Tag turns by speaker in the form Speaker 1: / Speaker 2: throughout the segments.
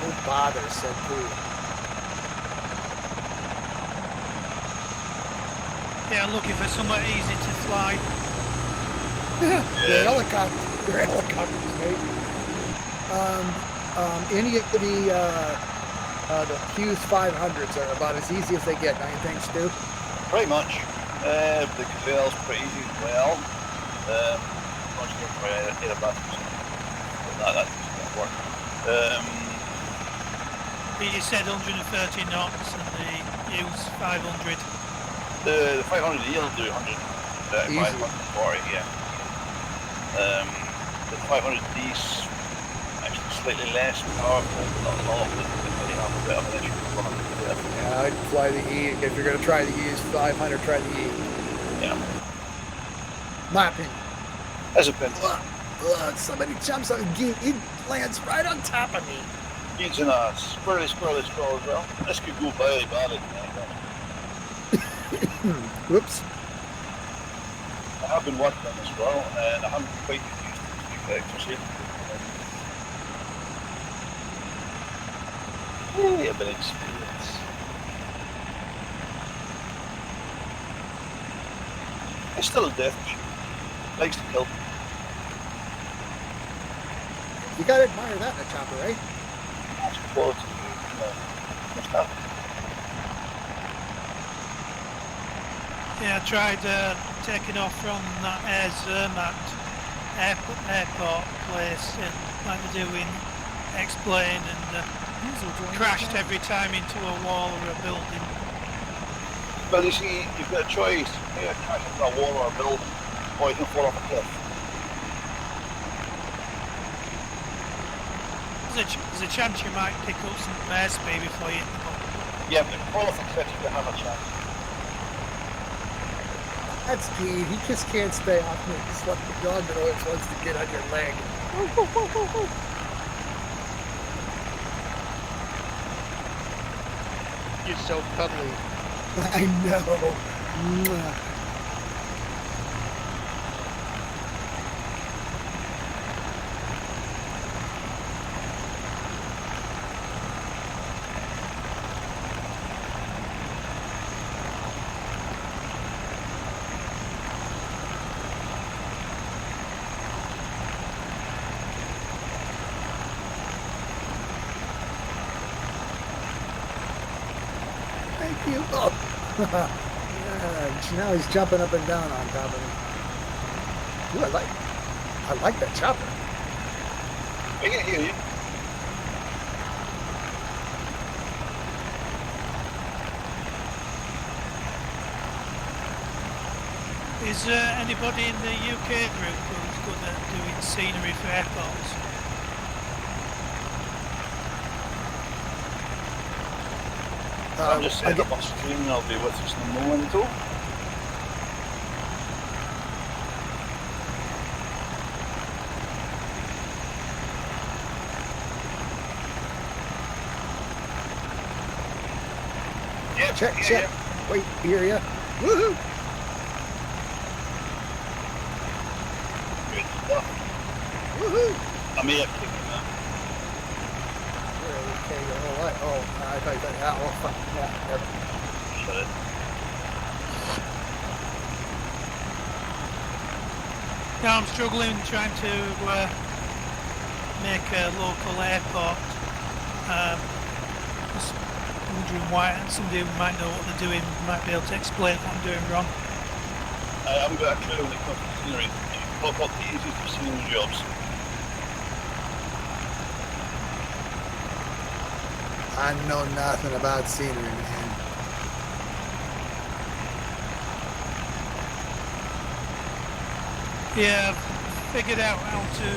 Speaker 1: Who bothers, said Pooh.
Speaker 2: Yeah, looking for somewhere easy to fly.
Speaker 1: They're helicopters. They're helicopters, mate. Any of the Hughes 500s are about as easy as they get, don't you think, Stu?
Speaker 3: Pretty much. The Gazelle's pretty easy as well. Not sure if I hit a button. That doesn't work.
Speaker 2: You said 130 knots and the Hughes 500.
Speaker 3: The 500 will do 135, 140, yeah. The 500D's actually slightly less powerful, but not a lot, but they have a bit of an issue with 100.
Speaker 1: Yeah, I'd fly the E. If you're going to try the E's 500, try the E.
Speaker 3: Yeah.
Speaker 1: My opinion.
Speaker 3: As a pin.
Speaker 1: Look, somebody jumps on it lands right on top of me.
Speaker 3: Needs in a squirrely as well. This could go very badly tonight.
Speaker 1: Whoops.
Speaker 3: I have been working on this well, and I haven't quite used the extra yeah, a bit of experience. It's still a death machine. Likes to kill.
Speaker 1: You gotta admire that in a chopper, right?
Speaker 3: That's quality, must have.
Speaker 2: Yeah, I tried taking off from that Air Zermatt airport place, like they do in X-Plane, and crashed every time into a wall or a building.
Speaker 3: But you see, you've got a choice. You can crash into a wall or a building, or you can fall off a cliff.
Speaker 2: There's a chance you might pick up some airspeed before you hit the ball.
Speaker 3: Yeah, but if you fall off a cliff, you can have a chance.
Speaker 1: That's key. He just can't stay off me. It's like the dog that always wants to get on your leg.
Speaker 4: You're so cuddly.
Speaker 1: I know. Mwah. Thank you. Oh. Yeah, now he's jumping up and down on top of me. Ooh, I like that chopper.
Speaker 3: I can hear you.
Speaker 2: Is there anybody in the UK group who's good at doing scenery for airports?
Speaker 3: I'm just setting up my stream and I'll be with us in a moment or two.
Speaker 1: Check. Wait, hear ya. Woohoo!
Speaker 3: Good stuff.
Speaker 1: Woohoo!
Speaker 3: I may have kicked him out.
Speaker 1: Okay, all right. Oh, I thought you said, yeah, well, fuck. Yeah, never.
Speaker 3: Shut it.
Speaker 2: Now I'm struggling trying to make a local airport. Just wondering why, and somebody who might know what they're doing might be able to explain what I'm doing wrong.
Speaker 3: I haven't got a clue when it comes to scenery. You can pop up the easiest of scenery jobs.
Speaker 1: I know nothing about scenery, man.
Speaker 2: Yeah, I've figured out how to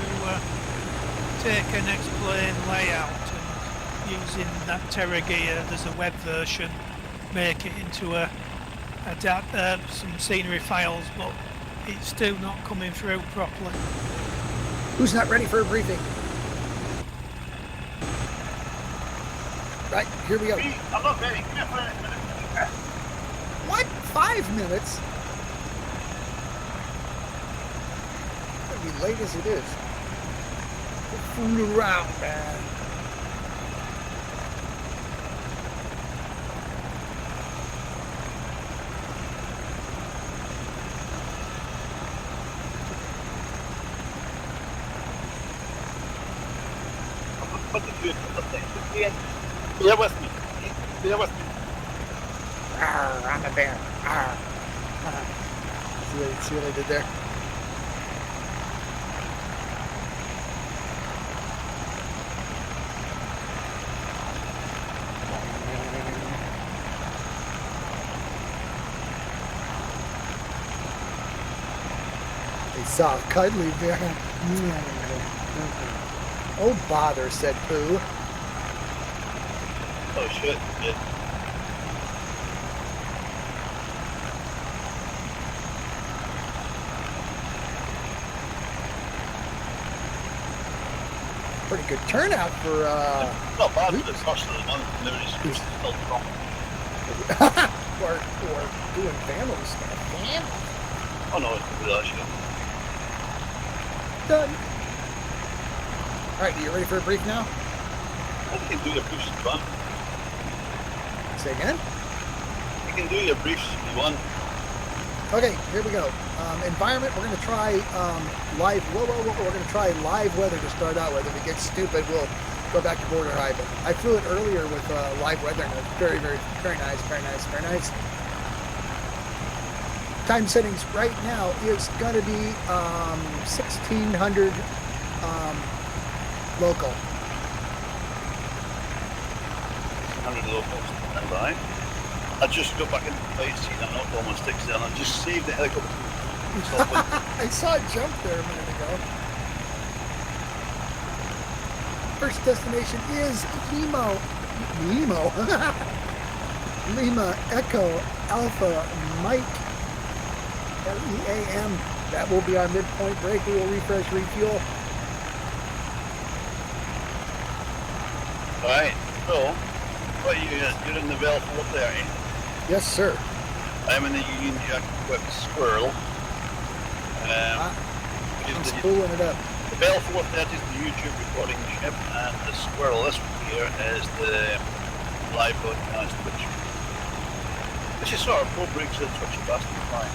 Speaker 2: take an X-Plane layout and using that TerraGear, there's a web version, make it into some scenery files, but it's still not coming through properly.
Speaker 1: Who's not ready for a briefing? Right, here we go.
Speaker 3: I'm not ready. Give me a minute.
Speaker 1: What? 5 minutes? It'll be late as it is. We're fooling around, man.
Speaker 3: Put the food on the thing. Ian, bear with me. Ian, bear with me.
Speaker 1: Arr, I'm a bear. Arr. See what I did there? They saw a cuddly bear. Oh, bother, said Pooh.
Speaker 3: Oh shit. Yeah.
Speaker 1: Pretty good turnout for
Speaker 3: Not bad for the first of the month. Nobody's still wrong.
Speaker 1: or doing family stuff.
Speaker 3: Oh no, it's really that shit.
Speaker 1: Done. All right, are you ready for a brief now?
Speaker 3: I can do your briefs if you want.
Speaker 1: Say again?
Speaker 3: You can do your briefs if you want.
Speaker 1: Okay, here we go. Environment, we're going to try live, we're going to try live weather to start out with. If it gets stupid, we'll go back to border high. But I flew it earlier with live weather, and it's very, very, very nice, very nice, very nice. Time settings right now is going to be 1600 local.
Speaker 3: 100 locals stand by. I just got back into the flight seat. I'm not on my sticks there, and I just saved the helicopter.
Speaker 1: I saw it jump there a minute ago. First destination is Lima Echo Alpha Mike LEAM. That will be our midpoint break. We will refresh, refuel.
Speaker 3: Alright, so, what you're in the Bell 430.
Speaker 1: Yes, sir.
Speaker 3: I'm in the Union Jack equipped Squirrel.
Speaker 1: I'm spooling it up.
Speaker 3: The Bell 430 is the YouTube recording ship, and the Squirrel, this one here, is the live broadcast, which is sort of pro Brexit, which is fast and fine.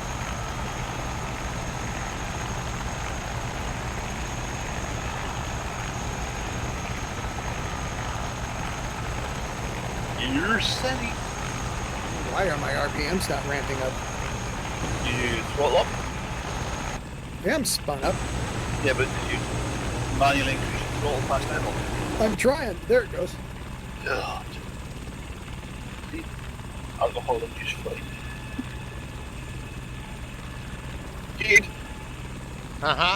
Speaker 3: You're steady.
Speaker 1: Why are my RPMs not ramping up?
Speaker 3: You throttle up?
Speaker 1: Yeah, I'm spun up.
Speaker 3: Yeah, but did you manually increase your throttle past idle?
Speaker 1: I'm trying. There it goes.
Speaker 3: God. See? Alcohol induced flight. Kid,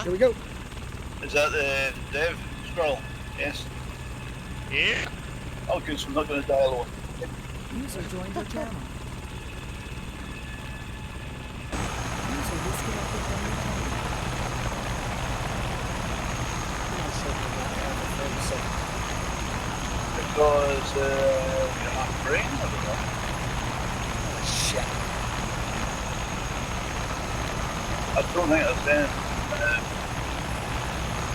Speaker 1: Here we go.
Speaker 3: is that the Dev Squirrel? Yes.
Speaker 4: Yeah.
Speaker 3: Oh, good, so I'm not going to die alone.
Speaker 5: User joined your channel. User disconnected from your channel.
Speaker 3: Because, you're not brain, I don't know.
Speaker 1: Oh, shit.
Speaker 3: I don't think that's been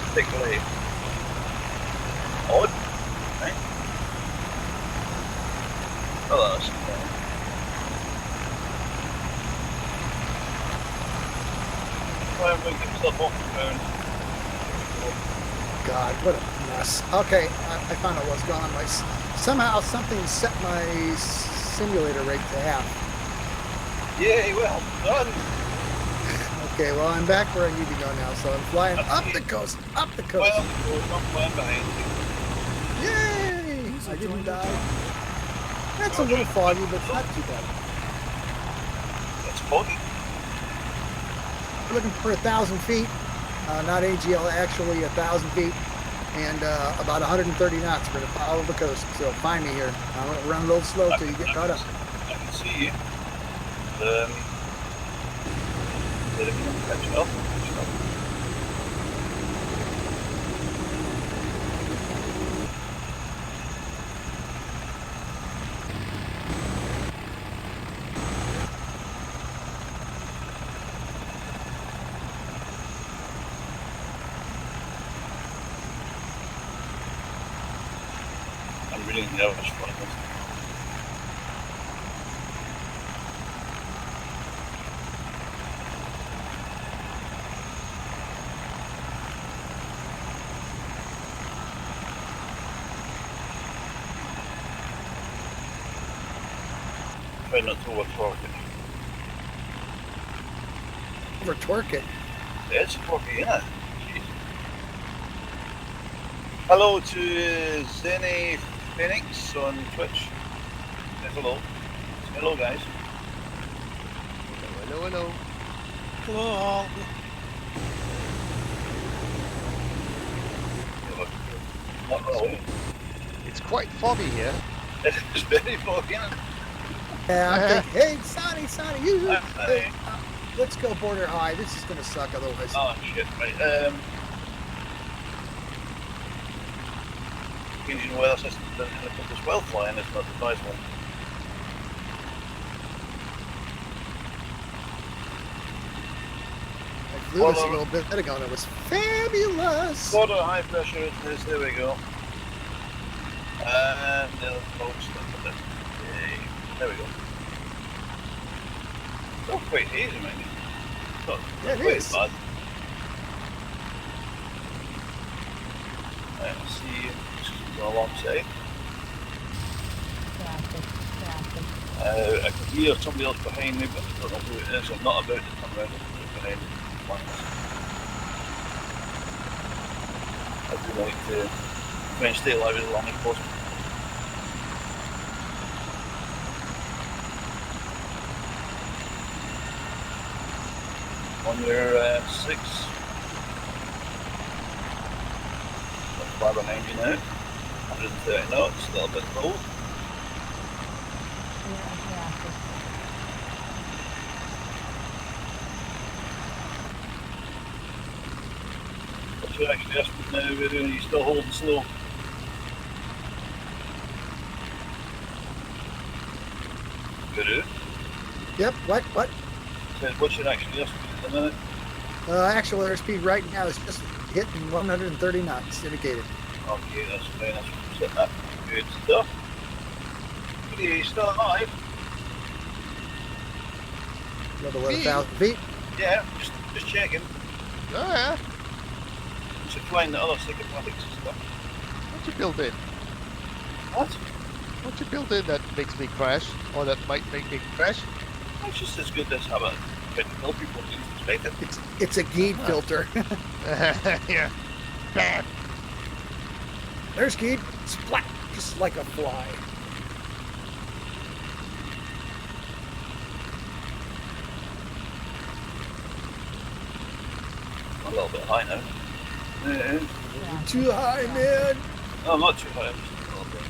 Speaker 3: particularly odd, right? Oh, that's why am I getting myself off the ground?
Speaker 1: God, what a mess. Okay, I found out what's going on. Somehow something set my simulator rate to half.
Speaker 3: Yay, well done!
Speaker 1: Okay, well, I'm back where I need to go now, so I'm flying up the coast, up the coast.
Speaker 3: Well, I'm flying behind you.
Speaker 1: Yay! I didn't die. That's a little foggy, but it's not too bad.
Speaker 3: That's foggy.
Speaker 1: We're looking for 1,000 feet. Not AGL, actually 1,000 feet. And about 130 knots. We're going to follow the coast. So find me here. I'll run a little slow till you get caught up.
Speaker 3: I can see you. Did it catch you up? I'm really nervous for this. Try not to over-torque it.
Speaker 1: Over torque it.
Speaker 3: It's torquey, isn't it? Jeez. Hello to Zenny Phoenix on Twitch. Yes, hello. Hello, guys.
Speaker 4: Hello, hello.
Speaker 2: Hello all.
Speaker 3: Not really.
Speaker 4: It's quite foggy here.
Speaker 3: It's very foggy, isn't it?
Speaker 1: Yeah, I'm thinking, hey, Sonny, you.
Speaker 3: Hey.
Speaker 1: Let's go border high. This is gonna suck otherwise.
Speaker 3: Oh shit, right. Engine weather system doesn't put this well flying, it's not advisable.
Speaker 1: I flew this a little bit ago and it was fabulous.
Speaker 3: Border high pressure it is, there we go. And folks, there we go. It's not quite easy, man. It's not
Speaker 1: Yeah, it
Speaker 3: quite
Speaker 1: is.
Speaker 3: bad. Let's see, just go alongside. I can hear somebody else behind me, but I don't know who it is. I'm not about to turn around and look behind me. I do like to try and stay alive as long as possible. On your 6. Not far behind you now. 130 knots, a little bit low. What's your actually estimate now, Are you still holding slow? Guru?
Speaker 1: Yep. What?
Speaker 3: Says, what's your actually estimate at the minute?
Speaker 1: Actual airspeed right now is just hitting 130 knots indicated.
Speaker 3: Okay, that's fine. That's setting up. Good stuff. Okay, you still alive?
Speaker 1: Another 1,000 feet.
Speaker 3: Yeah, just checking.
Speaker 4: Oh, yeah.
Speaker 3: Just flying the other psychopathics and stuff.
Speaker 4: What you build in?
Speaker 3: What?
Speaker 4: What you build in that makes me crash? Or that might make me crash?
Speaker 3: It's just as good as having trying to kill people in perspective.
Speaker 1: It's a Geed filter.
Speaker 4: Yeah. Bam.
Speaker 1: There's Geed. Splat, just like a fly.
Speaker 3: A little bit high now. Yeah.
Speaker 1: Too high, man.
Speaker 3: No, I'm not too high. I'm just a little bit.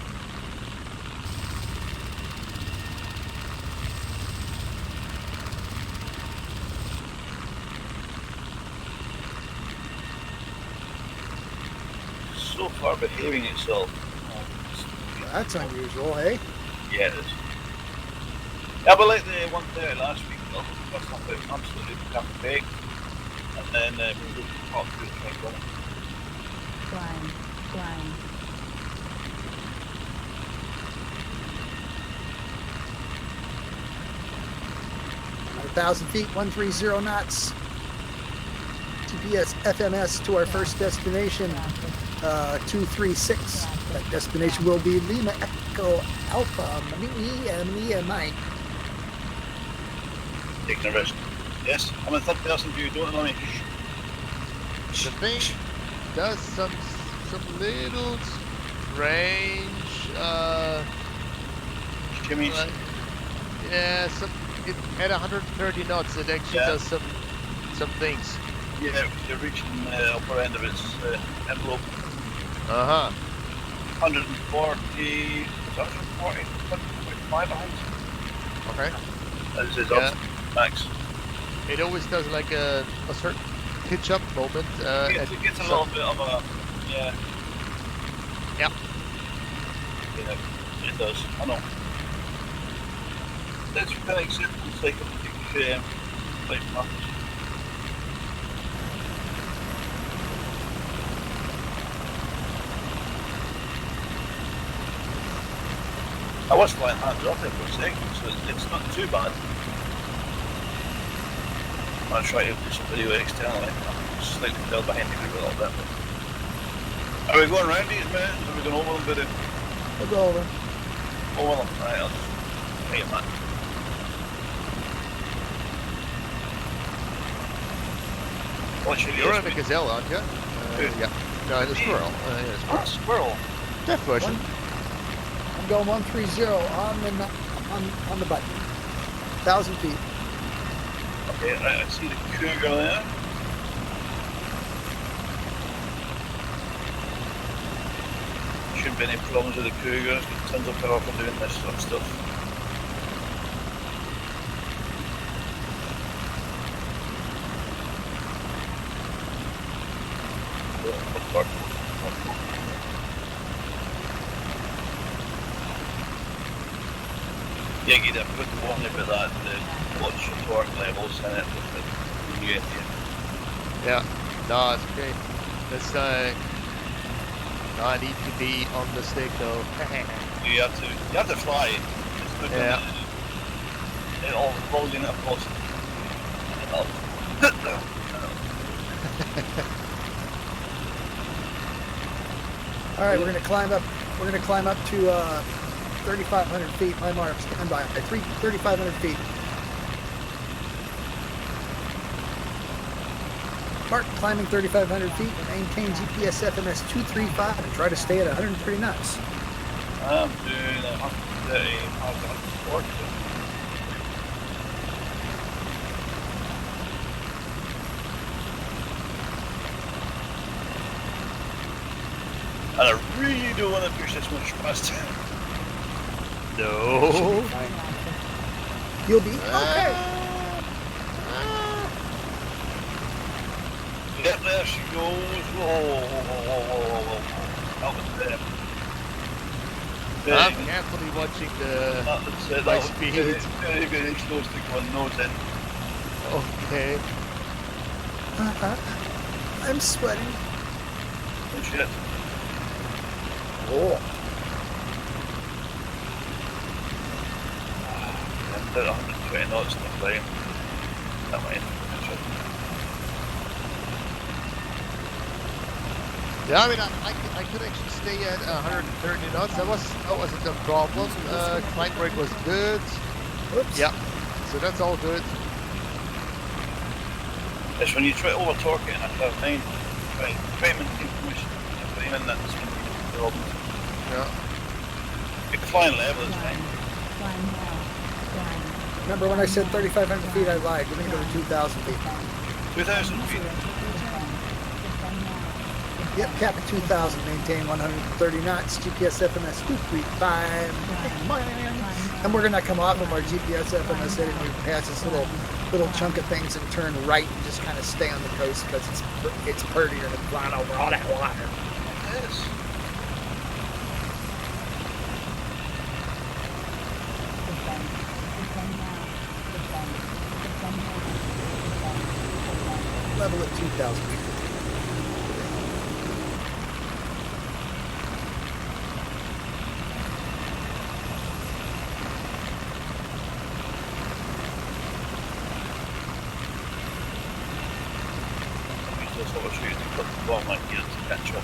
Speaker 3: So far behaving itself.
Speaker 1: That's unusual, eh?
Speaker 3: Yeah, it is. Yeah, but like the 130 last week, well, first time it absolutely became fake. And then we looked at the top through the train going.
Speaker 5: Flying.
Speaker 1: 1,000 feet, 130 knots. GPS FMS to our first destination, 236. That destination will be Lima Echo Alpha Mike.
Speaker 3: Taking a risk. Yes, I'm in third person view, don't annoy me.
Speaker 4: The thing does some little strange,
Speaker 3: Jimmy's.
Speaker 4: yeah, at 130 knots it actually does some things.
Speaker 3: Yeah, you're reaching the upper end of its envelope. 140, 145 I think.
Speaker 4: Okay.
Speaker 3: That is
Speaker 4: Yeah.
Speaker 3: up max.
Speaker 4: It always does like a certain pitch up moment.
Speaker 3: It gets a little bit of a, yeah.
Speaker 4: Yep.
Speaker 3: Yeah, it does. I know. That's kind of acceptable psychotic type methods. I was flying hands off there for a second, so it's not too bad. I'll try to do some video externally. I'm slightly fell behind me a little bit. Are we going around these mountains? Are we going over them, buddy?
Speaker 1: We'll go over.
Speaker 3: Over them. Right, I'll just pay a man. What's your
Speaker 4: You're in
Speaker 3: latest
Speaker 4: a
Speaker 3: speed?
Speaker 4: gazelle, aren't you? Yeah. No, in a squirrel. Yeah,
Speaker 3: Ah, squirrel.
Speaker 4: deaf version.
Speaker 1: I'm going 130 on the button. 1,000 feet.
Speaker 3: Okay, right, I see the cougar there. Shouldn't be any problems with the cougar. It's got tons of power for doing this sort of stuff. Yeah, get a put the warning about that, watch your torque levels in it with the new engine.
Speaker 4: Yeah. No, it's okay. That's no, I need to be on the stick though.
Speaker 3: You have to fly. It's not
Speaker 4: Yeah.
Speaker 3: It all rolling across.
Speaker 1: All right, we're gonna climb up. We're gonna climb up to 3,500 feet. My mark, stand by. 3,500 feet. Mark, climbing 3,500 feet. Maintain GPS FMS 235 and try to stay at 130 knots.
Speaker 3: I'm doing 130, 140. And I really don't want to push this much faster.
Speaker 4: No.
Speaker 1: You'll be okay.
Speaker 3: Yep, there she goes. Whoa. That was there.
Speaker 4: I'm carefully watching the
Speaker 3: That's it.
Speaker 4: my
Speaker 3: That was
Speaker 4: speed.
Speaker 3: very, very close to going nose in.
Speaker 4: Okay.
Speaker 1: I'm sweating.
Speaker 3: Oh shit.
Speaker 1: Oh.
Speaker 3: I'm at 120 knots in the climb. That might finish it.
Speaker 4: Yeah, I mean, I could actually stay at 130 knots. That wasn't a problem. Climb rate was good.
Speaker 1: Oops.
Speaker 4: Yeah. So that's all good.
Speaker 3: It's when you try to over torque it in a curve line, try to maintain position, and that's when you get the problem.
Speaker 4: Yeah.
Speaker 3: If you're flying level, it's fine.
Speaker 1: Remember when I said 3,500 feet? I lied. We're gonna go to 2,000 feet.
Speaker 3: 2,000 feet.
Speaker 1: Yep, cap at 2,000. Maintain 130 knots. GPS FMS 235. And we're gonna come off of our GPS FMS heading. We pass this little chunk of things and turn right and just kind of stay on the coast because it's prettier than flying over all that water.
Speaker 3: Yes.
Speaker 1: Level at 2,000 feet.
Speaker 3: Use this opportunity to put the bomb like here to catch up.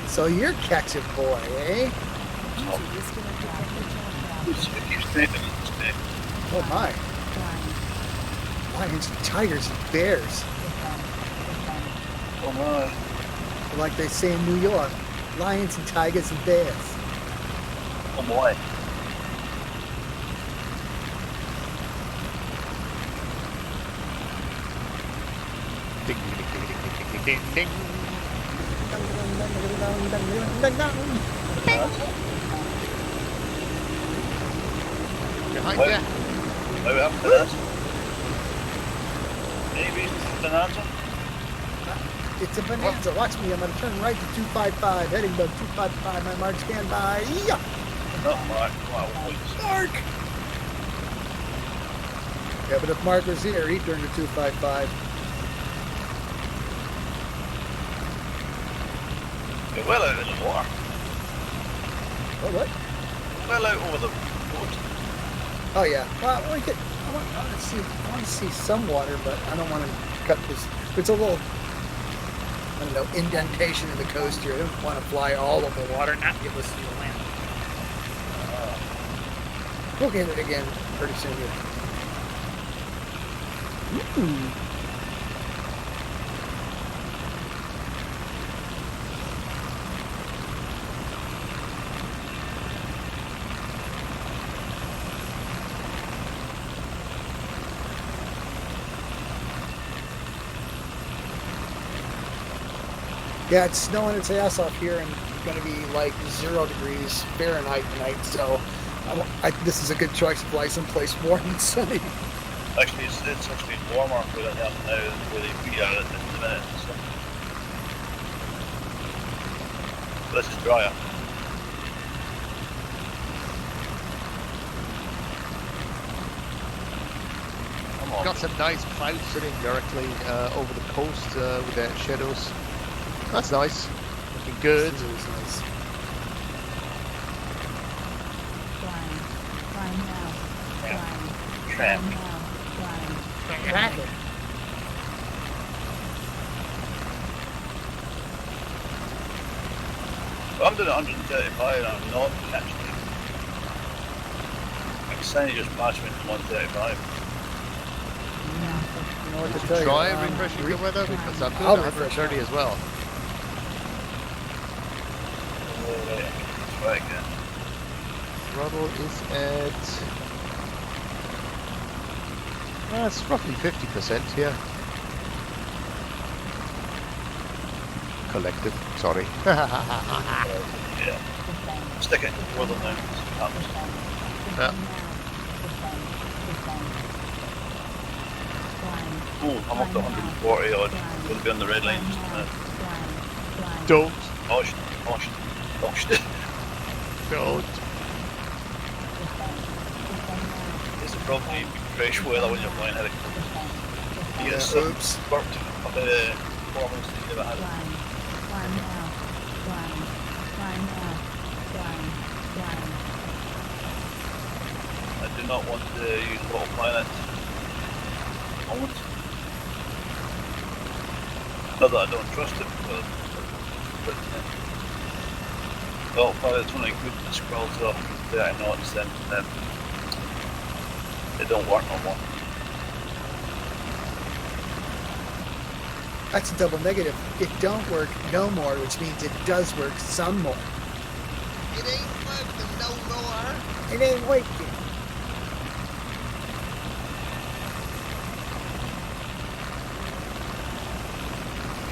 Speaker 1: So you're catching boy, eh?
Speaker 3: Keep snapping and snapping.
Speaker 1: Oh my. Lions, tigers, and bears.
Speaker 3: Oh my.
Speaker 1: Like they say in New York, lions and tigers and bears.
Speaker 3: Oh boy.
Speaker 4: Ding, ding, ding, ding, ding, ding, ding, ding. Behind
Speaker 3: What?
Speaker 4: you.
Speaker 3: How up to this? Any reason for bonanza?
Speaker 1: It's a bonanza. Watch me. I'm going to turn right to 255. Heading to 255. My mark, stand by. Yeah.
Speaker 3: Not Mark. Wow, points.
Speaker 1: Mark! Yeah, but if Mark was here, he'd turn to 255.
Speaker 3: You're well out in the water.
Speaker 1: Oh, what?
Speaker 3: Well out over the boat.
Speaker 1: Oh, yeah. Well, I want to see some water, but I don't want to cut this. It's a little I don't know, indentation in the coast here. I don't want to fly all over the water, not be able to see the land. We'll get it again pretty soon here. Yeah, it's snowing its ass off here and going to be like 0 degrees Fahrenheit tonight, so this is a good choice to fly someplace warm and sunny.
Speaker 3: Actually, it's actually warmer where I am now than where we are at the minute. So. This is drier. Come on.
Speaker 4: Got some nice clouds sitting directly over the coast with their shadows. That's nice. Looking good.
Speaker 1: This is nice.
Speaker 5: Flying now.
Speaker 3: Tram.
Speaker 1: Exactly.
Speaker 3: I'm doing 135 and I'm not actually. Like Sunny just passed me to 135.
Speaker 1: You know what to tell you.
Speaker 4: Try refreshing the weather because I'm
Speaker 1: I'll
Speaker 4: doing
Speaker 1: refresh
Speaker 4: 130 as well.
Speaker 3: Try again.
Speaker 4: Throttle is at... it's roughly 50%, yeah. Collected, sorry.
Speaker 3: Yeah. Stick it more than that.
Speaker 4: Yeah.
Speaker 3: Oh, I'm up to 140 odd. Going to be on the red line just a minute.
Speaker 4: Don't.
Speaker 3: Gosh.
Speaker 4: Don't.
Speaker 3: It's probably fresh weather when you're flying helicopter. You get some
Speaker 1: Oops.
Speaker 3: burped up in the performance that you never had. I do not want to use autopilot. Moment. Not that I don't trust it, but autopilot's only good to scroll to 130 knots, then they don't work no more.
Speaker 1: That's a double negative. It don't work no more, which means it does work some more.
Speaker 4: It ain't working no more.
Speaker 1: It ain't working.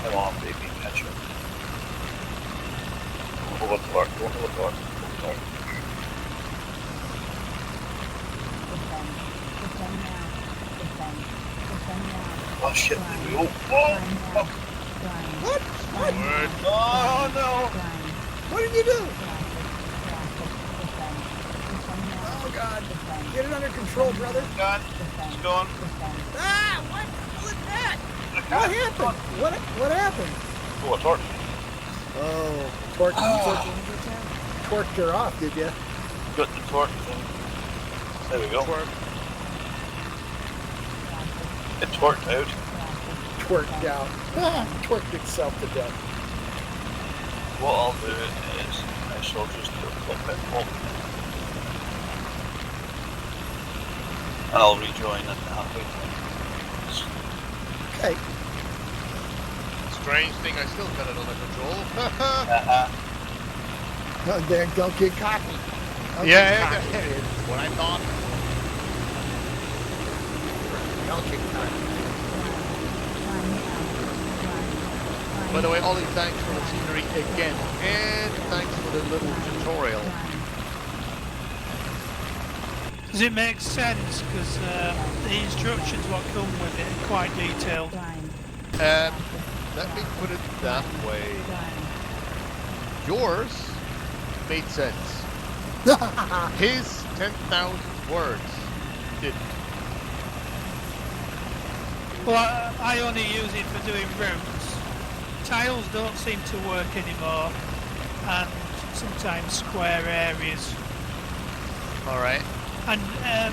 Speaker 3: Come on, baby, catch up. Over torque. Oh shit, there we go. Whoa!
Speaker 1: What? What?
Speaker 3: Oh no!
Speaker 1: What did you do? Oh God! Get it under control, brother.
Speaker 3: Gone. It's gone.
Speaker 1: Ah! What was that? What happened? What happened?
Speaker 3: Oh, a torque.
Speaker 1: Oh, torqued her off, did you?
Speaker 3: Got the torque thing. There we go. It torqued out.
Speaker 1: Twerked out. Twerked itself to death.
Speaker 3: What I'll do is I shall just do a flip it up. And I'll rejoin at the halfway point.
Speaker 1: Okay.
Speaker 4: Strange thing, I still got it under control.
Speaker 1: Oh, there, don't get cocky. Don't
Speaker 4: Yeah,
Speaker 1: get
Speaker 4: yeah,
Speaker 1: cocky,
Speaker 4: yeah.
Speaker 1: dude.
Speaker 4: What I thought.
Speaker 1: Don't get cocky.
Speaker 4: By the way, Ollie, thanks for the scenery again, and thanks for the little tutorial.
Speaker 2: Does it make sense? Because the instructions what come with it are quite detailed.
Speaker 4: Let me put it that way. Yours made sense. His 10,000 words didn't.
Speaker 2: Well, I only use it for doing routes. Tiles don't seem to work anymore, and sometimes square areas.
Speaker 4: Alright.
Speaker 2: And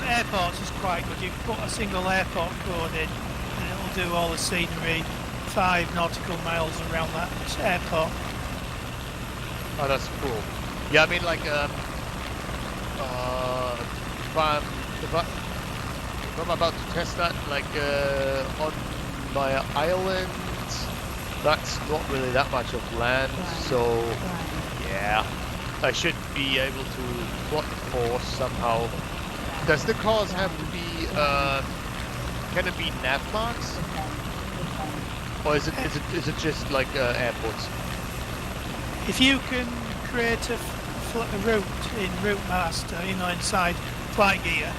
Speaker 2: airports is quite good. You put a single airport code in, and it'll do all the scenery 5 nautical miles around that airport.
Speaker 4: Oh, that's cool. Yeah, I mean, like, if I'm about to test that, like, on my island, that's not really that much of land, so yeah, I should be able to plot the course somehow. Does the cars have to be, can it be nav marks? Or is it just like airports?
Speaker 2: If you can create a route in Route Master, you know, inside Flightgear,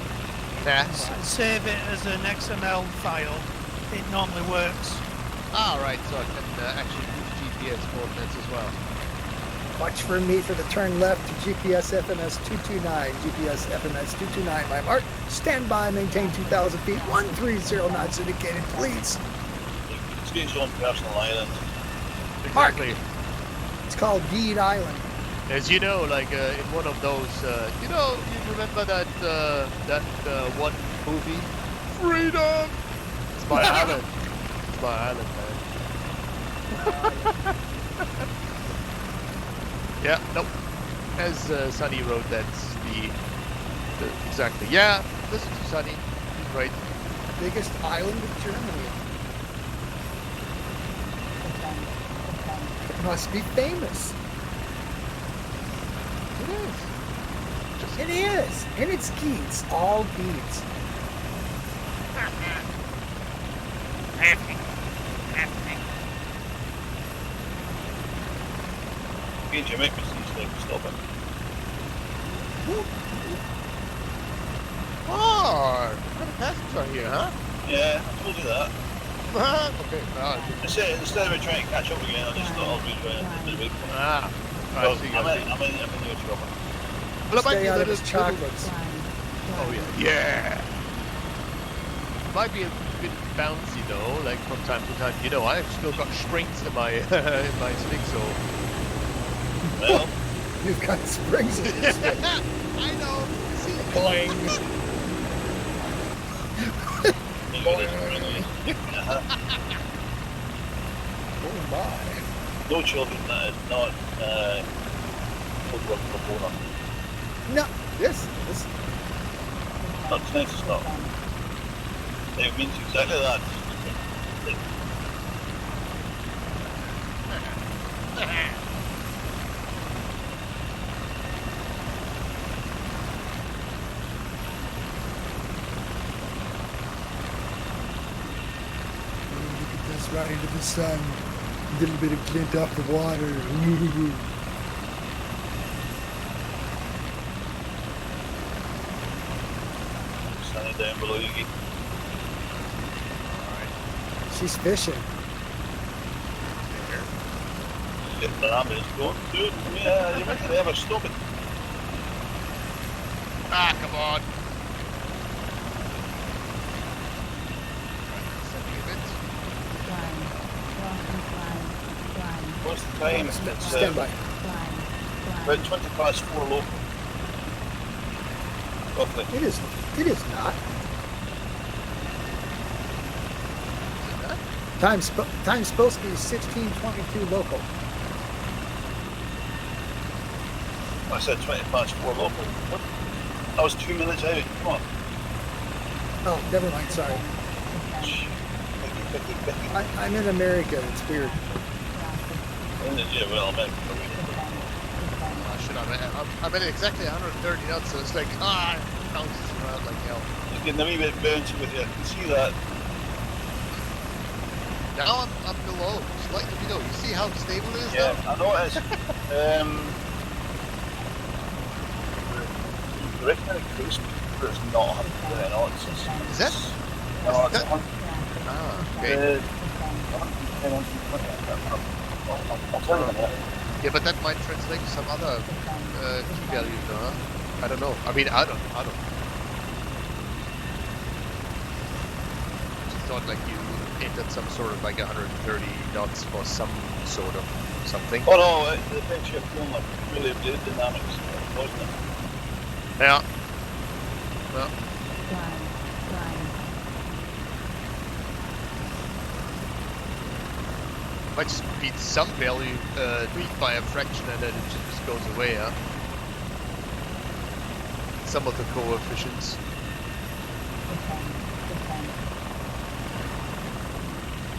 Speaker 4: Yeah.
Speaker 2: and save it as an XML file, it normally works.
Speaker 4: Ah, right, so I can actually use GPS coordinates as well.
Speaker 1: Watch for me for the turn left to GPS FMS 229. GPS FMS 229, my mark. Stand by, maintain 2,000 feet, 130 knots indicated, please.
Speaker 3: It's got its own personal island.
Speaker 4: Exactly.
Speaker 1: It's called Geed Island.
Speaker 4: As you know, like in one of those, you know, you remember that one movie, Freedom. It's my island. It's my island, man. Yeah, nope. As Sunny wrote, that's the exactly. Yeah, listen to Sunny. He's right.
Speaker 1: Biggest island in Germany. It must be famous.
Speaker 4: It is.
Speaker 1: It is. And it's Geeds. All Geeds.
Speaker 3: Again, you make me see like stop it.
Speaker 4: Oh, what kind of passengers are here, huh?
Speaker 3: Yeah, I told you that.
Speaker 4: Okay.
Speaker 3: Instead of me trying to catch up again, I just thought I'll be trying to wait for it.
Speaker 4: Ah.
Speaker 3: So,
Speaker 4: I see.
Speaker 3: I'm in the trouble.
Speaker 4: Well, it might
Speaker 1: Stay
Speaker 4: be a
Speaker 1: out of
Speaker 4: little
Speaker 1: his chocolates.
Speaker 4: Oh yeah. Yeah. Might be a bit bouncy though, like from time to time. You know, I've still got springs in my in my stick, so.
Speaker 3: Well,
Speaker 1: You've got springs in your stick.
Speaker 4: I know. See?
Speaker 1: Boing.
Speaker 3: you got it really.
Speaker 1: Oh my.
Speaker 3: No children, that is not good work for boner.
Speaker 1: No, this.
Speaker 3: Not tonight, it's not. It means exactly that.
Speaker 1: Look at this, right into the sun. A little bit of glint off the water. Ooh.
Speaker 3: Standing down below you.
Speaker 1: She's fishing.
Speaker 3: Get the ambulance going. Dude, yeah, you meant to ever stop it.
Speaker 4: Ah, come on.
Speaker 3: What's the time? It's
Speaker 1: Stand by.
Speaker 3: about 20 past 4 local. Roughly.
Speaker 1: It is not. Time's supposed to be 16:22 local.
Speaker 3: I said 20 past 4 local. What? I was 2 minutes out. Come on.
Speaker 1: Oh, never mind. Sorry.
Speaker 3: 50.
Speaker 1: I'm in America. It's weird.
Speaker 3: Yeah, well, I'm in.
Speaker 4: I'm at exactly 130 knots, so it's like, it bounces around like hell.
Speaker 3: It's getting a wee bit bouncy with you. I can see that.
Speaker 4: Now I'm below, slightly below. You see how stable it is
Speaker 3: Yeah,
Speaker 4: now?
Speaker 3: I know it is. The recommended cruise speed is not 120 knots.
Speaker 4: Is that?
Speaker 3: No, it's
Speaker 4: that-
Speaker 3: 100.
Speaker 4: Okay.
Speaker 3: 110, 120. I'll tell you in a minute.
Speaker 4: Yeah, but that might translate to some other key value, though, huh? I don't know. I mean, I don't. I just thought like you entered some sort of like 130 knots for some sort of something.
Speaker 3: Oh no, the big ship feeling like really the dynamics, wasn't it?
Speaker 4: Yeah. Well, might just be some value tweaked by a fraction and then it just goes away, huh? Some of the coefficients.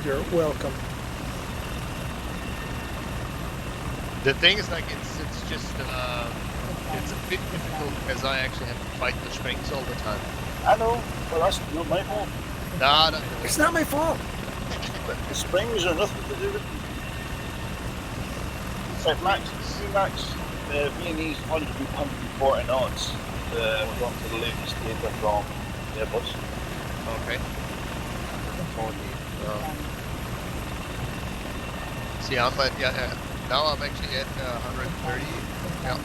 Speaker 1: You're welcome.
Speaker 4: The thing is, like, it's just it's a bit difficult as I actually have to fight the springs all the time.
Speaker 3: I know, but that's not my fault.
Speaker 4: Nah, no,
Speaker 1: It's not my fault.
Speaker 3: But the springs are nothing to do with it. It's like Max, Viennese 140 knots. We're going to the latest data from Airbus.
Speaker 4: okay. See, I'm at, yeah, now I'm actually at 130. Yeah.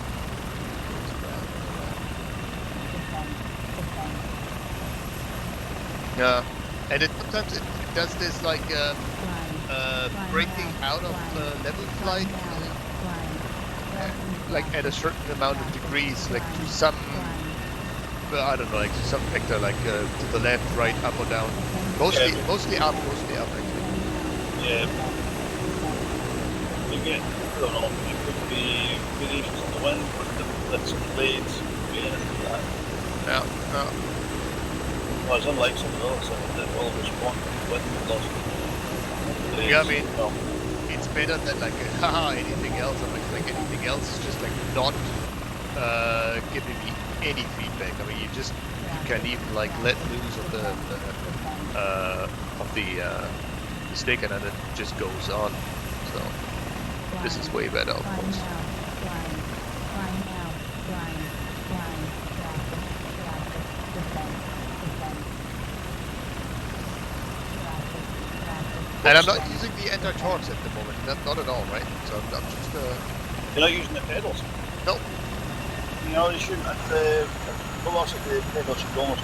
Speaker 4: Yeah, and it sometimes it does this like breaking out of level flight, like at a certain amount of degrees, like to some, I don't know, like to some vector, like to the left, right, up or down. Mostly up actually.
Speaker 3: Yeah. You get, I don't know, it could be variations in the wind, but that's blades, anything like that.
Speaker 4: Yeah, yeah.
Speaker 3: Well, it's unlike some of the others that will respond to the wind loss.
Speaker 4: Yeah, I mean, it's better than like haha anything else. I'm like anything else is just like not giving me any feedback. I mean, you can even like let loose of the stick and then it just goes on. So this is way better, of course. And I'm not using the anti-torques at the moment, not at all, right? So I'm just...
Speaker 3: You're not using the pedals?
Speaker 4: No.
Speaker 3: You know, you shouldn't at the velocity the pedals should almost.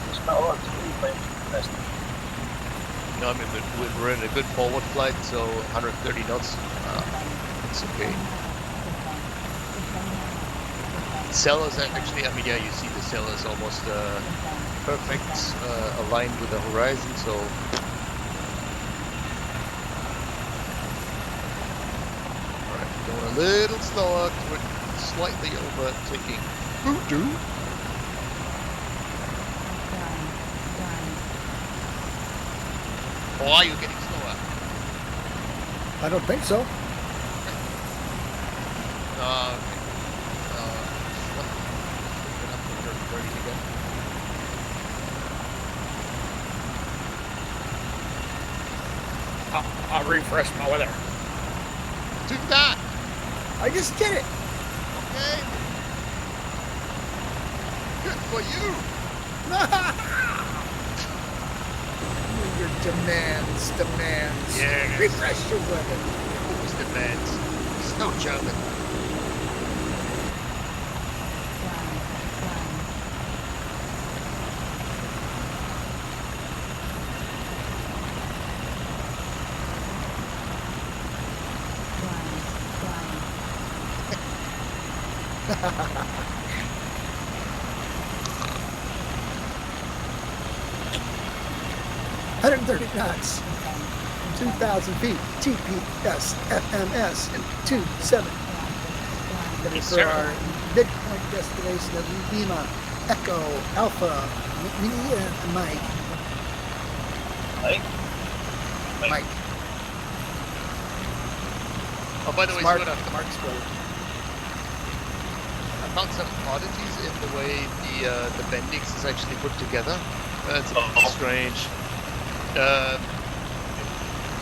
Speaker 3: It's not a lot to do, but
Speaker 4: No, I mean, we're in a good forward flight, so 130 knots, it's okay. Cellars actually, I mean, yeah, you see the cell is almost perfect, aligned with the horizon, so... Alright, going a little slower, we're slightly overtaking Voodoo. Or are you getting slower?
Speaker 1: I don't think so.
Speaker 4: Okay.
Speaker 6: I'll refresh my weather.
Speaker 4: Do that!
Speaker 1: I just did it.
Speaker 4: Okay. Good for you!
Speaker 1: Your demands.
Speaker 4: Yes.
Speaker 1: Refresh your weather.
Speaker 4: Always demands. It's no German.
Speaker 1: knots, 2,000 feet, TPS, FMS, 27. Ready for our midpoint destination of Lima, Echo, Alpha, Mike. Mike.
Speaker 4: Oh, by the way,
Speaker 1: Smart.
Speaker 4: Skoda,
Speaker 1: Mark's road.
Speaker 4: I found some oddities in the way the bendix is actually put together. It's a bit strange.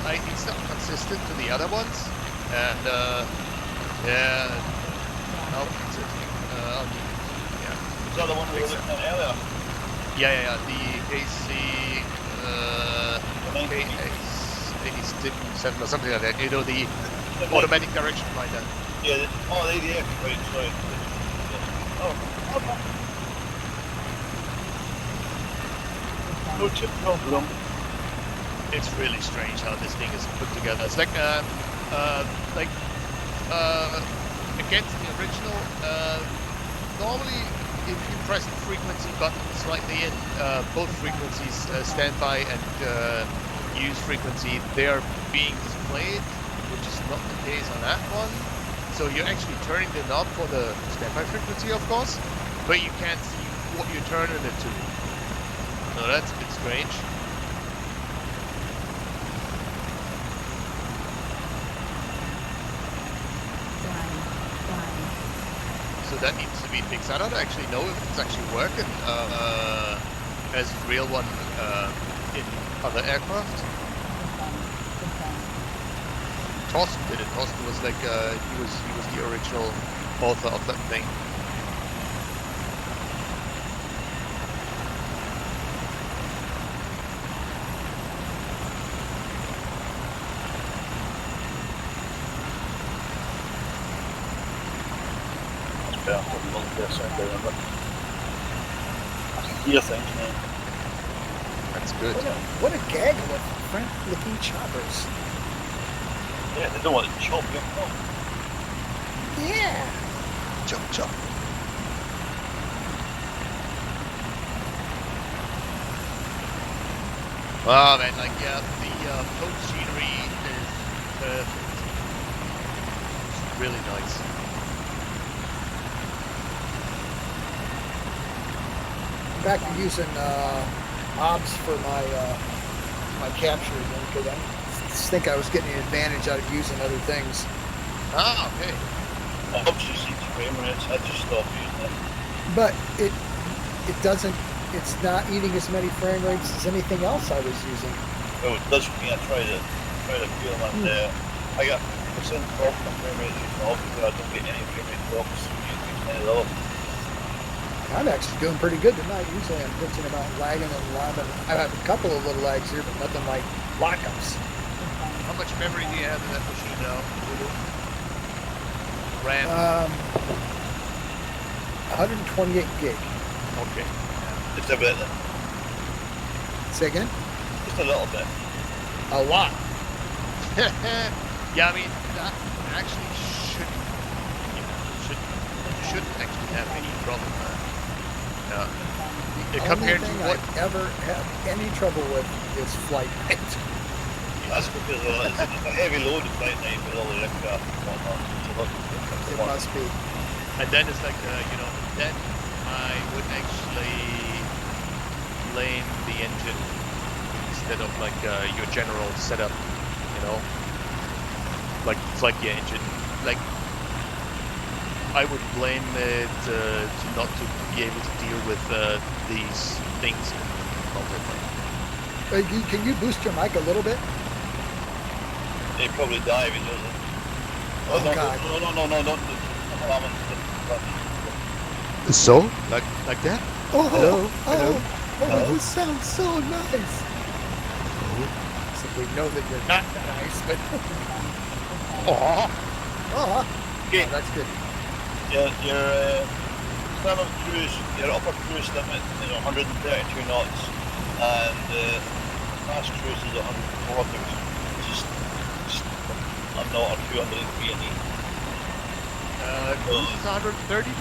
Speaker 4: It's not consistent to the other ones, and yeah, I'll fix it. Yeah.
Speaker 3: Is that the one we were looking at earlier?
Speaker 4: Yeah. The KC KX87 or something like that. You know, the automatic direction finder.
Speaker 3: Yeah. Oh, the ADF. Right. Sorry. Oh. No chip problem.
Speaker 4: It's really strange how this thing is put together. It's like against the original. Normally if you press the frequency button slightly in, both frequencies, standby and use frequency, they are being displayed, which is not the case on that one. So you're actually turning the knob for the standby frequency, of course, but you can't see what you're turning it to. So that's a bit strange. So that needs to be fixed. I don't actually know if it's actually working as a real one in other aircraft. Torsten did it. Torsten was like he was the original author of that thing.
Speaker 3: Gear things, man.
Speaker 4: That's good.
Speaker 1: What a gaggle of Frank looking choppers.
Speaker 3: Yeah, they don't want to chop you. No.
Speaker 1: Yeah.
Speaker 4: Chop chop. Oh man, like yeah, the float scenery is perfect. It's really nice.
Speaker 1: Back to using obs for my my capture again because I think I was getting an advantage out of using other things.
Speaker 4: Ah, okay.
Speaker 3: Obviously, 6 frame rates. I just stopped using it.
Speaker 1: But it doesn't. It's not eating as many frame rates as anything else I was using.
Speaker 3: Oh, it does for me. I try to feel and I got percent drop in frame rate using obviously I don't get any frame rate drops using any level.
Speaker 1: I'm actually doing pretty good tonight. Usually I'm bitching about lagging and lagging. I have a couple of little lags here, but nothing like lockups.
Speaker 4: How much memory do you have in that machine now? RAM?
Speaker 1: 128 gig.
Speaker 4: Okay.
Speaker 3: Just a bit.
Speaker 1: Say again?
Speaker 3: Just a little bit.
Speaker 1: A lot.
Speaker 4: Yeah, I mean, that actually shouldn't actually have any problem. Compared to what
Speaker 1: I ever have any trouble with is flight night.
Speaker 3: That's because it's a heavy load of flight night with all the aircraft and whatnot.
Speaker 1: It must be.
Speaker 4: And then it's like, then I would actually blame the engine instead of like your general setup, like your engine. Like, I would blame it to not to be able to deal with these things completely.
Speaker 1: Can you boost your mic a little bit?
Speaker 3: They probably die if he does it.
Speaker 1: Oh, God.
Speaker 3: No.
Speaker 4: So? Like that?
Speaker 1: Oh,
Speaker 4: Hello?
Speaker 1: oh,
Speaker 4: Hello?
Speaker 1: this sounds so nice. So we know that you're not nice, but
Speaker 4: Oh.
Speaker 3: Okay.
Speaker 1: Oh, that's good.
Speaker 3: Your standard cruise, your upper cruise limit is 132 knots, and fast cruise is 140. Just I'm not a 200 B&E.
Speaker 4: Cruise is 132?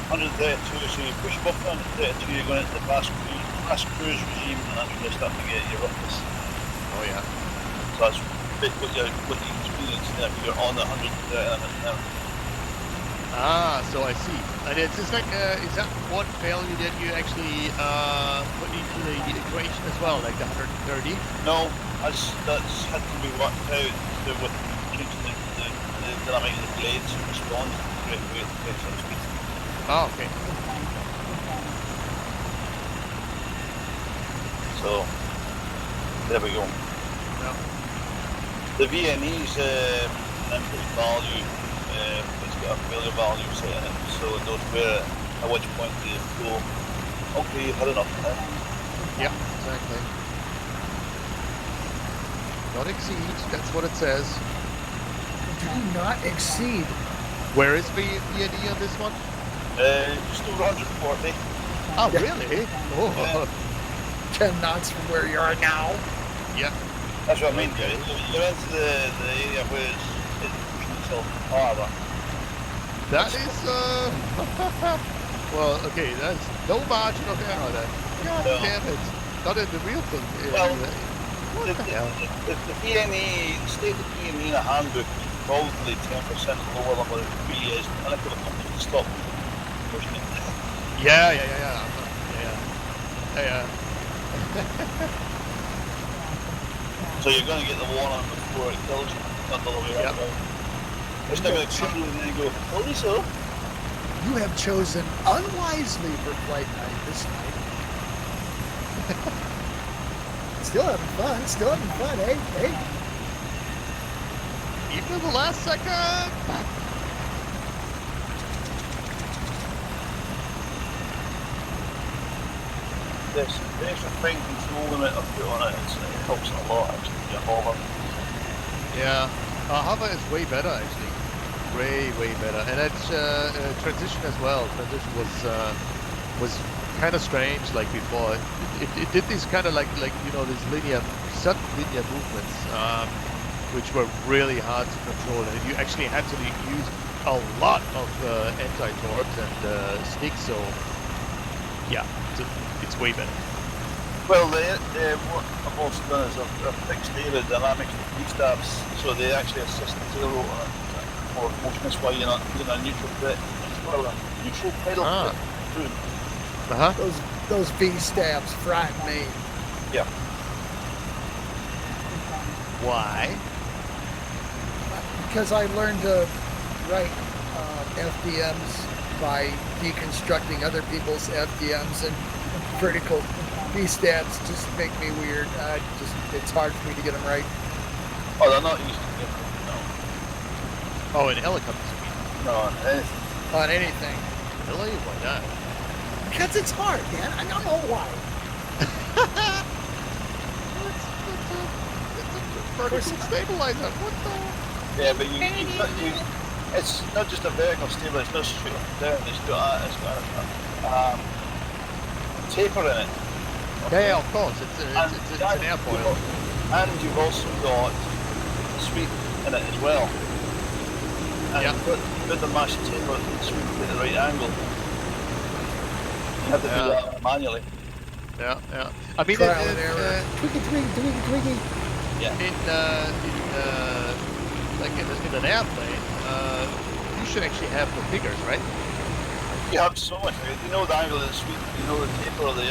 Speaker 3: 132, so you push above 132, you're going into the fast cruise regime, and that's when you start to get your roughness.
Speaker 4: Oh yeah.
Speaker 3: So that's what you experience there, if you're on the 130 limit now.
Speaker 4: Ah, so I see. And it's just like, is that one value that you actually put into the equation as well, like the 130?
Speaker 3: No, that's had to be worked out to with reaching the dynamic of the blades to respond to the correct rate of speed.
Speaker 4: Oh, okay.
Speaker 3: So, there we go.
Speaker 4: Yeah.
Speaker 3: The VNE's input value, it's got a failure value set in it, so it knows where, at which point to go, okay, you've had enough now.
Speaker 4: Yeah, exactly. Not exceed, that's what it says.
Speaker 1: Do not exceed.
Speaker 4: Where is the VNE on this one?
Speaker 3: Just over 140.
Speaker 4: Oh,
Speaker 1: Yeah.
Speaker 4: really? Oh,
Speaker 3: Yeah.
Speaker 1: 10 knots from where you are now.
Speaker 4: yeah.
Speaker 3: That's what I mean, you're into the area where it's pushing itself harder.
Speaker 4: That is, Well, okay, there's no margin of error then. God
Speaker 3: No.
Speaker 4: damn it. Not in the real thing.
Speaker 3: Well,
Speaker 4: What the hell?
Speaker 3: the PME, stated PME in a handbook is probably 10% lower than what it really is. And if the company can stop pushing it.
Speaker 4: Yeah.
Speaker 3: So you're going to get the warning before it kills you. Not the other way
Speaker 4: Yep.
Speaker 3: around. It's not going to kill you and then go, holy so.
Speaker 1: You have chosen unwisely for flight night this night. Still having fun, hey.
Speaker 4: Even in the last second.
Speaker 3: This extra fine control limit I've put on it, it helps a lot actually. Your hover.
Speaker 4: Yeah, hover is way better actually. Way better, and it's transition as well. Transition was kind of strange like before. It did these kind of like you know these sudden linear movements, which were really hard to control, and you actually had to use a lot of anti-torque and sticks. So yeah, it's way better.
Speaker 3: Well, what I've also done is I've fixed the aerodynamics with V-stabs, so they actually assist the tail rotor more motion. That's why you're not doing a neutral pedal. Well, a neutral pedal. Through.
Speaker 1: Those V-stabs frighten me.
Speaker 3: Yeah.
Speaker 4: Why?
Speaker 1: Because I learned to write FDMs by deconstructing other people's FDMs, and vertical V-stabs just make me weird. It's hard for me to get them right.
Speaker 3: Oh, they're not used to it.
Speaker 4: Oh, in helicopters, you mean?
Speaker 3: No,
Speaker 1: On anything.
Speaker 4: Really? Why not?
Speaker 1: Because it's hard, man. I don't know why.
Speaker 4: It's a vertical stabilizer. What the?
Speaker 3: yeah, but it's not just a vertical stabilizer. It's not straight up and down. It's got a taper in it.
Speaker 4: Yeah, of course. It's an airfoil.
Speaker 3: And you've also got a sweep in it as well. And
Speaker 4: Yeah.
Speaker 3: put the mash taper and sweep at the right angle. You have to do that manually.
Speaker 4: Yeah. I mean,
Speaker 1: Trial and error. Twiggy.
Speaker 3: Yeah.
Speaker 4: in an airplane, you should actually have the figures, right?
Speaker 3: You have so much. You know the angle of the sweep. You know the taper of the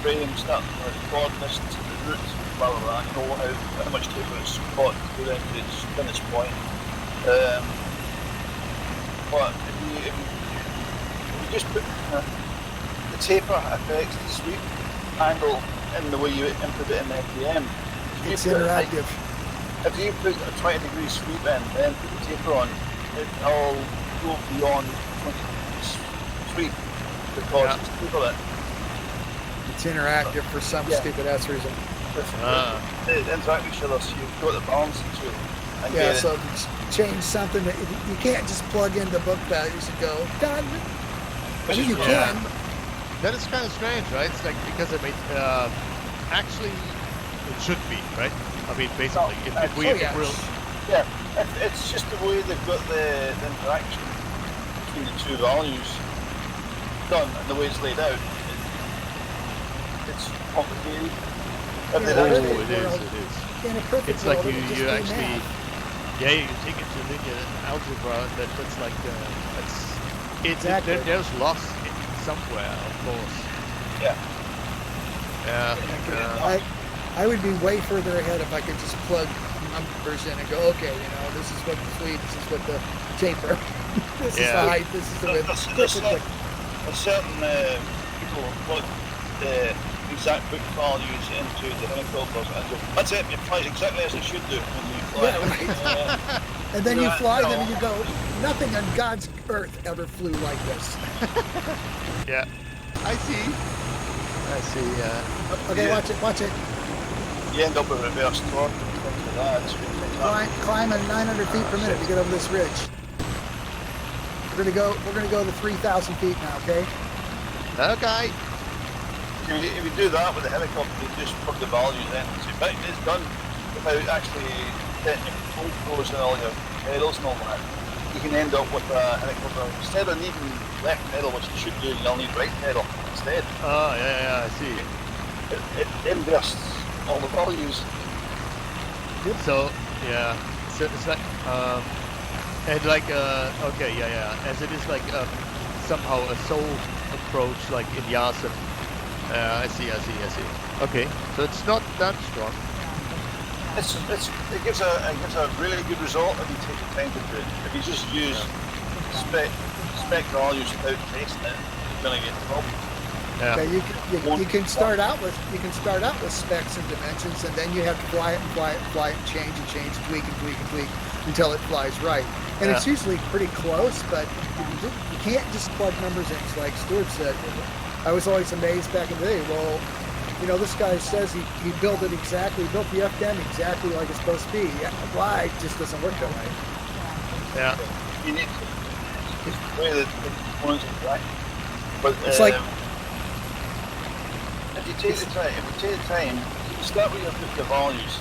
Speaker 3: frame stuff, or the coordinates, the roots, blah blah blah. You know how much taper it's got to go into its finish point. But if you just put the taper affects the sweep angle in the way you input it in FDM.
Speaker 1: It's interactive.
Speaker 3: If you put a 20-degree sweep in, then put the taper on, it'll go beyond 20 degrees sweep because it's taper it.
Speaker 1: It's interactive for some stupid ass reason.
Speaker 3: They interact with each other, so you've got the balance to it.
Speaker 1: Yeah, so if you change something, you can't just plug in the book values and go, done. I mean, you can.
Speaker 4: That is kind of strange, right? It's like, because I mean, actually, it should be, right? I mean, basically, if we
Speaker 3: Yeah, it's just the way they've got the interaction between the two values done and the way it's laid out. It's complicated.
Speaker 1: Yeah,
Speaker 4: it is.
Speaker 1: In a perfect
Speaker 4: It's like
Speaker 1: world, it would just
Speaker 4: you
Speaker 1: be
Speaker 4: actually,
Speaker 1: math.
Speaker 4: yeah, you take it to linear algebra, and that's like,
Speaker 1: Exactly.
Speaker 4: there's loss somewhere, of course.
Speaker 3: Yeah.
Speaker 4: Yeah.
Speaker 1: I would be way further ahead if I could just plug numbers in and go, okay, this is what the sweep, this is what the taper, this is the height, this is the width.
Speaker 3: There's certain people plug the exact book values into the helicopters and go, that's it, it flies exactly as it should do when you fly.
Speaker 1: Yeah, right. And then you fly them and you go, nothing on God's earth ever flew like this.
Speaker 4: Yeah. I see.
Speaker 1: Okay, watch it.
Speaker 3: You end up with reverse torque and things like that.
Speaker 1: Climb at 900 feet per minute to get over this ridge. We're gonna go to 3,000 feet now, okay?
Speaker 4: Okay.
Speaker 3: If you do that with the helicopter, you just plug the values in and say, right, it's done without actually getting your control flows and all your pedals and all that. you can end up with a helicopter instead of needing left pedal, which it should do. You'll need right pedal instead.
Speaker 4: Oh, yeah, I see.
Speaker 3: It inverts all the values.
Speaker 4: So, yeah. So it's like, and like, okay, yeah. As it is like somehow a soul approach, like in Yasin. I see. Okay, so it's not that strong.
Speaker 3: It gives a really good result if you take the time to do it. If you just use spec values without tasting it, you're gonna get problems.
Speaker 4: Yeah.
Speaker 1: Okay, you can start out with specs and dimensions, and then you have to fly it, and change, tweak until it flies right. And it's usually pretty close, but you can't just plug numbers in. It's like Stuart said. I was always amazed back in the day. Well, you know, this guy says he built it exactly, built the FDM exactly like it's supposed to be. Yeah, why? It just doesn't work that way.
Speaker 4: Yeah.
Speaker 3: You need to the way that the components are right. But
Speaker 1: it's like
Speaker 3: if you take the time, you start with your values.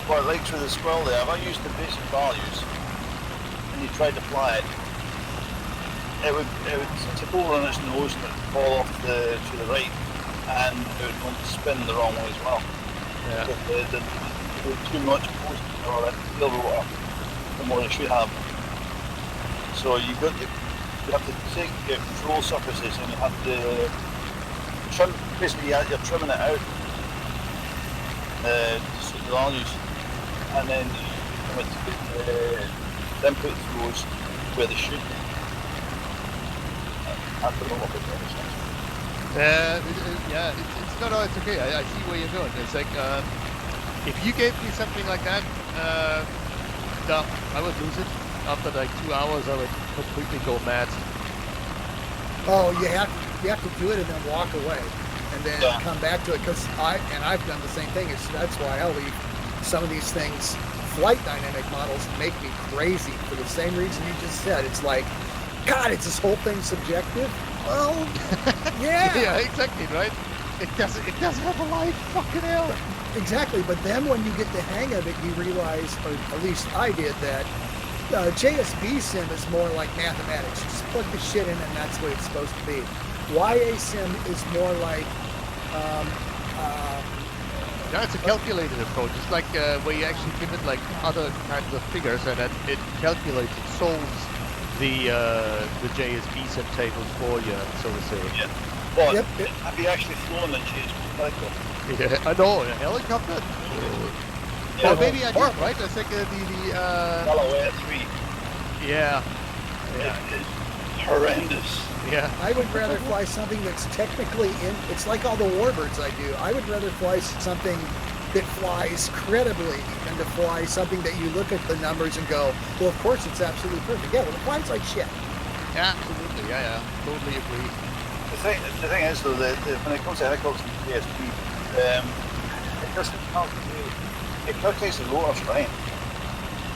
Speaker 3: Well, like through the scroll there, if I used the basic values and you tried to fly it, it would tip over on its nose and it would fall off to the right, and it would want to spin the wrong way as well.
Speaker 4: Yeah.
Speaker 3: The too much post or that field rotor than what it should have. So you have to take your control surfaces and you have to trim. Basically, you're trimming it out to suit the values, and then you then put those where they should be. I don't know what it is.
Speaker 4: It's not. It's okay. I see where you're going. It's like if you gave me something like that, no, I would lose it. After like 2 hours, I would completely go mad.
Speaker 1: Oh, you have to do it and then walk away, and then come back to it. Because I've done the same thing. That's why I leave some of these things. Flight dynamic models make me crazy for the same reason you just said. It's like, God, it's this whole thing subjective. Well, yeah.
Speaker 4: Yeah, exactly, right? It doesn't have a life, fucking hell.
Speaker 1: Exactly, but then when you get the hang of it, you realize, or at least I did, that JSB sim is more like mathematics. You just plug the shit in and that's what it's supposed to be. YA sim is more like...
Speaker 4: yeah, it's a calculated approach. It's like where you actually give it like other kinds of figures and then it calculates, it solves the JSB sim tables for you, so to say.
Speaker 3: Yeah. Well, have you actually flown a JSB helicopter?
Speaker 4: Yeah, I know, a helicopter?
Speaker 3: Yeah,
Speaker 4: well, maybe I did, right? I think
Speaker 3: Delaware 3.
Speaker 4: Yeah.
Speaker 3: It's horrendous.
Speaker 4: Yeah.
Speaker 1: I would rather fly something that's technically it's like all the warbirds I do. I would rather fly something that flies credibly than to fly something that you look at the numbers and go, well, of course it's absolutely perfect. Yeah, well, it flies like shit.
Speaker 4: Yeah, absolutely. Yeah. Totally agree.
Speaker 3: The thing is, though, that when it comes to helicopters and JSB, it doesn't calculate. It calculates the rotor strength.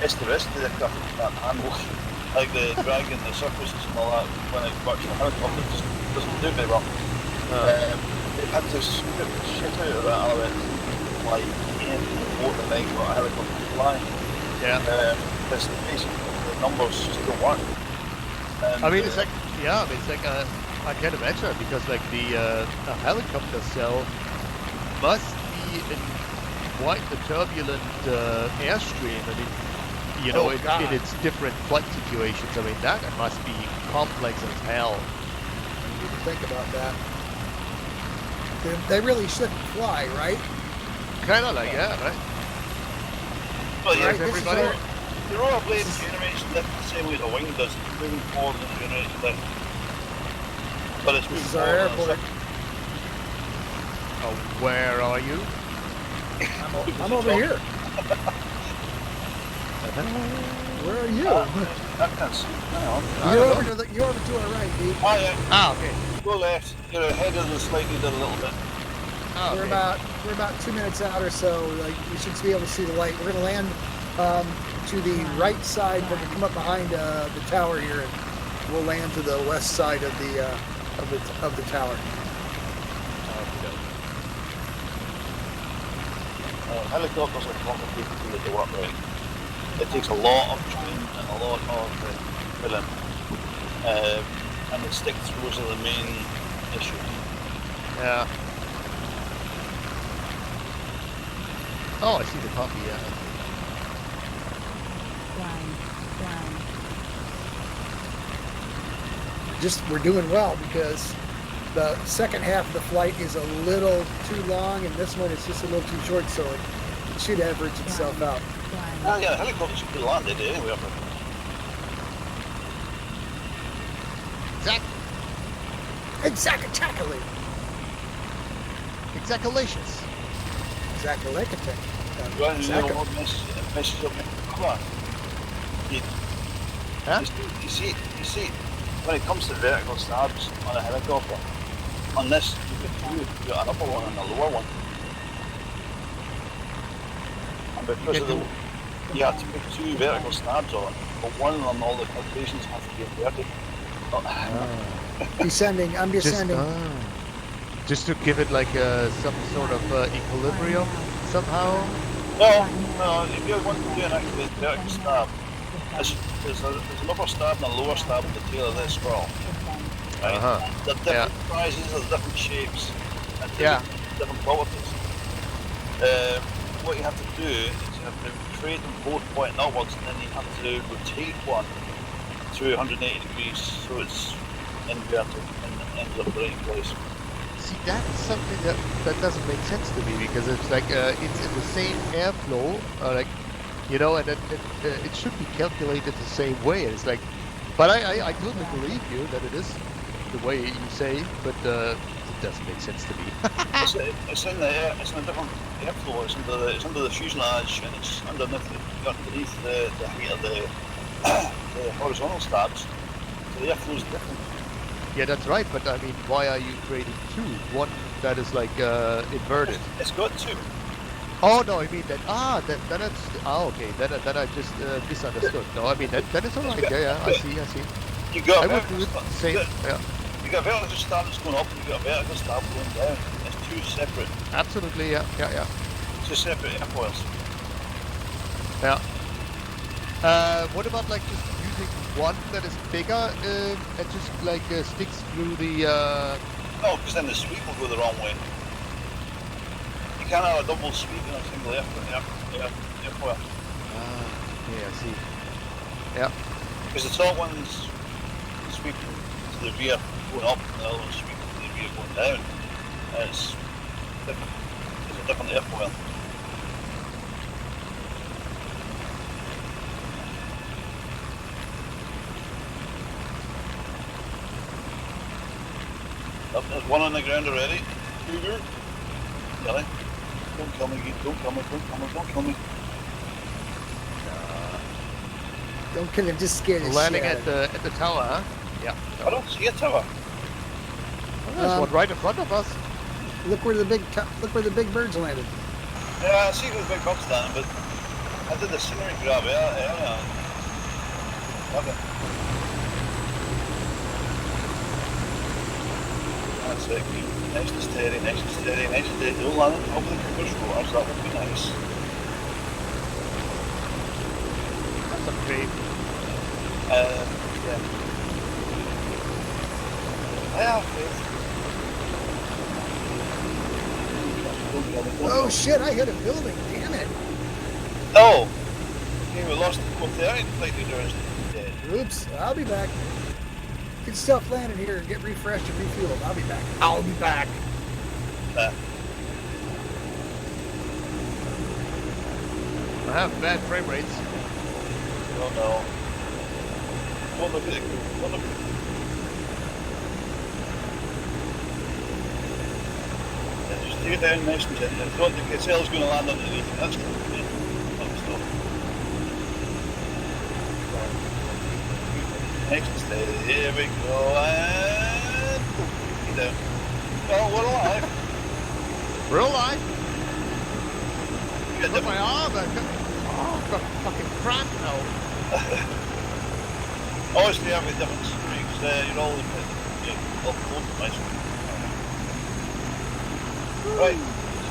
Speaker 3: It's the rest of the aircraft that can't handle, like the drag and the surfaces and all that. When it works on a helicopter, it just doesn't do very well. They've had to strip the shit out of that element, like in the motor make what a helicopter can fly.
Speaker 4: Yeah.
Speaker 3: Because the numbers just don't work. And,
Speaker 4: I mean, it's like, I can't imagine it because like the helicopter cell must be in quite a turbulent airstream. I mean, you know, in its different flight situations. I mean, that must be complex as hell.
Speaker 1: You can think about that. They really shouldn't fly, right?
Speaker 4: Kind of like, yeah, right?
Speaker 3: Well, yeah,
Speaker 1: Right,
Speaker 3: everybody. The rotor blade generates lift the same way the wing does, moving forward and generates lift. But it's moving
Speaker 1: This is our
Speaker 3: forward.
Speaker 1: airport.
Speaker 4: Where are you?
Speaker 1: I'm over here. Where are you?
Speaker 3: I can't see. Hang on.
Speaker 1: You're over to our right, Dee.
Speaker 3: Oh, yeah.
Speaker 4: Ah, okay.
Speaker 3: Go left. You're ahead of the slightly did a little bit.
Speaker 4: Oh,
Speaker 1: We're about 2 minutes out or so. Like, you should be able to see the light. We're going to land to the right side. We're going to come up behind the tower here, and we'll land to the west side of the tower.
Speaker 3: Helicopters are complicated to work right. It takes a lot of training and a lot of for them. And the stick throws are the main issue.
Speaker 4: Yeah. Oh, I see the copy, yeah.
Speaker 1: We're doing well because the second half of the flight is a little too long, and this one is just a little too short, so it should average itself out.
Speaker 3: Oh yeah, the helicopter should be landed anyway up there.
Speaker 1: Exactly.
Speaker 4: Exactulations.
Speaker 1: Exactly.
Speaker 3: Well, you know what messes up my
Speaker 4: Huh?
Speaker 3: You see, when it comes to vertical stabs on a helicopter, on this you got an upper one and a lower one. And because of you have to put 2 vertical stabs on, but one of them all the calculations have to be inverted.
Speaker 1: Descending. I'm descending.
Speaker 4: Just to give it like some sort of equilibrium somehow.
Speaker 3: No, if you want to do an actual vertical stab, there's an upper stab and a lower stab at the tail of this scroll. Right? They're different sizes, they're different shapes, and different qualities. What you have to do is you have to trade them both pointing upwards, and then you have to rotate one through 180 degrees so it's inverted and ends up in the right place.
Speaker 4: See, that's something that doesn't make sense to me, because it's like it's in the same airflow, like, you know, and it should be calculated the same way. It's like, but I totally believe you that it is the way you say, but it doesn't make sense to me.
Speaker 3: It's in a different airflow. It's under the fuselage, and it's underneath the height of the horizontal stabs. So the airflow is different.
Speaker 4: Yeah, that's right, but I mean, why are you creating 2? One that is like inverted.
Speaker 3: It's got 2.
Speaker 4: Oh no, I mean that. Okay. Then I just misunderstood. No, I mean that is alright. Yeah, I see.
Speaker 3: You got
Speaker 4: I would do it the same. Yeah.
Speaker 3: You got a vertical stab that's going up, and you got a vertical stab going down. It's 2 separate.
Speaker 4: Absolutely. Yeah.
Speaker 3: 2 separate airfoils.
Speaker 4: Yeah. What about like just using one that is bigger and just like sticks through the?
Speaker 3: No, because then the sweep will go the wrong way. You can't have a double sweep in a single airfoil.
Speaker 4: Okay, I see. Yeah.
Speaker 3: Because the top one's sweeping to the rear going up, and the other one's sweeping to the rear going down. And it's different. It's a different airfoil. There's one on the ground already. Cougar. Kelly. Don't kill me, don't kill me.
Speaker 1: Don't kill him, just scare the shit
Speaker 4: Landing
Speaker 1: out
Speaker 4: at
Speaker 1: of
Speaker 4: the tower, huh? Yeah.
Speaker 3: I don't see a tower.
Speaker 4: Oh, there's one right in front of us.
Speaker 1: him. Look where the big birds landed.
Speaker 3: Yeah, I see those big bugs standing, but I did the scenery grab earlier. Love it. That's it. Nice and steady. Don't land on top of the Cougar's rotors, that would be nice.
Speaker 4: That's a great.
Speaker 3: Yeah. I have faith.
Speaker 1: Oh shit! I hit a building. Damn it!
Speaker 3: Oh! Okay, we lost the 430 flight leader is dead.
Speaker 1: Oops! I'll be back. Get stuff landed here and get refreshed and refueled. I'll be back.
Speaker 4: I have bad frame rates.
Speaker 3: Oh no. What look at it. What look at it. Yeah, just take it down nice and gently. I don't think the sail's going to land underneath it. That's cool. Yeah. Nice and steady. Here we go. And get down. Oh, we're alive.
Speaker 4: We're alive.
Speaker 3: You got
Speaker 4: Look, my
Speaker 3: different.
Speaker 4: arm. I've got fucking cramp now.
Speaker 3: Obviously, you have a different streaks. You're all nice. Right,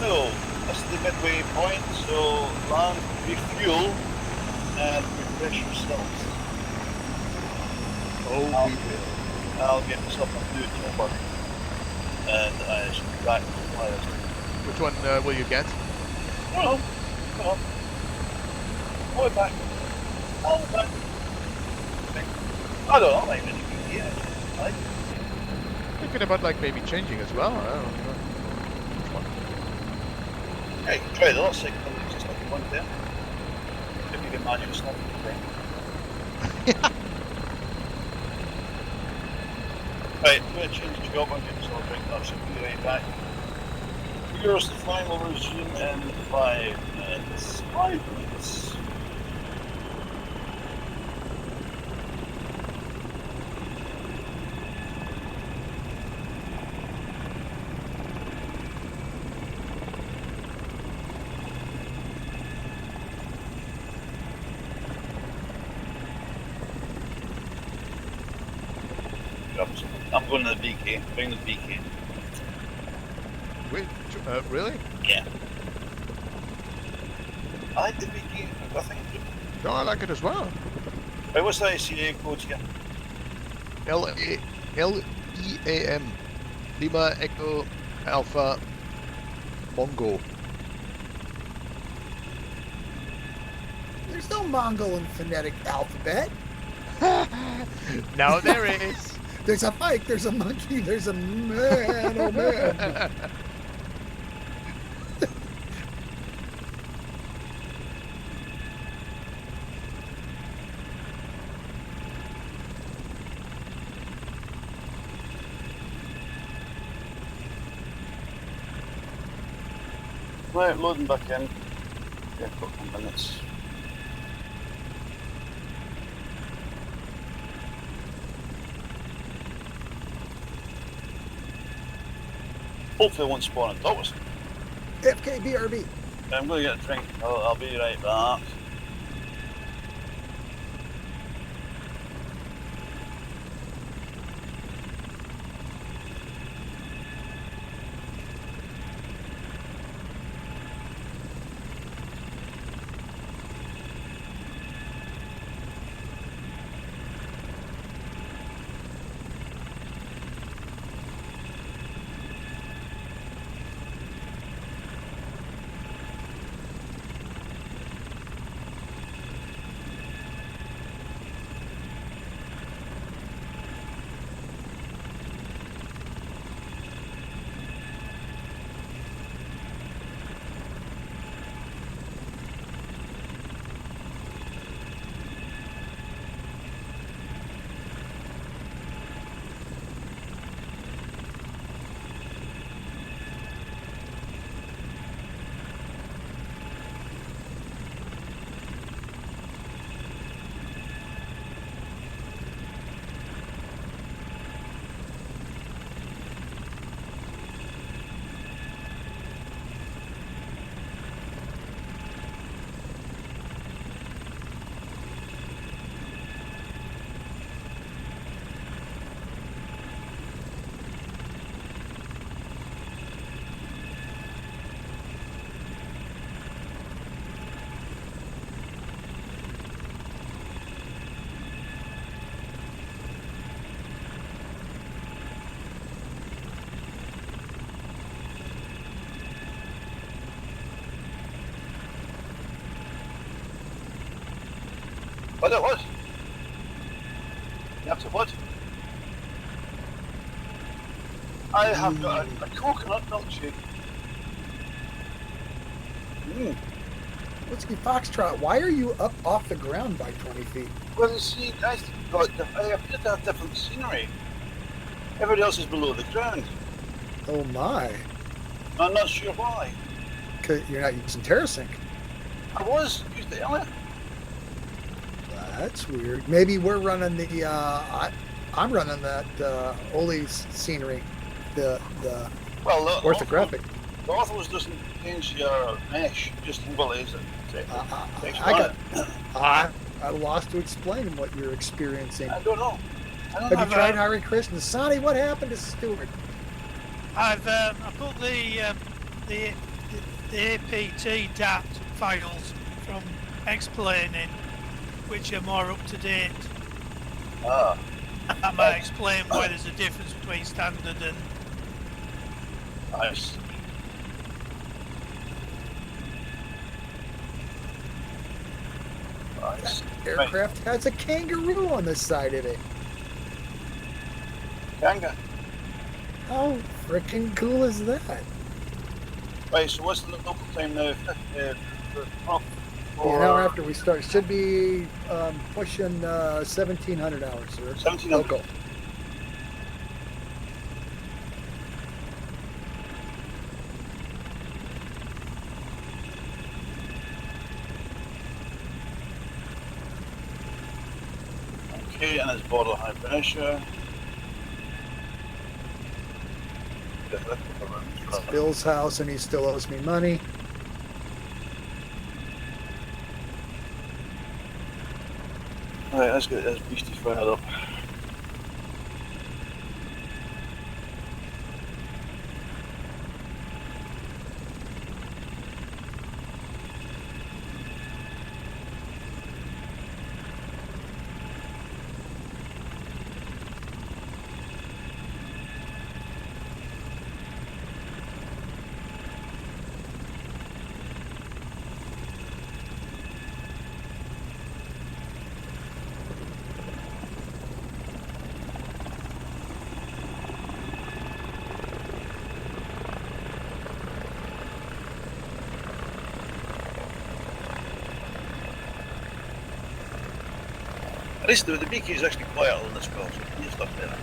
Speaker 3: so this is the midway point. So land, refuel, and refresh yourselves.
Speaker 4: Oh,
Speaker 3: I'll-
Speaker 4: we will.
Speaker 3: I'll get myself a new toolbar and I should be back to flyers.
Speaker 4: Which one will you get?
Speaker 3: No, no. I'll be back. I'll be back. I don't know, like really good gear. Right?
Speaker 4: Thinking about like maybe changing as well. I don't know. Which one?
Speaker 3: Yeah, you can try the other six, but it's just like one there. If you can manage to snap the thing. Right, I'm going to change the job and get myself a drink. That should be right back. Here's the flying will resume in 5 minutes. 5 minutes. I'm going to the BK. Bring the BK.
Speaker 4: Wait, really?
Speaker 3: Yeah. I like the BK. I think.
Speaker 4: No, I like it as well.
Speaker 3: Right, what's the ICA code here?
Speaker 4: LEAM. Lima Echo Alpha Mongo.
Speaker 1: There's no Mongol in phonetic alphabet.
Speaker 4: Now there is.
Speaker 1: There's a bike, there's a monkey, there's a man, oh man.
Speaker 3: Right, loading back in. Yeah, a couple of minutes. Hopefully it won't spawn on top of us.
Speaker 1: FKBRB.
Speaker 3: I'm going to get a drink. I'll be right back. What it was? You have to what? I have got a coconut milkshake. Mmm.
Speaker 1: Whiskey Foxtrot, why are you up off the ground by 20 feet?
Speaker 3: Well, you see, I appear to have different scenery. Everybody else is below the ground.
Speaker 1: Oh my.
Speaker 3: I'm not sure why.
Speaker 1: You're not using TerraSync.
Speaker 3: I was used it earlier.
Speaker 1: That's weird. Maybe we're running the, I'm running that Oli's scenery, the
Speaker 3: Well,
Speaker 1: orthographic.
Speaker 3: The Orthos doesn't change your mesh, just overlays it.
Speaker 1: I lost to explain what you're experiencing.
Speaker 3: I don't know.
Speaker 1: Have you tried Hare Krishna? Sonny, what happened to Stuart?
Speaker 2: I put the APT DAT files from X-Plane in, which are more up to date.
Speaker 3: Ah.
Speaker 2: That might explain why there's a difference between standard and...
Speaker 3: Nice. Nice.
Speaker 1: Aircraft has a kangaroo on the side of it.
Speaker 3: Kanga.
Speaker 1: How freaking cool is that?
Speaker 3: Right, so what's the local time now?
Speaker 1: An hour after we start. Should be pushing 1,700 hours, sir.
Speaker 3: 1,700.
Speaker 1: Local.
Speaker 3: Okay, and it's border high pressure.
Speaker 1: It's Bill's house and he still owes me money.
Speaker 3: Right, let's get this beastie fired up. At least the beaky is actually quieter on this call, so you can stuff there.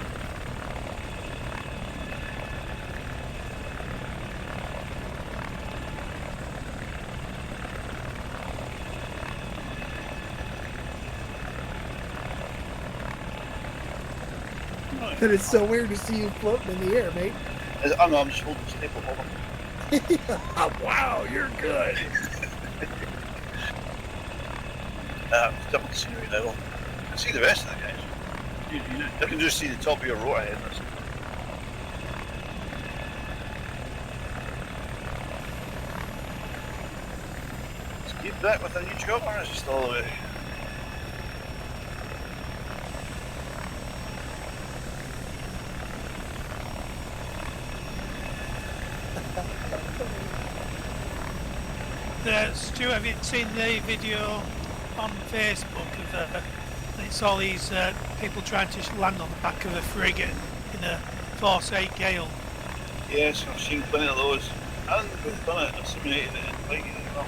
Speaker 1: And it's so weird to see you floating in the air, mate.
Speaker 3: I know, I'm just holding the staple holder.
Speaker 1: Wow, you're good.
Speaker 3: Double scenery now. I can see the rest of the guys. I can just see the top of your rotor head. Let's keep that with a new job, or is it still away?
Speaker 2: Stu, have you seen the video on Facebook of it's all these people trying to land on the back of a frigate in a Force 8 gale?
Speaker 3: Yes, I've seen plenty of those. And we've done it, I've simulated it in Flightgear as well.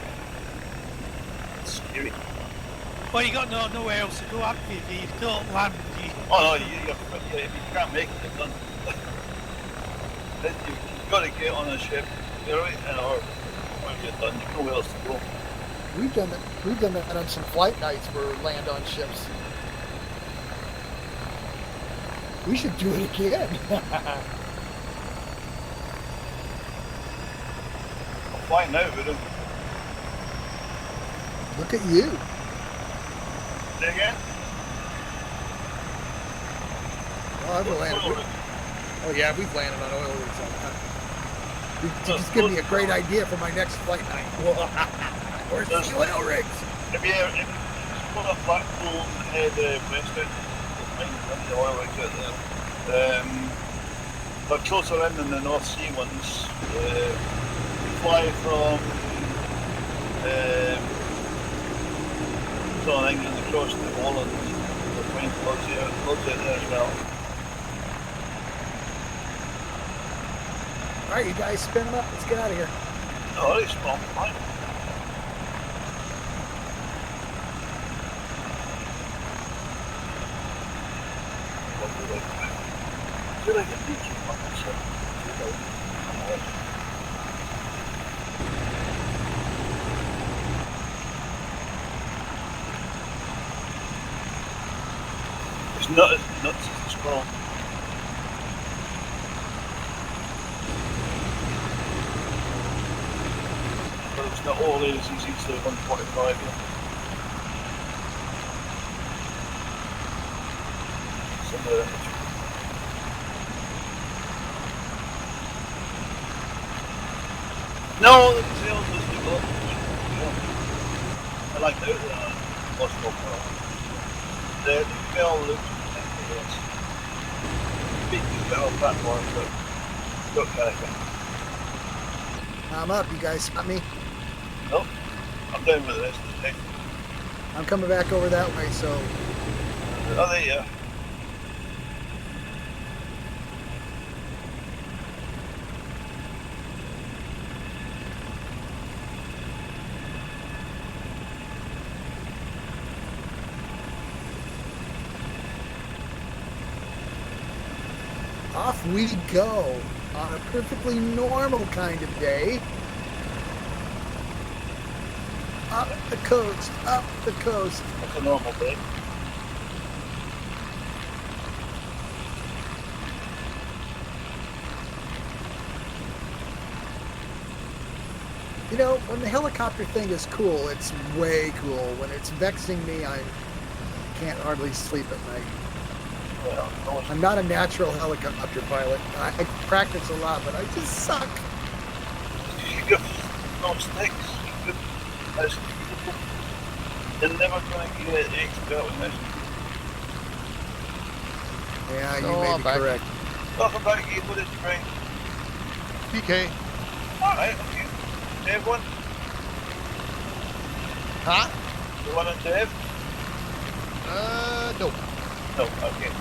Speaker 3: It's scary.
Speaker 2: Well, you got nowhere else to go, have you? If you don't land,
Speaker 3: Oh no, if you can't make it, it's done. You've got to get on a ship, you're right, or when you're done, you've nowhere else to go.
Speaker 1: We've done that on some flight nights where we land on ships. We should do it again.
Speaker 3: I'm flying now, but
Speaker 1: Look at you.
Speaker 3: say again?
Speaker 1: Oh, I've landed. Oh yeah, we've landed on oil rigs all the time. You just give me a great idea for my next flight night. Or the oil rigs.
Speaker 3: If you put a Blackpool head westbound, the oil rigs out there. They're closer in than the North Sea ones. We fly from England across to Holland. We're flying loads out there as well.
Speaker 1: Alright, you guys spin them up. Let's get out of here.
Speaker 3: No, it's not fine. I feel like a beach on myself. It's not as nuts as the scroll. But it's not all as easy as the 145 here. Somewhere in between. No, the sales was the goal. I like the lost goal. The bell looks ridiculous. bit on platform, but don't panic.
Speaker 1: I'm up. You guys spot me?
Speaker 3: Nope. I'm down with the rest of the thing.
Speaker 1: I'm coming back over that way, so
Speaker 3: Oh, there you are.
Speaker 1: off we go on a perfectly normal kind of day. Up the coast, up the coast.
Speaker 3: That's a normal day.
Speaker 1: You know, when the helicopter thing is cool, it's way cool. When it's vexing me, I can't hardly sleep at night.
Speaker 3: Well, no one's
Speaker 1: I'm not a natural helicopter pilot. I practice a lot, but I just suck.
Speaker 3: you got no sticks. They're never going to get an expert with this.
Speaker 1: Yeah, you
Speaker 4: So,
Speaker 1: may
Speaker 4: I'm
Speaker 1: be
Speaker 4: back.
Speaker 1: correct.
Speaker 3: Welcome back, Gabe. What did you bring?
Speaker 4: PK.
Speaker 3: Alright, okay. Dev one?
Speaker 4: Huh?
Speaker 3: The one on Dev?
Speaker 4: No.
Speaker 3: No, okay.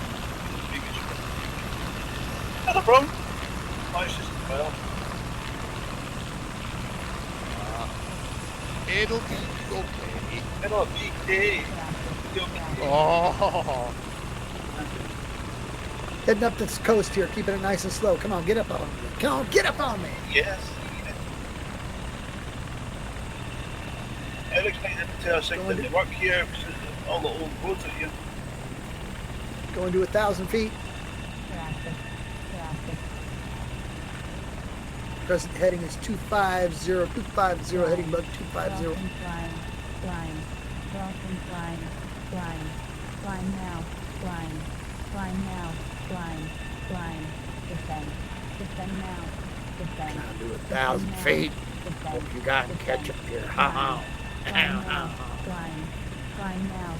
Speaker 3: Not a problem. Nice just well.
Speaker 4: It'll be okay.
Speaker 3: It'll be day.
Speaker 4: Oh.
Speaker 1: Heading up this coast here, keeping it nice and slow. Come on, get up on me. Come on, get up on me.
Speaker 3: Yes. Alex might have to tell us that they work here because all the old roads are here.
Speaker 1: Going to 1,000 feet. Present heading is 250, 250, heading bug 250.
Speaker 5: Flying now, descend now, descend.
Speaker 1: Down to 1,000 feet. Hope you got to catch up here. Ha ha.
Speaker 5: Flying now,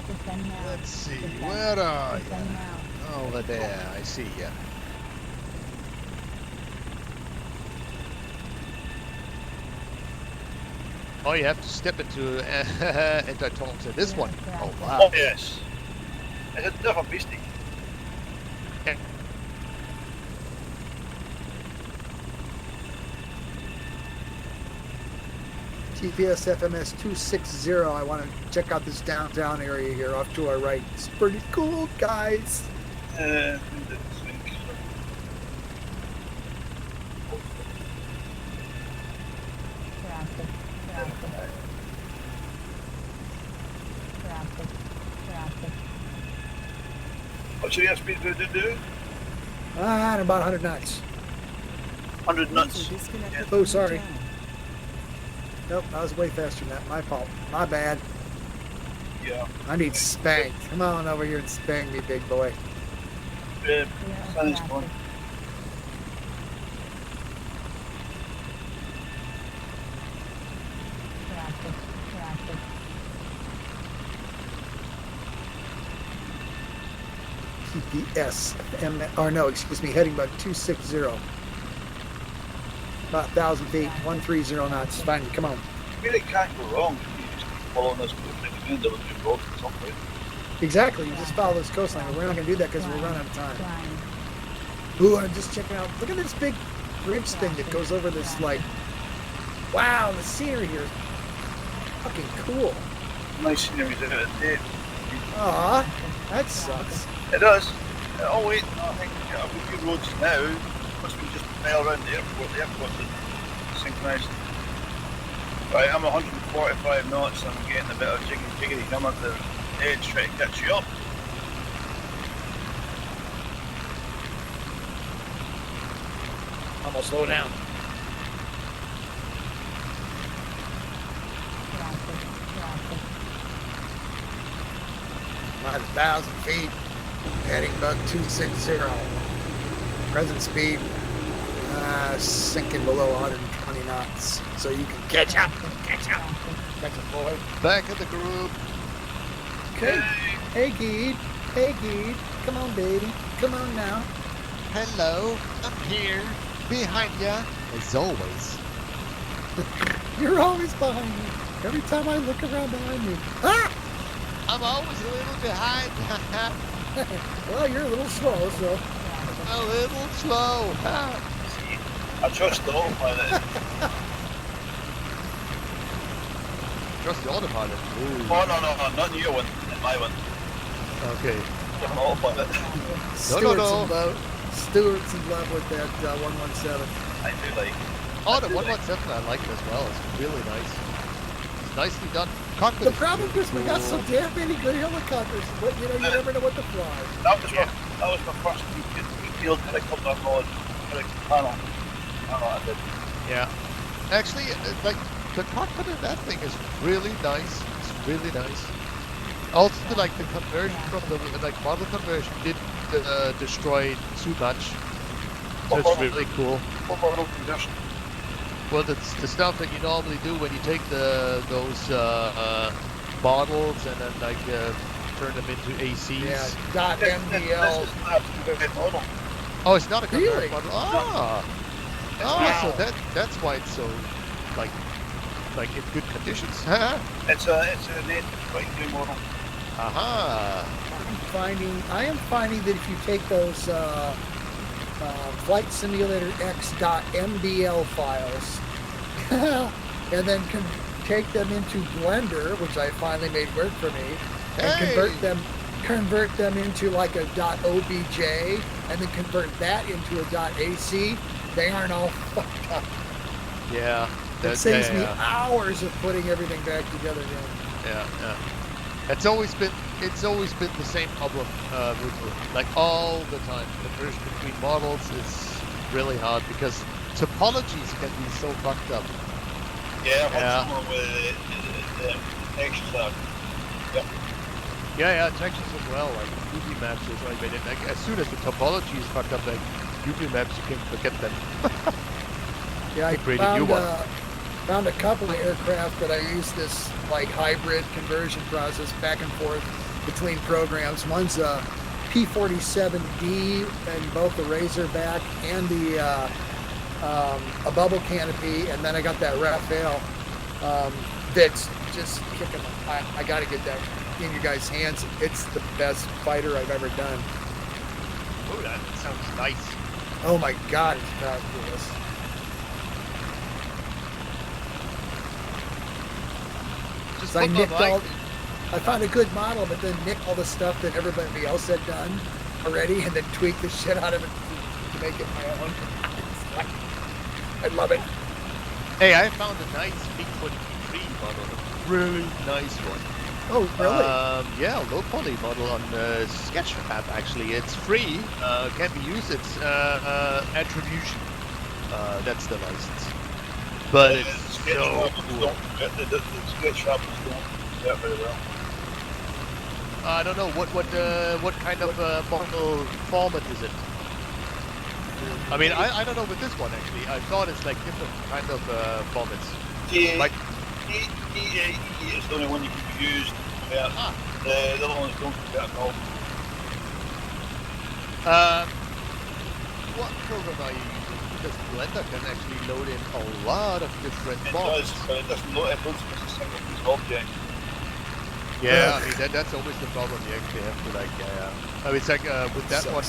Speaker 5: descend now.
Speaker 4: Let's see. Where are you?
Speaker 5: Descend now.
Speaker 4: Over there. I see ya. Oh, you have to step into and I talk to this one. Oh wow.
Speaker 3: Oh, yes. It's a different beastie.
Speaker 1: TPS FMS 260. I want to check out this downtown area here off to our right. It's pretty cool, guys.
Speaker 3: What's your airspeed going to do?
Speaker 1: At about 100 knots.
Speaker 3: 100 knots.
Speaker 1: Oh, sorry. Nope, I was way faster than that. My fault. My bad.
Speaker 3: Yeah.
Speaker 1: I need spanked. Come on over here and spank me, big boy.
Speaker 3: Sunny's gone.
Speaker 1: TPS, or no, excuse me, heading about 260. About 1,000 feet, 130 knots. Fine, come on.
Speaker 3: I mean, it can't go wrong. You just keep following this coastline. You end up with your road at some point.
Speaker 1: Exactly, you just follow this coastline. We're not going to do that because we'll run out of time. Ooh, I'm just checking out. Look at this big bridge thing that goes over this, like, wow, the scenery here is fucking cool.
Speaker 3: Nice scenery out of the day.
Speaker 1: Aw, that sucks.
Speaker 3: It does. Oh wait, no, I think with your roads now, must be just a mile around the airport. The airport's synchronised. Right, I'm 145 knots. I'm getting a bit of jiggity come at the edge, trying to catch you up.
Speaker 1: Almost slow down. About 1,000 feet, heading bug 260. Present speed Sinking below 120 knots, so you can catch up, boy.
Speaker 4: Back in the group.
Speaker 1: Okay. Hey, Geed, come on, baby, come on now.
Speaker 4: Hello, I'm here. Behind ya. As always.
Speaker 1: You're always behind me. Every time I look around behind me. Ah!
Speaker 4: I'm always a little behind.
Speaker 1: Well, you're a little slow, so.
Speaker 4: A little slow.
Speaker 3: I trust the autopilot.
Speaker 4: Trust the autopilot. Ooh.
Speaker 3: Oh, no, not in your one, in my one.
Speaker 4: Okay.
Speaker 3: Different autopilot.
Speaker 1: Stuart's in love with that 117.
Speaker 3: I do like.
Speaker 4: Oh, the 117 I like it as well. It's really nice. It's nicely done. Cockpit
Speaker 1: The problem is we got so damn many good helicopters, but you never know what to fly.
Speaker 3: That was my first field helicopter mod. Panel. I did.
Speaker 4: Yeah. Actually, like, the cockpit of that thing is really nice. It's really nice. Also, like, the conversion from the, like, model conversion didn't destroy too much. So it's really cool.
Speaker 3: What model conversion?
Speaker 4: Well, it's the stuff that you normally do when you take those models and then, like, turn them into ACs.
Speaker 1: Yeah, dot
Speaker 3: This
Speaker 1: MDL.
Speaker 3: is not a converted model.
Speaker 4: Oh, it's not a converted
Speaker 1: Really?
Speaker 4: model. Ah!
Speaker 1: Wow.
Speaker 4: So that's why it's so, like in good conditions.
Speaker 3: It's a native Flightgear model.
Speaker 4: Aha!
Speaker 1: I am finding that if you take those Flight Simulator X.mbl files and then take them into Blender, which I finally made work for me, and convert them into like a .obj, and then convert that into a .ac, they aren't all fucked up.
Speaker 4: Yeah.
Speaker 1: It saves me hours of putting everything back together again.
Speaker 4: Yeah. It's always been the same problem with like all the time. The conversion between models is really hard because topologies can be so fucked up.
Speaker 3: Yeah, someone with the textures are. Yep.
Speaker 4: Yeah, textures as well. Like UV maps is like as soon as the topology is fucked up, like UV maps you can forget them.
Speaker 1: Yeah, I
Speaker 4: create a new one.
Speaker 1: Found a couple of aircraft that I used this like hybrid conversion process back and forth between programs. One's a P-47D and both the Razorback and the a bubble canopy, and then I got that Rafale that's just kicking. I got to get that in you guys' hands. It's the best fighter I've ever done.
Speaker 4: Oh, that sounds nice.
Speaker 1: Oh my God, it's fabulous.
Speaker 4: Just
Speaker 1: So I
Speaker 4: put
Speaker 1: nicked
Speaker 4: my
Speaker 1: all.
Speaker 4: mic.
Speaker 1: I found a good model, but then nicked all the stuff that everybody else had done already, and then tweaked the shit out of it to make it my own. I love it.
Speaker 4: Hey, I found a nice Bigfoot 3 model. A really nice one.
Speaker 1: Oh, really?
Speaker 4: Yeah, low poly model on Sketchfab actually. It's free, can be used. It's attribution. That's the license. But it's so cool.
Speaker 3: The sketch rappers don't do that very well.
Speaker 4: I don't know what kind of model format is it? I mean, I don't know with this one actually. I thought it's like different kind of formats. Like
Speaker 3: EAE is the only one you can use. Yeah. The other ones don't do that at all.
Speaker 4: What program are you using? Because Blender can actually load in a lot of different
Speaker 3: It
Speaker 4: models.
Speaker 3: does, but it doesn't load. It loads as a single piece of object.
Speaker 4: Yeah, I mean that's always the problem. You actually have to like, I mean, it's like with that one,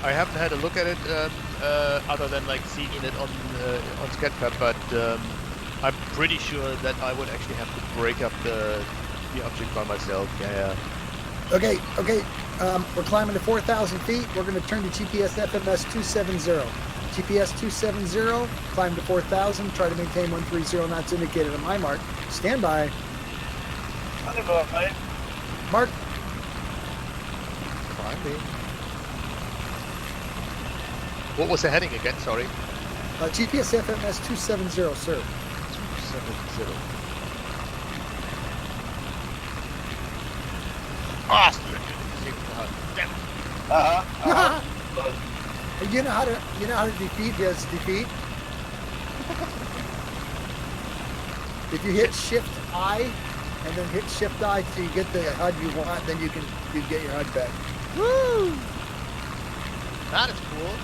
Speaker 4: I haven't had a look at it other than like seeing it on Sketchfab, but I'm pretty sure that I would actually have to break up the object by myself. Yeah.
Speaker 1: Okay. We're climbing to 4,000 feet. We're going to turn to GPS FMS 270. GPS 270, climb to 4,000, try to maintain 130 knots indicated on my mark. Stand by.
Speaker 3: I don't know, mate.
Speaker 1: Mark.
Speaker 4: Climbing. What was the heading again? Sorry.
Speaker 1: GPS FMS 270, sir.
Speaker 4: 270. Ah, damn it.
Speaker 1: You know how to defeat his defeat? If you hit Shift I and then hit Shift I till you get the HUD you want, then you get your HUD back.
Speaker 4: Woo! That is cool.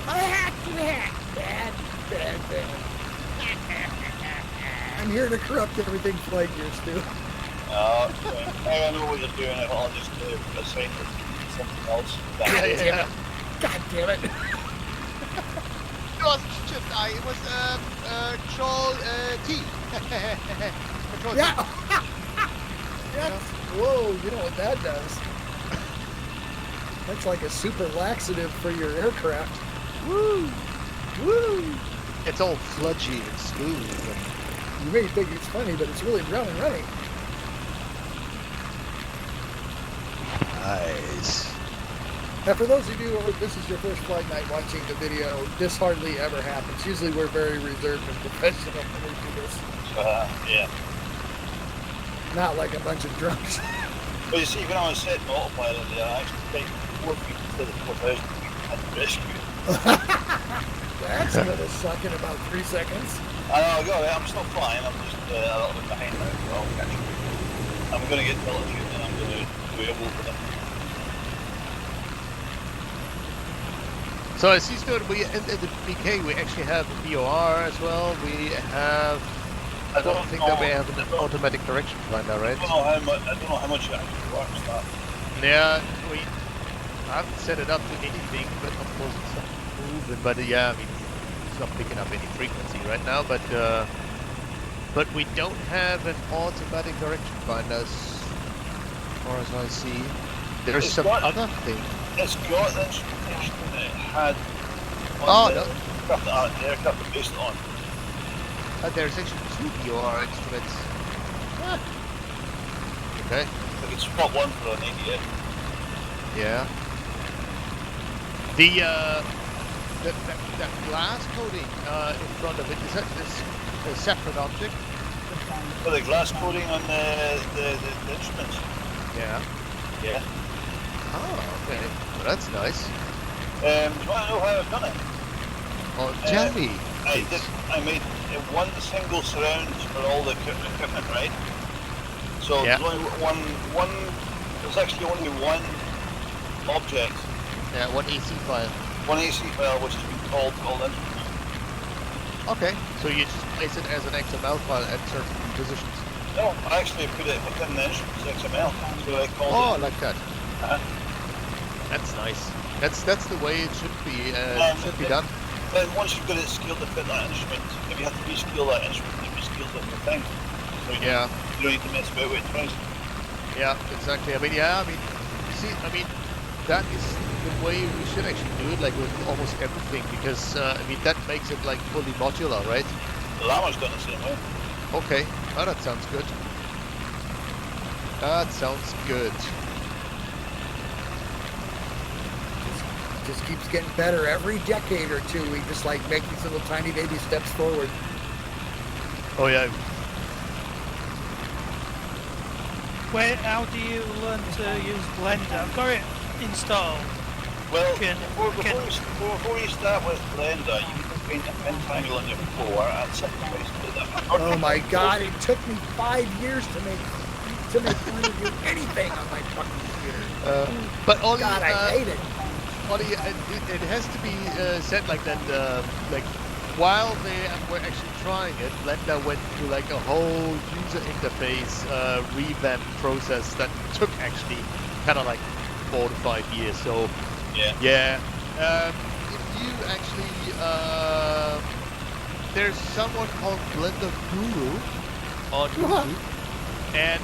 Speaker 1: I hacked. Bad. I'm here to corrupt everything Flightgear, Stu.
Speaker 3: I know what you're doing. I'll just assign it to something else.
Speaker 4: Yeah.
Speaker 1: God damn it.
Speaker 4: It wasn't Shift I, it was Control T. Control
Speaker 1: Yeah.
Speaker 4: T.
Speaker 1: Yes. Whoa, you know what that does? That's like a super laxative for your aircraft.
Speaker 4: Woo! It's all fludgy and smooth.
Speaker 1: You may think it's funny, but it's really running.
Speaker 4: Nice.
Speaker 1: Now, for those of you who this is your first flight night watching the video, this hardly ever happens. Usually we're very reserved and professional when we do this.
Speaker 3: Yeah.
Speaker 1: Not like a bunch of drunks.
Speaker 3: But you see, when I was set multiplier in there, I actually take 4 feet instead of 4,000 feet at the rescue.
Speaker 1: That's gonna suck in about 3 seconds.
Speaker 3: I know, I got it. I'm still flying. I'm just a little bit behind now. So I'll catch you. I'm going to get military and I'm going to do a wolf with them.
Speaker 4: So I see, Stuart, we in the BK we actually have VOR as well. We have. I don't think that we have an automatic direction finder, right?
Speaker 3: I don't know how much it actually works. That.
Speaker 4: Yeah, we haven't set it up to anything, but of course it's not moving. But yeah, I mean, it's not picking up any frequency right now. But we don't have an automatic direction finder as far as I see. There's
Speaker 3: It's
Speaker 4: some
Speaker 3: got-
Speaker 4: other thing.
Speaker 3: It's got the instrumentation that it had
Speaker 4: Oh,
Speaker 3: on
Speaker 4: no.
Speaker 3: the aircraft that based on.
Speaker 4: There's actually 2 VOR instruments. Ah. Okay.
Speaker 3: Like it's spot one for an 88.
Speaker 4: Yeah. That glass coating in front of it, is that a separate object?
Speaker 3: For the glass coating on the instruments.
Speaker 4: Yeah.
Speaker 3: Yeah.
Speaker 4: Oh, okay. Well, that's nice.
Speaker 3: Do you want to know how I've done it?
Speaker 4: Oh, tell me.
Speaker 3: I made one single surround for all the equipment, right? So
Speaker 4: Yeah.
Speaker 3: there's only there's actually only one object,
Speaker 4: Yeah, one AC file.
Speaker 3: one AC file which has been called all instruments.
Speaker 4: Okay. So you just place it as an XML file at certain positions.
Speaker 3: No, I actually put it within the instruments XML, so I called
Speaker 4: Oh,
Speaker 3: it.
Speaker 4: like that. That's nice. That's the way it should be done.
Speaker 3: Then once you've got it scaled to fit that instrument, if you have to rescale that instrument, you rescale different things. So you
Speaker 4: Yeah.
Speaker 3: you don't need to mess about with it twice.
Speaker 4: Yeah, exactly. I mean, you see, that is the way we should actually do it, like with almost everything, because that makes it like fully modular, right?
Speaker 3: The Llama's done the same way.
Speaker 4: Okay. Oh, that sounds good. That sounds good.
Speaker 1: Just keeps getting better every decade or two. We just like make these little tiny baby steps forward.
Speaker 4: Oh yeah.
Speaker 2: How do you learn to use Blender? I've got it installed.
Speaker 3: Well,
Speaker 2: Can-
Speaker 3: before you start with Blender, you can paint a pentangle on your floor and set the place to that.
Speaker 1: Oh my God! It took me 5 years to make Blender do anything on my fucking computer.
Speaker 4: But Ollie,
Speaker 1: God, I hate it.
Speaker 4: Ollie, it has to be said like that. Like while they were actually trying it, Blender went through like a whole user interface revamp process that took actually kind of like 4 to 5 years. So
Speaker 3: Yeah.
Speaker 4: if you actually there's someone called Blender Guru on YouTube, and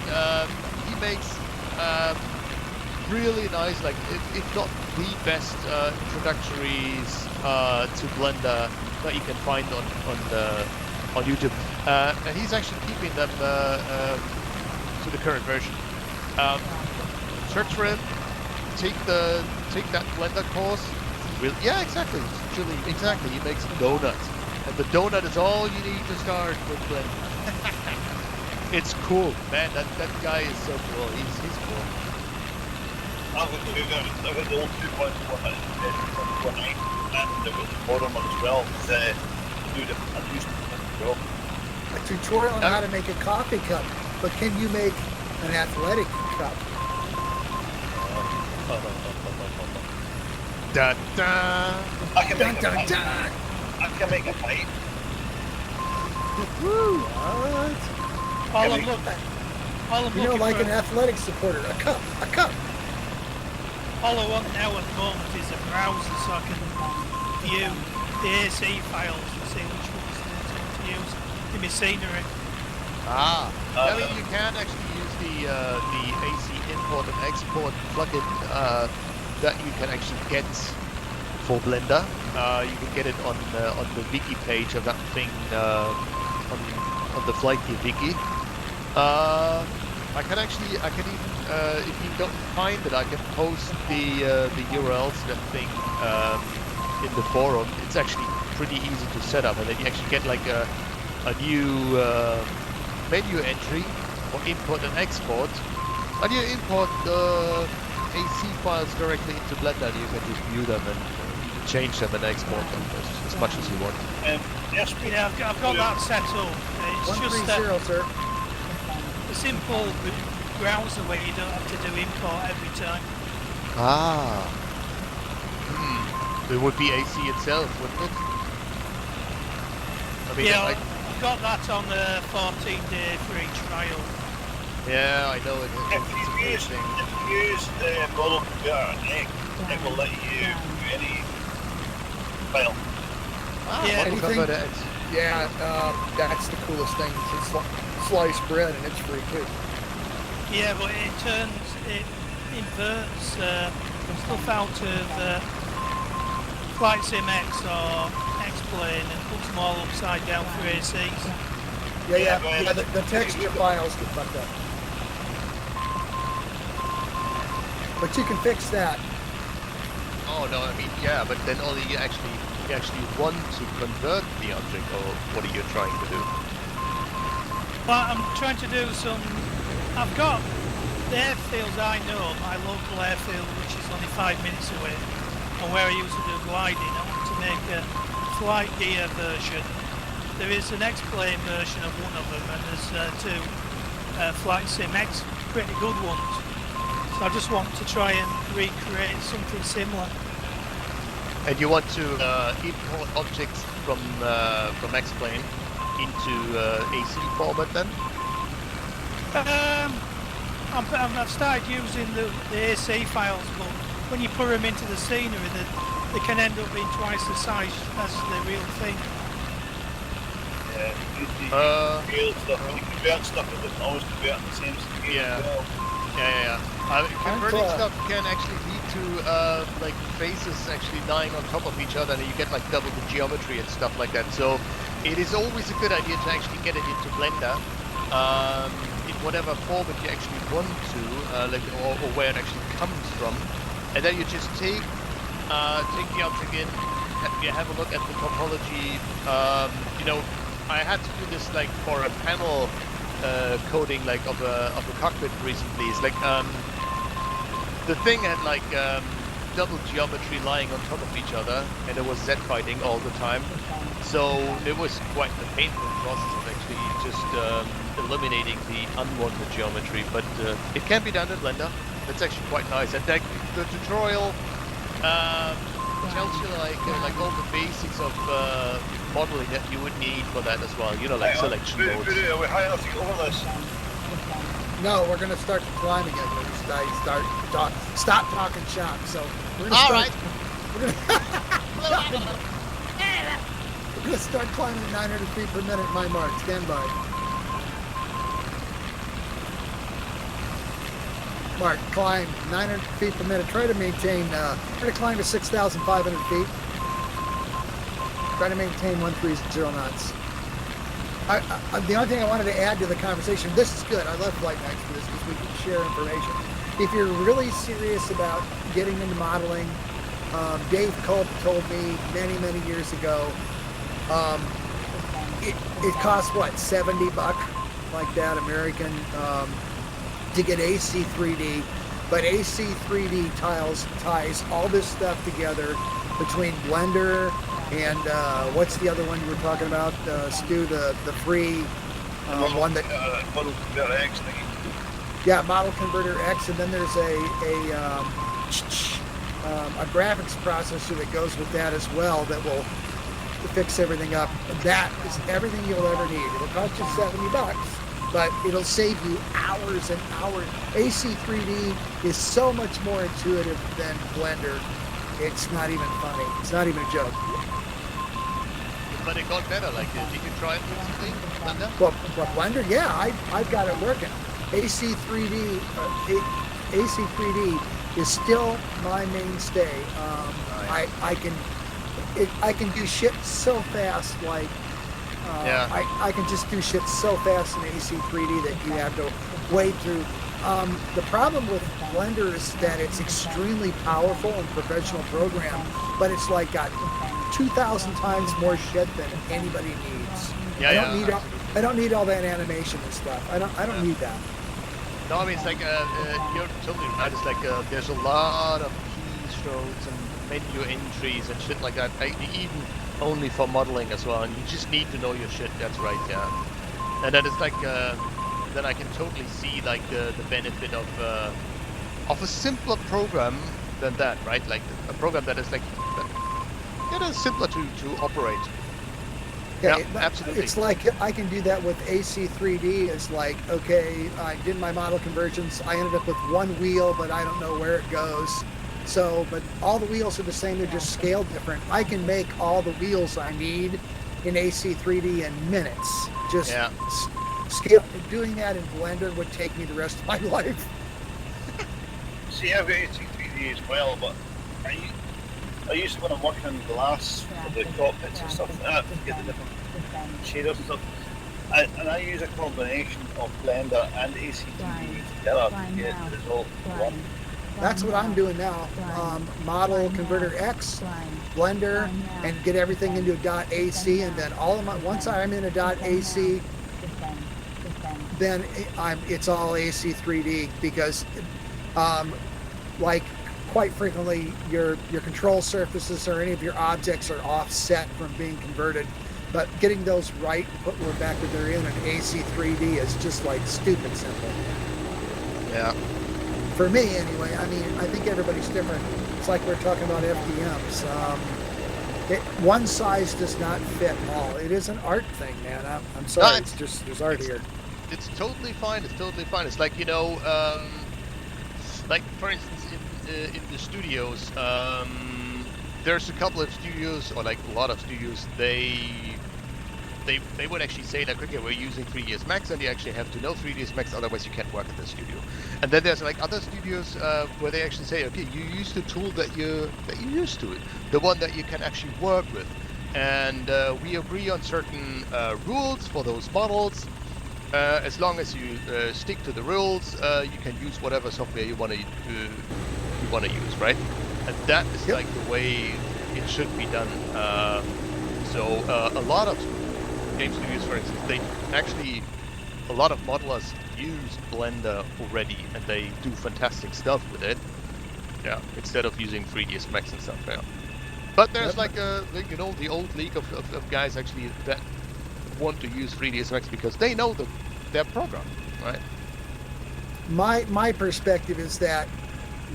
Speaker 4: he makes really nice, like if not the best introductories to Blender that you can find on YouTube, and he's actually keeping them to the current version. Search for him, take that Blender course. Really, yeah, exactly. Exactly. He makes donuts, and the donut is all you need to start with Blender. It's cool, man. That guy is so cool. He's cool.
Speaker 3: I've got two guys. I've got the old 2.1 and I've got the modern one as well. Do the unused as well.
Speaker 1: A tutorial on how to make a coffee cup, but can you make an athletic cup?
Speaker 4: Da da.
Speaker 3: I can
Speaker 1: Dun
Speaker 3: make a
Speaker 1: dun
Speaker 3: pipe.
Speaker 1: dun!
Speaker 3: I can make a pipe.
Speaker 1: Woo! What?
Speaker 2: All
Speaker 3: Can
Speaker 2: I'm
Speaker 3: we-
Speaker 2: looking, all I'm
Speaker 1: You know,
Speaker 2: looking
Speaker 1: like
Speaker 2: for,
Speaker 1: an athletic supporter, a cup, a cup.
Speaker 2: all I want now at the moment is a browser so I can view the AC files and see which ones to use in my scenery.
Speaker 4: Ah, I mean, you can actually use the AC import and export plugin that you can actually get for Blender. You can get it on the wiki page of that thing on the Flightgear wiki. I can even if you don't find it, I can post the URL to that thing in the forum. It's actually pretty easy to set up, and then you actually get like a new menu entry for import and export, and you import the AC files directly into Blender, and you can just view them and change them and export them as much as you want.
Speaker 3: Yes,
Speaker 2: Yeah, I've got that set up. It's just
Speaker 1: 130, sir.
Speaker 2: a simple browser where you don't have to do import every time.
Speaker 4: Ah. It would be AC itself, wouldn't it? I mean,
Speaker 2: Yeah, I've got that on the 14-day free trial.
Speaker 4: yeah, I know it.
Speaker 3: if you use the model computer it will let you do any file.
Speaker 2: Yeah.
Speaker 4: Model
Speaker 1: Anything?
Speaker 4: converter, it's-
Speaker 1: Yeah, that's the coolest thing. It's sliced bread, and it's free too.
Speaker 2: Yeah, but it inverts stuff out of Flight Sim X or X-Plane and puts them all upside down for ACs.
Speaker 1: Yeah, the texture files get fucked up. But you can fix that.
Speaker 4: Oh no, I mean, yeah, but then only you actually want to convert the object, or what are you trying to do?
Speaker 2: But I'm trying to do some. I've got the airfields I know, my local airfield, which is only 5 minutes away, and where I used to do gliding. I want to make a Flightgear version. There is an X-Plane version of one of them, and there's two Flight Sim X, pretty good ones. So I just want to try and recreate something similar.
Speaker 4: And you want to import objects from X-Plane into AC format then?
Speaker 2: I've started using the AC files, but when you put them into the scenery, they can end up being twice the size as the real thing.
Speaker 3: Yeah, you build stuff, when you convert stuff, it doesn't always convert in the same speed
Speaker 4: Yeah.
Speaker 3: as well.
Speaker 4: Yeah. Converting stuff can actually lead to like faces actually lying on top of each other, and you get like double the geometry and stuff like that. So it is always a good idea to actually get it into Blender in whatever format you actually want to, or where it actually comes from, and then you just take the object in, you have a look at the topology. You know, I had to do this like for a panel coding like of a cockpit recently. It's like the thing had like double geometry lying on top of each other, and it was Z fighting all the time. So it was quite a painful process of actually just eliminating the unwanted geometry. But it can be done in Blender. It's actually quite nice. And the tutorial tells you like all the basics of modeling that you would need for that as well. You know, like selection modes.
Speaker 3: Are we high enough to get over this?
Speaker 1: No, we're gonna start climbing it. We're gonna stop talking shop. So we're gonna
Speaker 4: All
Speaker 1: start,
Speaker 4: right.
Speaker 1: We're gonna start climbing at 900 feet per minute. My mark. Stand by. Mark, climb 900 feet per minute. Try to maintain. Try to climb to 6,500 feet. Try to maintain 130 knots. The only thing I wanted to add to the conversation, this is good. I love Flight Nights for this because we can share information. If you're really serious about getting into modeling, Dave Culp told me many, many years ago, it costs what, $70 like that American to get AC 3D. but AC 3D ties all this stuff together between Blender and what's the other one you were talking about, Stu? The free one that
Speaker 3: Model Converter X thing.
Speaker 1: yeah, Model Converter X, and then there's a graphics processor that goes with that as well that will fix everything up. That is everything you'll ever need. It'll cost you $70, but it'll save you hours and hours. AC 3D is so much more intuitive than Blender. It's not even funny. It's not even a joke.
Speaker 4: But it got better. Like, did you try it recently, Blender?
Speaker 1: Well, Blender, yeah, I've got it working. AC 3D is still my mainstay. I can do shit so fast, like I can just do shit so fast in AC 3D that you have to wade through. The problem with Blender is that it's extremely powerful and professional program, but it's like got 2,000 times more shit than anybody needs. I don't need all that animation and stuff. I don't need that.
Speaker 4: No, I mean, it's like, you're totally right. It's like, there's a lot of keystrokes and menu entries and shit like that, even only for modeling as well, and you just need to know your shit, that's right, yeah. And then it's like, then I can totally see, like, the benefit of a simpler program than that, right? Like, a program that is, like, simpler to operate. Yeah, absolutely.
Speaker 1: It's like I can do that with AC 3D. It's like, okay, I did my model conversions. I ended up with one wheel, but I don't know where it goes. So, but all the wheels are the same. They're just scaled different. I can make all the wheels I need in AC 3D in minutes. Just scale. Doing that in Blender would take me the rest of my life.
Speaker 3: See, I've got AC 3D as well, but I used to, when I'm working in glass for the cockpits and stuff like that, to get the different shaders and stuff. And I use a combination of Blender and AC 3D together to get the result one.
Speaker 1: That's what I'm doing now. Model Converter X, Blender, and get everything into a .ac, and then once I'm in a .ac, then it's all AC 3D because, like, quite frequently your control surfaces or any of your objects are offset from being converted, but getting those right and put where back where they're in an AC 3D is just like stupid simple.
Speaker 4: Yeah.
Speaker 1: For me anyway. I mean, I think everybody's different. It's like we're talking about FDMs. One size does not fit all. It is an art thing, man. I'm sorry. It's just there's art here.
Speaker 4: It's totally fine. It's totally fine. It's like, you know, like for instance, in the studios, there's a couple of studios, or like a lot of studios, they would actually say like, okay, we're using 3ds Max, and you actually have to know 3ds Max, otherwise you can't work in the studio. And then there's like other studios where they actually say, okay, you use the tool that you're used to, the one that you can actually work with, and we agree on certain rules for those models. As long as you stick to the rules, you can use whatever software you want to use, right? And that is like the way it should be done. So a lot of game studios, for instance, a lot of modelers use Blender already, and they do fantastic stuff with it. Yeah, instead of using 3ds Max and stuff. Yeah. But there's like you know, the old league of guys actually that want to use 3ds Max because they know their program, right?
Speaker 1: My perspective is that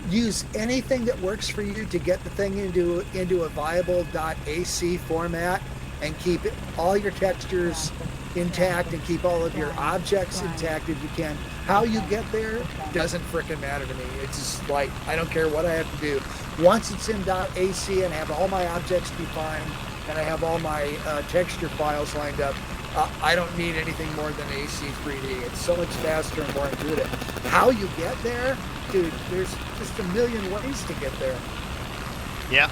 Speaker 1: use anything that works for you to get the thing into a viable .ac format, and keep all your textures intact and keep all of your objects intact if you can. How you get there doesn't frickin' matter to me. It's just like, I don't care what I have to do. Once it's in .ac and I have all my objects defined and I have all my texture files lined up, I don't need anything more than AC 3D. It's so much faster and more intuitive. How you get there, dude, there's just a million ways to get there.
Speaker 4: Yeah.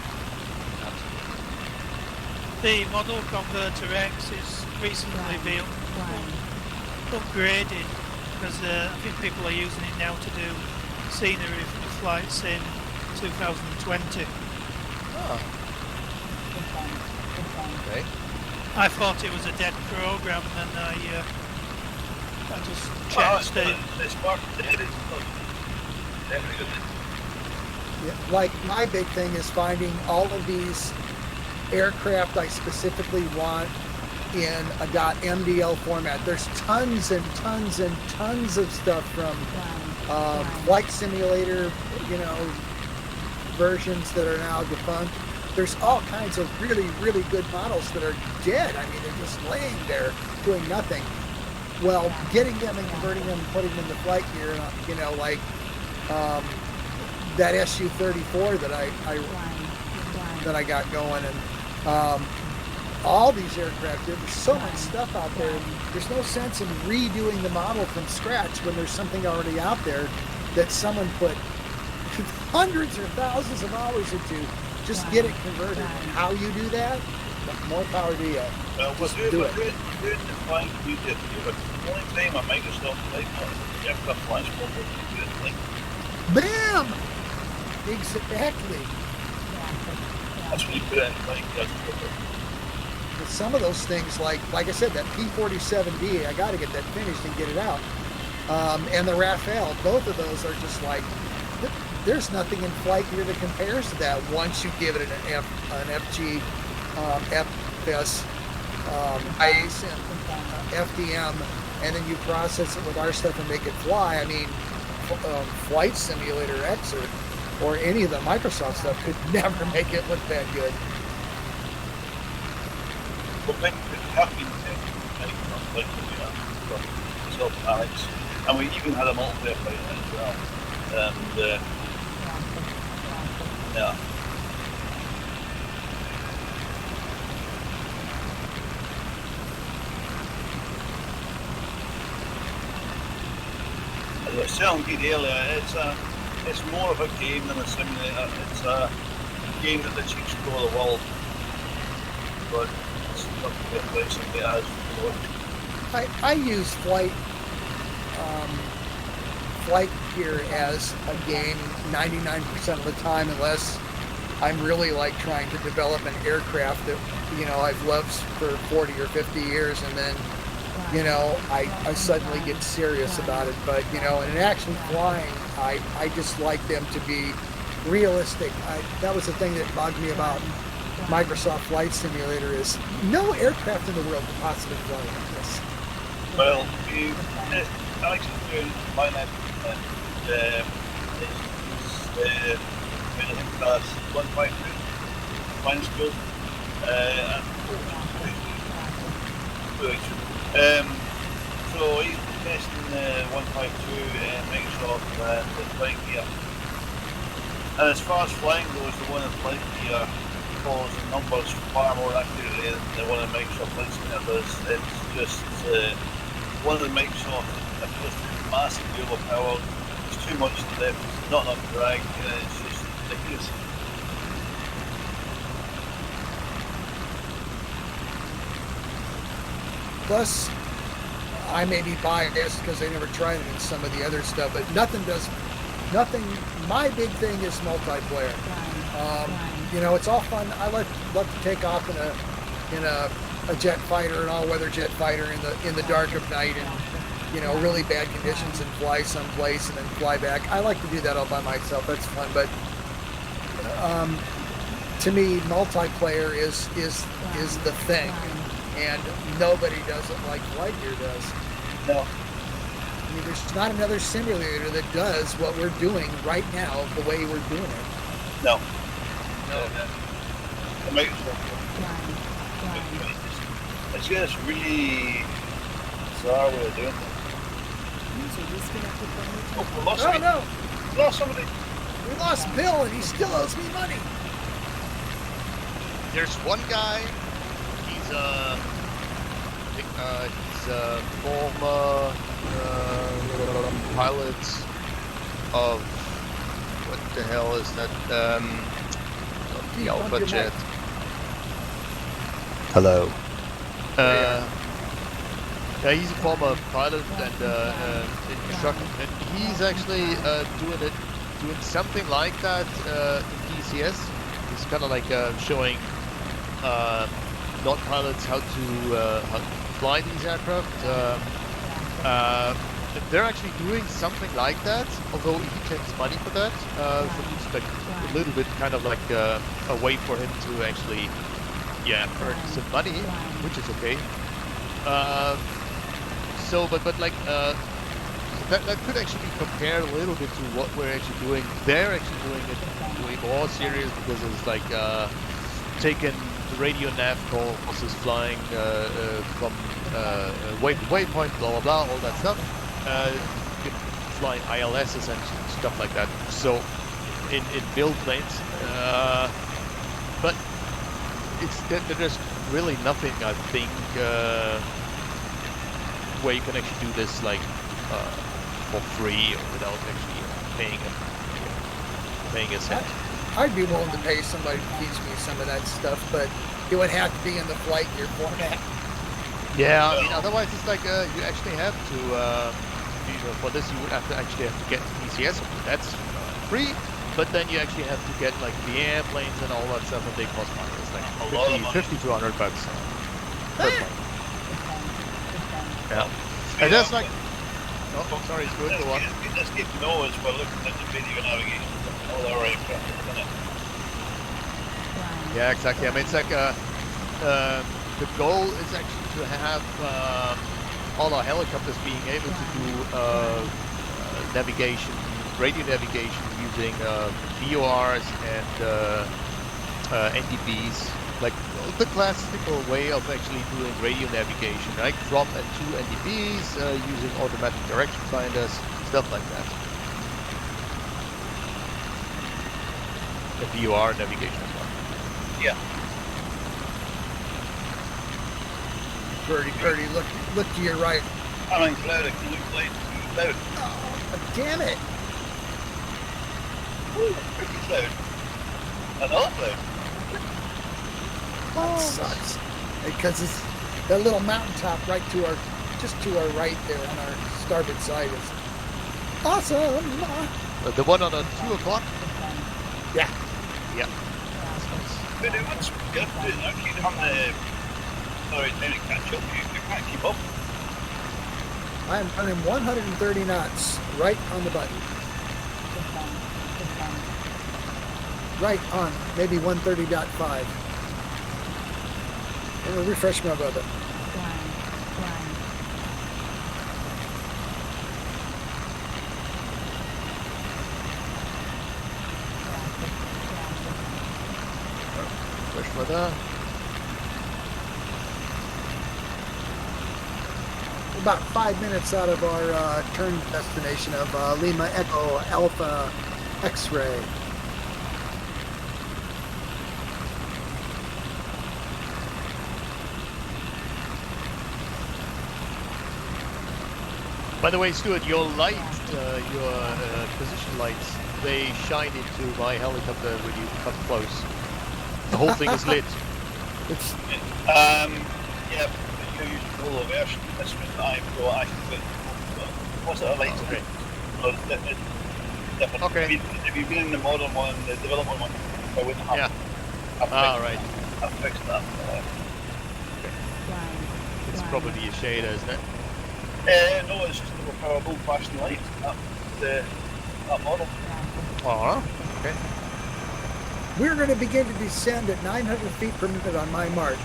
Speaker 2: The Model Converter X is recently been upgraded because I think people are using it now to do scenery for flights in 2020.
Speaker 4: Oh. Okay.
Speaker 2: I thought it was a dead program, and then I just checked it.
Speaker 3: It's marked dead. definitely good.
Speaker 1: Yeah, like my big thing is finding all of these aircraft I specifically want in a .mdl format. There's tons and tons and tons of stuff from flight simulator, you know, versions that are now defunct. There's all kinds of really, really good models that are dead. I mean, they're just laying there doing nothing. Well, getting them and converting them and putting them in the Flightgear, you know, like that SU-34 that I got going, and all these aircraft. There's so much stuff out there. There's no sense in redoing the model from scratch when there's something already out there that someone put hundreds or thousands of hours into. Just get it converted. How you do that? More power to you.
Speaker 3: We're
Speaker 1: Just
Speaker 3: doing
Speaker 1: do it.
Speaker 3: the flying media. The only time a Microsoft flight aircraft flies forward, do it like
Speaker 1: Bam! Exactly.
Speaker 3: that's what you put in flying.
Speaker 1: But some of those things, like I said, that P-47D, I got to get that finished and get it out. And the Rafale, both of those are just like, there's nothing in Flightgear that compares to that once you give it an FG, FS, IACE, FDM, and then you process it with our stuff and make it fly. I mean, Flight Simulator X or any of the Microsoft stuff could never make it look that good.
Speaker 3: Well, we have been like myself and Alex, and we even had a multiplayer fight as well. And yeah. As I was telling Pete earlier, it's more of a game than a simulator. It's a game that lets you explore the world, but it's not a place that it has.
Speaker 1: I use Flightgear as a game 99% of the time, unless I'm really like trying to develop an aircraft that, you know, I've loved for 40 or 50 years, and then, you know, I suddenly get serious about it. But, you know, in actually flying, I just like them to be realistic. That was the thing that bugged me about Microsoft Flight Simulator, is no aircraft in the world could possibly fly like this.
Speaker 3: Well, Alex is doing my net, and it's in class 152, flying school, so he's testing 152 Microsoft and the Flightgear. And as far as flying goes, the one in Flightgear follows the numbers far more accurately than the one in Microsoft Flight Simulator does. It's just one of the Microsoft just massively overpowered. There's too much lift, not enough drag, and it's just ridiculous.
Speaker 1: Plus, I may be biased because I never tried it in some of the other stuff, but nothing. My big thing is multiplayer. You know, it's all fun. I love to take off in a jet fighter, an all-weather jet fighter in the dark of night, and, you know, really bad conditions, and fly someplace and then fly back. I like to do that all by myself. That's fun. But to me, multiplayer is the thing, and nobody does it like Flightgear does.
Speaker 3: No.
Speaker 1: I mean, there's not another simulator that does what we're doing right now the way we're doing it.
Speaker 3: No.
Speaker 1: No.
Speaker 3: The Microsoft. It's just really bizarre way of doing it. Oh, we lost somebody.
Speaker 1: No.
Speaker 3: We lost somebody.
Speaker 1: We lost Bill, and he still owes me money.
Speaker 4: There's one guy. He's a former pilot of what the hell is that? The Alpha jet.
Speaker 6: Hello.
Speaker 4: Yeah, he's a former pilot and instructor, and he's actually doing something like that in DCS. He's kind of like showing non-pilots how to fly these aircraft. they're actually doing something like that, although he takes money for that. So it's like a little bit kind of like a way for him to actually, earn some money, which is okay. But like that could actually be compared a little bit to what we're actually doing. They're actually doing it way more serious because it's like taking the radio nav courses, flying from waypoint, blah blah blah, all that stuff. Flying ILSs and stuff like that. So in build planes, but there's really nothing, I think, where you can actually do this like for free or without actually paying a cent.
Speaker 1: I'd be willing to pay somebody to teach me some of that stuff, but it would have to be in the Flightgear format.
Speaker 4: Yeah, I mean, otherwise it's like you actually have to, for this you would have to get PCS. That's free, but then you actually have to get like the airplanes and all that stuff, and they cost money. It's like 50 to $100 per plane. Yeah, and that's like. Oh, sorry, it's good. Go on.
Speaker 3: Let's get to know as we're looking at the video navigation. All our aircraft at the minute.
Speaker 4: Yeah, exactly. I mean, it's like the goal is actually to have all our helicopters being able to do navigation, radio navigation using VORs and NDBs, like the classical way of actually doing radio navigation, right? From and to NDBs, using automatic direction finders, stuff like that. The VOR navigation as well.
Speaker 3: Yeah.
Speaker 1: Birdie, look to your right.
Speaker 3: I'm in cloud. It can look like cloud.
Speaker 1: Oh, damn it!
Speaker 3: Ooh, pretty cloud. Another cloud.
Speaker 1: That sucks. Because it's that little mountaintop right just to our right there on our starboard side is awesome.
Speaker 4: The one on 2 o'clock?
Speaker 1: Yeah.
Speaker 4: Yeah.
Speaker 3: But what's good to do? I keep on sorry, trying to catch up. You can't keep up.
Speaker 1: I'm running 130 knots right on the button. Right on, maybe 130.5. I'm gonna refresh my brother.
Speaker 4: Push weather.
Speaker 1: About 5 minutes out of our turn destination of Lima Echo Alpha X-ray.
Speaker 4: By the way, Stuart, your light, your position lights, they shine into my helicopter when you come close. The whole thing is lit.
Speaker 1: It's
Speaker 3: Yeah, you use the Polo version. This was I Pro. I think what's it like?
Speaker 4: Okay.
Speaker 3: Different.
Speaker 4: Okay.
Speaker 3: If you've been in the modern one, the development one, I wouldn't have.
Speaker 4: Yeah. Right.
Speaker 3: I've fixed that.
Speaker 4: It's probably a shader, isn't it?
Speaker 3: No, it's just a power old-fashioned light. That model.
Speaker 4: Oh, okay.
Speaker 1: We're going to begin to descend at 900 feet per minute on my mark.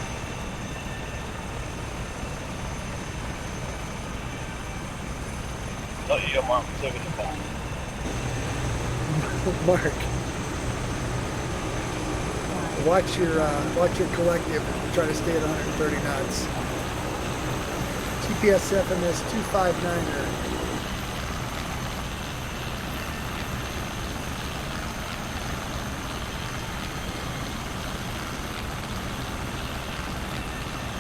Speaker 3: Not your mark, 75.
Speaker 1: Mark. Watch your collective and try to stay at 130 knots. GPS FMS 259er.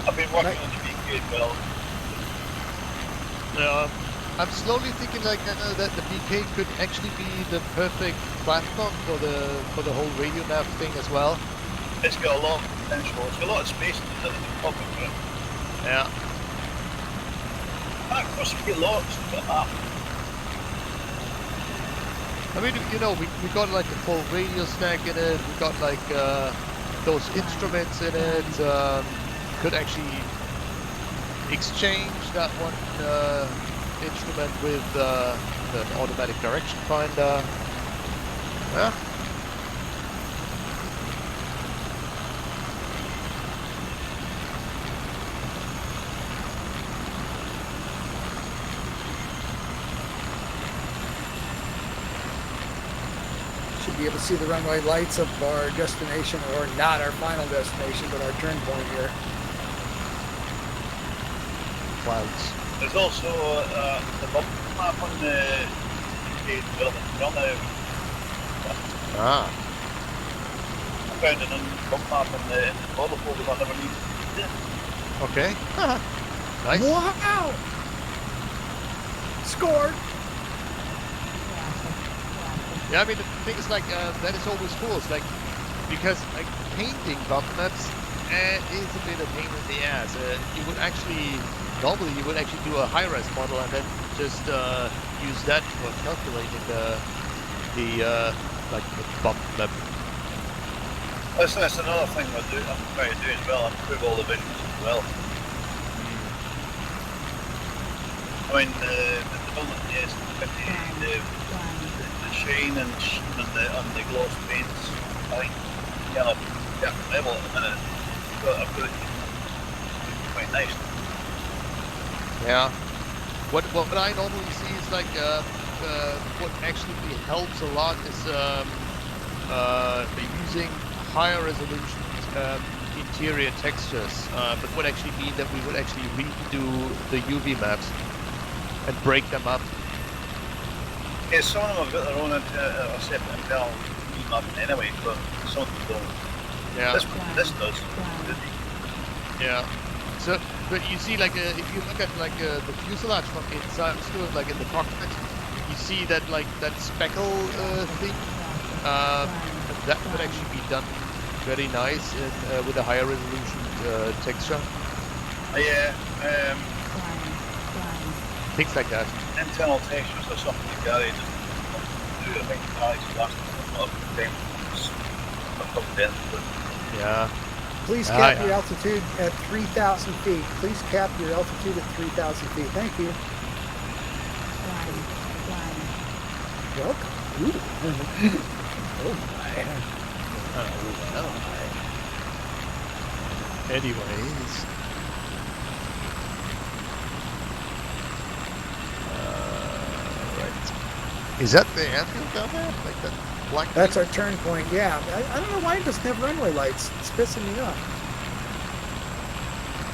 Speaker 3: I've been working on the VK as well.
Speaker 4: I'm slowly thinking like that the BK could actually be the perfect platform for the whole radio nav thing as well.
Speaker 3: It's got a lot of potential. It's got a lot of space to the top of it.
Speaker 4: Yeah.
Speaker 3: Of course, we get lost, but
Speaker 4: I mean, you know, we got like a full radio stack in it. We got like those instruments in it. Could actually exchange that one instrument with an automatic direction finder. Yeah.
Speaker 1: Should be able to see the runway lights of our destination, or not our final destination, but our turn point here.
Speaker 4: Clouds.
Speaker 3: There's also the bump map on the UK development run.
Speaker 4: Ah.
Speaker 3: I found an bump map in the model folder I never needed.
Speaker 4: Okay. Nice.
Speaker 1: Wow! Scored!
Speaker 4: Yeah, I mean, the thing is like, that is always cool. It's like, because like painting bump maps is a bit of pain in the ass. You would actually, normally you would actually do a high-res model and then just use that for calculating the bump map.
Speaker 3: That's another thing I'm trying to do as well, improve all the visions as well. I mean, the development, yes, the shine and the gloss paints, I think, yeah, level at the minute, but I've got it quite nice.
Speaker 4: Yeah. What I normally see is like, what actually helps a lot is using higher resolution interior textures, but would actually mean that we would actually redo the UV maps and break them up.
Speaker 3: Yeah, some of them have got their own separate internal map anyway, but some of them don't.
Speaker 4: Yeah.
Speaker 3: This does.
Speaker 4: Yeah. So, but you see, like, if you look at like the fuselage from inside, still like in the cockpit, you see that like that speckle thing. That could actually be done very nice with a higher resolution texture.
Speaker 3: Yeah.
Speaker 4: Things like that.
Speaker 3: Internal textures are something you carry just do. I think Alex last time
Speaker 4: Yeah.
Speaker 1: Please cap your altitude at 3,000 feet. Please cap your altitude at 3,000 feet. Thank you. Welcome. Oh my.
Speaker 4: Oh my. Anyways. Is that the airfield down there? Like that black?
Speaker 1: That's our turn point, yeah. I don't know why it doesn't have runway lights. It's pissing me off.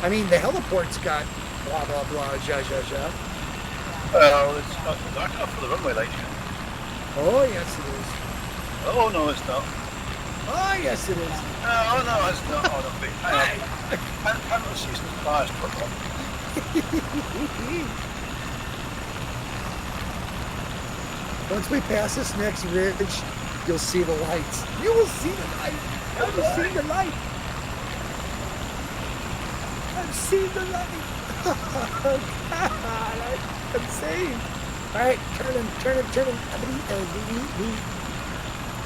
Speaker 1: I mean, the heliport's got blah, blah, blah, ja, ja, ja.
Speaker 3: It's not dark enough for the runway lights yet.
Speaker 1: Oh, yes, it is.
Speaker 3: Oh, no, it's not.
Speaker 1: Oh, yes, it is.
Speaker 3: Oh, no, it's not. Oh, no, wait. I'm not season fast for one.
Speaker 1: Once we pass this next ridge, you'll see the lights. You will see the light. I will see the light. I've seen the light. Oh, God. I'm saved. All right, turn him.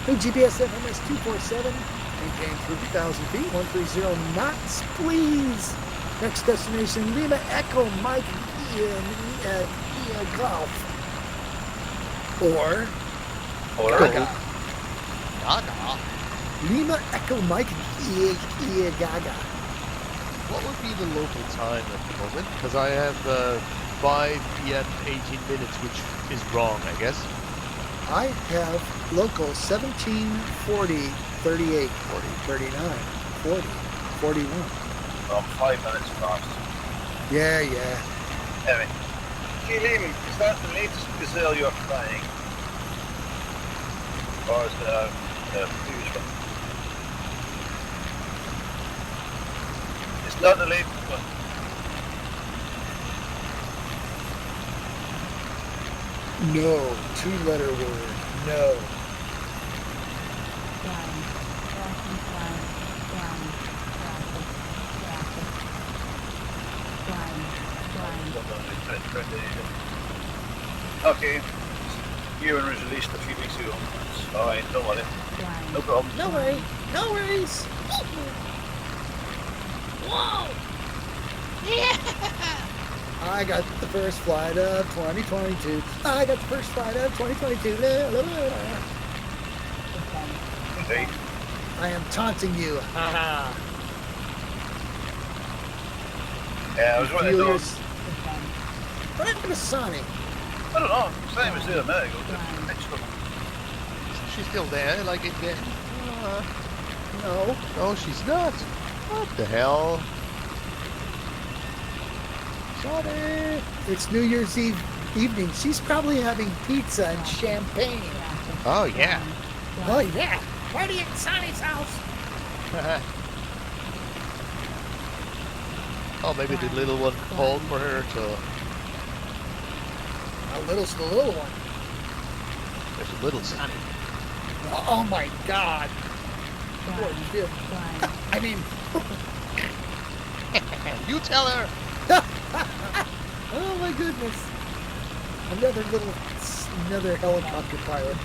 Speaker 1: New GPS FMS 247. Maintain 3,000 feet, 130 knots, please. Next destination, Lima Echo Mike Golf. Or Gaga.
Speaker 4: Gaga.
Speaker 1: Lima Echo Mike Gaga.
Speaker 4: What would be the local time at the moment? Because I have 5 p.m. 18 minutes, which is wrong, I guess.
Speaker 1: I have local 17, 40, 38, 40, 39, 40, 41.
Speaker 3: I'm 5 minutes fast.
Speaker 1: Yeah.
Speaker 3: Anyway. Hey, Liam, is that the latest gazelle you're flying? Or is it a previous one? It's not the latest one.
Speaker 1: No, 2-letter word. No.
Speaker 3: Okay. New one was released a few weeks ago. Alright, don't worry. No problem.
Speaker 1: No worries.
Speaker 2: Whoa! Yeah!
Speaker 1: I got the first flight of 2022. I got the first flight of 2022. La, la, la, la.
Speaker 3: Hey,
Speaker 1: I am taunting you. Haha.
Speaker 3: yeah, I was one of
Speaker 1: Feel
Speaker 3: those.
Speaker 1: What happened to Sonny?
Speaker 3: I don't know. Same as there a minute ago. Next to him.
Speaker 4: She's still there, like in there.
Speaker 1: No.
Speaker 4: No, she's not. What the hell? Sorry.
Speaker 1: It's New Year's Eve evening. She's probably having pizza and champagne.
Speaker 4: Oh, yeah.
Speaker 1: Oh, yeah. Party at Sonny's house.
Speaker 4: Oh, maybe the little one called for her to...
Speaker 1: How little's the little one?
Speaker 4: There's a little Sonny.
Speaker 1: Oh, my God. Poor kid. I mean...
Speaker 4: You tell her!
Speaker 1: Oh, my goodness. Another helicopter pilot.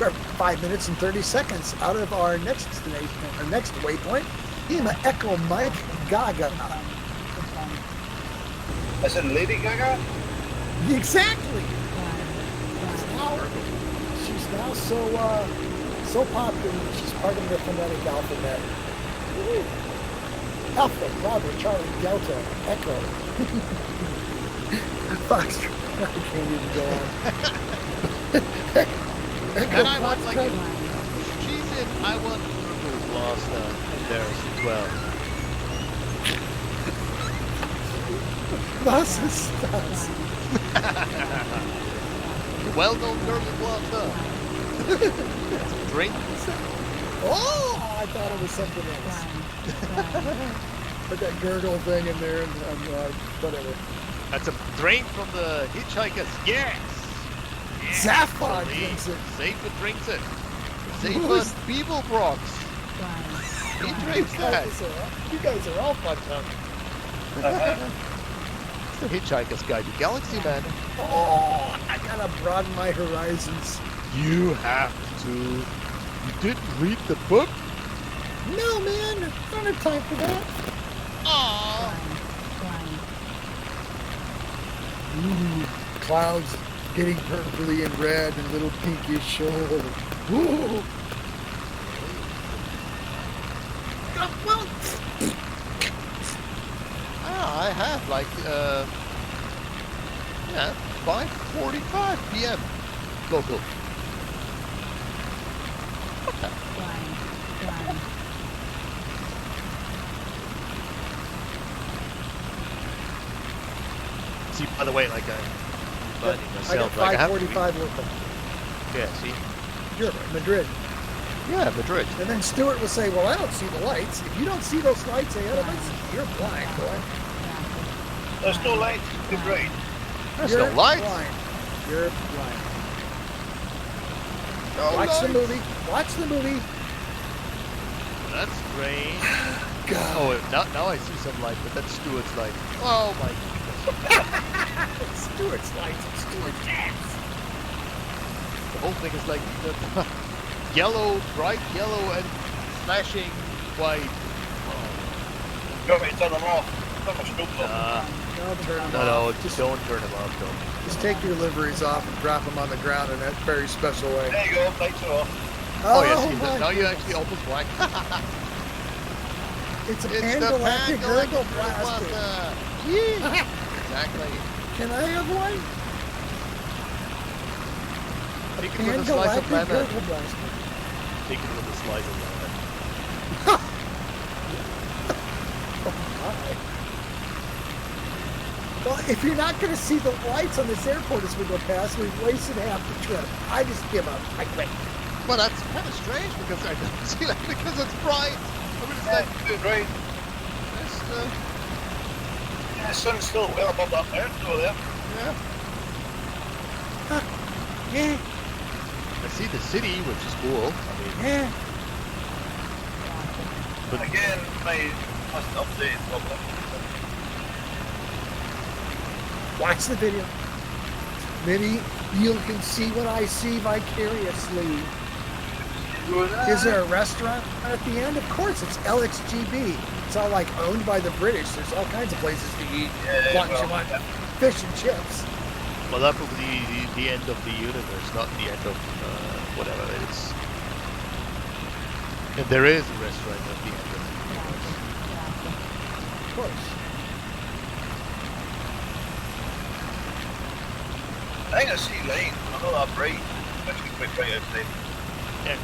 Speaker 1: We're 5 minutes and 30 seconds out of our next destination, our next waypoint. Lima Echo Mike Gaga.
Speaker 3: I said Lady Gaga?
Speaker 1: Exactly. She's now so popular that she's part of the phonetic alphabet. Woo. Alpha, Bravo, Charlie, Delta, Echo. Foxtrot. I can't even go on.
Speaker 4: And I want like a, she's in, I want Google Blaster in there as well.
Speaker 1: Massive stars.
Speaker 4: Well-known Google Blaster. Drink.
Speaker 1: Oh, I thought it was something else. Put that gurgle thing in there and whatever.
Speaker 4: That's a drink from the hitchhikers. Yes.
Speaker 1: Zaphod
Speaker 4: Please.
Speaker 1: drinks it.
Speaker 4: Safer drinks it. Safer Beeble Brox. He drinks that.
Speaker 1: You guys are all fucked up.
Speaker 4: It's the Hitchhiker's Guide to Galaxy, man.
Speaker 1: Oh, I gotta broaden my horizons.
Speaker 4: You have to. You didn't read the book?
Speaker 1: No, man. I don't have time for that.
Speaker 4: Aww.
Speaker 1: Ooh, clouds getting purpley and red and little pinkish. Oh. Ooh. Well,
Speaker 4: I have like, 5:45 p.m. local. Okay. See, by the way, like I'm finding
Speaker 1: I got
Speaker 4: myself, like I have to
Speaker 1: 5:45 local.
Speaker 4: yeah, see?
Speaker 1: You're Madrid.
Speaker 4: Yeah, Madrid.
Speaker 1: And then Stuart will say, well, I don't see the lights. If you don't see those lights ahead of us, you're blind, boy.
Speaker 3: There's no light. Good right.
Speaker 4: There's
Speaker 1: You're
Speaker 4: no lights.
Speaker 1: blind. You're blind.
Speaker 4: No
Speaker 1: Watch
Speaker 4: lights.
Speaker 1: the movie. Watch the movie.
Speaker 4: That's strange.
Speaker 1: God.
Speaker 4: Oh, now I see some light, but that's Stuart's light. Oh my goodness.
Speaker 1: Stuart's lights. Stuart's dance.
Speaker 4: The whole thing is like the yellow, bright yellow and flashing white.
Speaker 3: You want me to turn them off? Not much smoke though.
Speaker 1: Don't turn them
Speaker 4: No,
Speaker 1: off.
Speaker 4: just don't turn them off, though.
Speaker 1: Just take your liveries off and drop them on the ground in that very special way.
Speaker 3: There you go. Lights are off.
Speaker 4: Oh, yes,
Speaker 1: my
Speaker 4: now you
Speaker 1: goodness.
Speaker 4: actually almost black.
Speaker 1: It's a
Speaker 4: It's the
Speaker 1: Pan-Galactic Gurgle
Speaker 4: Pan-Galactic
Speaker 1: Blaster.
Speaker 4: Blaster. Yeah, exactly.
Speaker 1: Can I have one?
Speaker 4: Take it with a slice of
Speaker 1: Pan-Galactic
Speaker 4: lemon.
Speaker 1: Gurgle Blaster.
Speaker 4: Take it with a slice of lemon.
Speaker 1: Well, if you're not going to see the lights on this airport as we go past, we've wasted half the trip. I just give up. I quit.
Speaker 4: Well, that's kind of strange because I don't see that because it's bright. I mean, it's
Speaker 3: Yeah,
Speaker 4: like
Speaker 3: good right.
Speaker 4: this.
Speaker 3: Yeah, the sun's still well above that there. Over there.
Speaker 4: Yeah.
Speaker 1: Yeah,
Speaker 4: I see the city, which is cool. I mean,
Speaker 1: yeah.
Speaker 3: But again, my must update probably.
Speaker 1: Watch the video. Maybe you can see what I see vicariously. Is there a restaurant at the end? Of course, it's LXGB. It's all like owned by the British. There's all kinds of places to eat. Lunch, you want fish and chips.
Speaker 4: Well, that would be the end of the universe, not the end of whatever it is. And there is a restaurant at the end of the universe.
Speaker 1: Of course.
Speaker 3: I think I see LEAM. I know that bright. Actually quite bright outside.
Speaker 4: Yeah.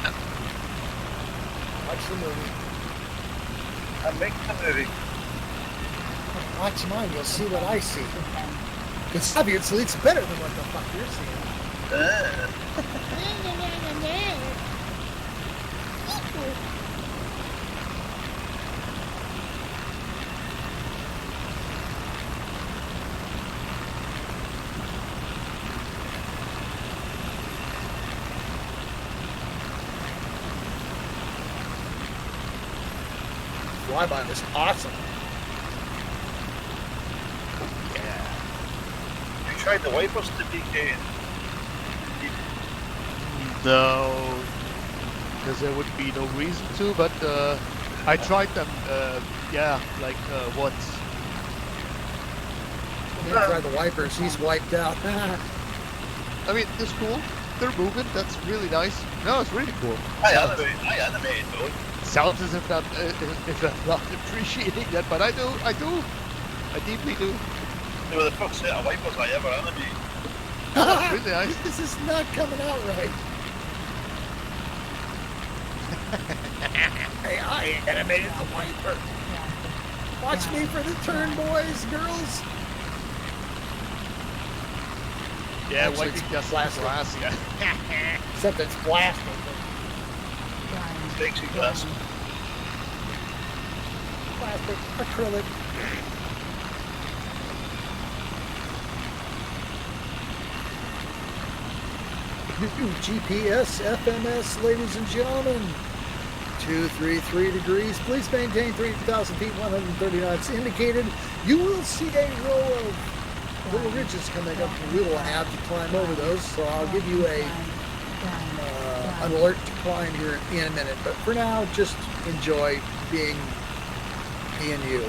Speaker 1: Watch the movie.
Speaker 3: I'm making a movie.
Speaker 1: Watch mine, you'll see what I see. Because obviously it's better than what the fuck you're seeing. Flyby was awesome.
Speaker 4: Yeah.
Speaker 3: You tried the wipers to PK.
Speaker 4: No, because there would be no reason to, but I tried them, yeah, like once.
Speaker 1: Try the wipers, he's wiped out.
Speaker 4: I mean, it's cool. They're moving. That's really nice. No, it's really cool.
Speaker 3: I animated though.
Speaker 4: Sounds as if I'm not appreciating that, but I do. I deeply do.
Speaker 3: They were the first set of wipers I ever animated.
Speaker 4: That's really nice.
Speaker 1: This is not coming out right. Hey, I animated the wiper. Watch me for the turn, boys, girls.
Speaker 4: Yeah,
Speaker 1: Actually,
Speaker 4: wiping
Speaker 1: it's
Speaker 4: just
Speaker 1: plastic.
Speaker 4: glass. Yeah.
Speaker 1: Except it's plastic.
Speaker 3: Fixing glass.
Speaker 1: Plastic, acrylic. GPS, FMS, ladies and gentlemen. 233 degrees. Please maintain 3,000 feet, 130 knots indicated. You will see a row of little ridges coming up, and we will have to climb over those. So I'll give you an alert to climb here in a minute. But for now, just enjoy being me and you.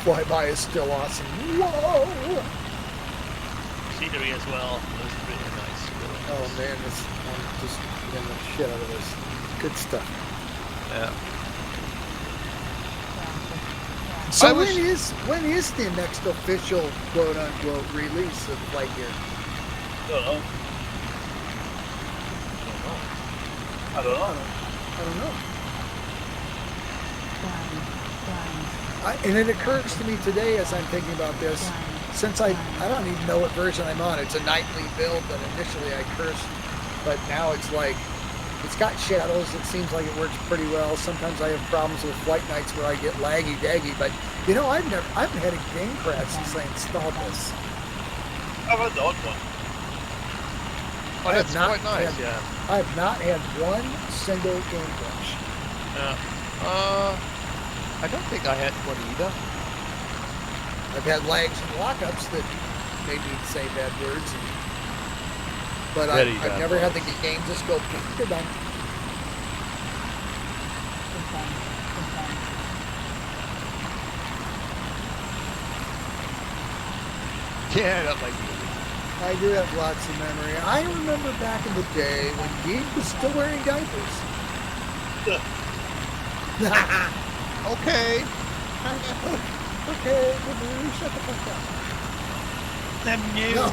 Speaker 1: Flyby is still awesome. Whoa!
Speaker 4: Scenery as well. It was really nice. Really
Speaker 1: Oh
Speaker 4: nice.
Speaker 1: man, I'm just getting the shit out of this. Good stuff.
Speaker 4: Yeah.
Speaker 1: So
Speaker 4: I wish-
Speaker 1: when is the next official quote unquote release of Flightgear?
Speaker 3: Don't know. I don't know.
Speaker 1: I don't know. And it occurs to me today as I'm thinking about this, since I don't even know what version I'm on. It's a nightly build that initially I cursed, but now it's like, it's got shadows. It seems like it works pretty well. Sometimes I have problems with flight nights where I get laggy-daggy, but you know, I haven't had a game crash since I installed this.
Speaker 3: I've had the odd one.
Speaker 4: Oh,
Speaker 1: I have
Speaker 4: that's
Speaker 1: not
Speaker 4: quite nice.
Speaker 1: had-
Speaker 4: Yeah.
Speaker 1: I have not had one single game crash.
Speaker 4: Yeah. I don't think I had one either.
Speaker 1: I've had lags and lockups that made me say bad words, but
Speaker 4: Very
Speaker 1: I've
Speaker 4: bad
Speaker 1: never had
Speaker 4: words.
Speaker 1: the game just go, you're done.
Speaker 4: Yeah, that might be.
Speaker 1: I do have lots of memory. I remember back in the day when Geek was still wearing diapers.
Speaker 4: Okay.
Speaker 1: Okay, shut the fuck up.
Speaker 2: Them new,
Speaker 1: No,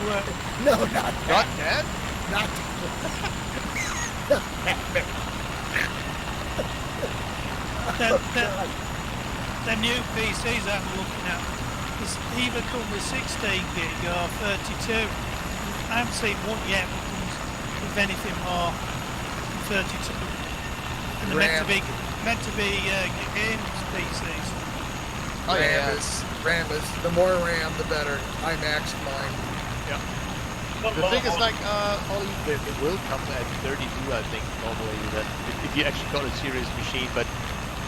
Speaker 1: no, not
Speaker 4: Not
Speaker 1: that.
Speaker 4: dead?
Speaker 1: Not
Speaker 2: them new PCs I'm looking at is either come with 16 gig or 32. I haven't seen one yet that comes with of anything more than 32. And they're
Speaker 1: RAM.
Speaker 2: meant to be games PCs.
Speaker 4: Oh yeah.
Speaker 1: RAM is the more RAM, the better. I maxed mine.
Speaker 4: The thing is, like, Ollie, it will come at 32, I think, normally, that if you actually got a serious machine. But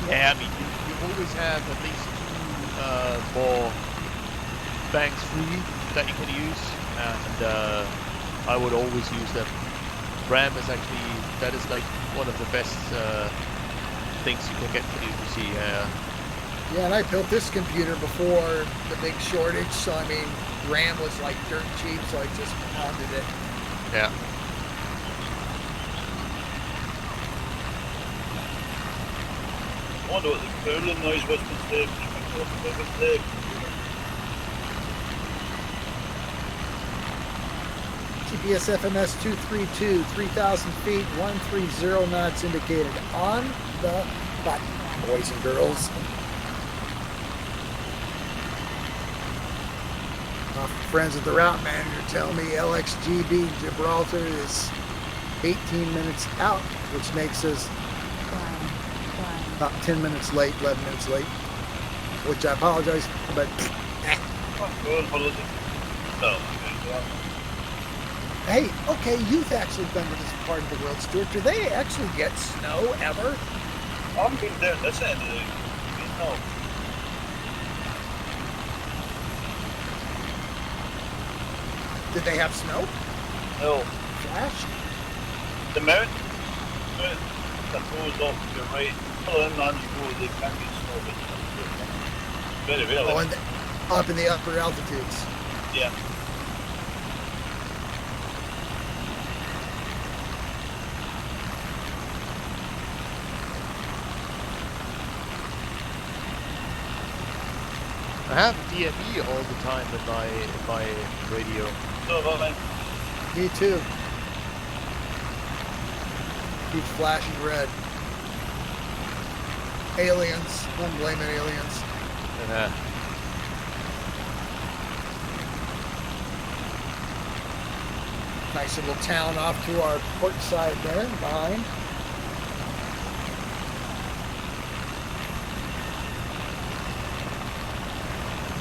Speaker 4: yeah, I mean, you always have at least 2 more banks free that you can use, and I would always use them. RAM is actually, that is like one of the best things you can get for the PC.
Speaker 1: Yeah, and I built this computer before the big shortage, so I mean, RAM was like dirt cheap, so I just pounded it.
Speaker 4: Yeah.
Speaker 3: I wonder what the cooling noise was today.
Speaker 1: TPS FMS 232, 3,000 feet, 130 knots indicated on the button, boys and girls. My friends at the route manager tell me LXGB Gibraltar is 18 minutes out, which makes us about 10 minutes late, 11 minutes late, which I apologize, but hey, okay, you've actually been to this part of the world, Stuart. Do they actually get snow ever?
Speaker 3: I haven't been down this end of the no.
Speaker 1: Did they have snow?
Speaker 3: No.
Speaker 1: Flash?
Speaker 3: The mountain that goes off to your right, well, inland you go, they can get snow, but very rarely.
Speaker 1: Oh, and up in the upper altitudes.
Speaker 3: Yeah.
Speaker 4: I have DME all the time in my radio.
Speaker 3: So have I.
Speaker 1: Me too. Keeps flashing red. Aliens. I'm blaming aliens. Nice little town off to our port side there, behind.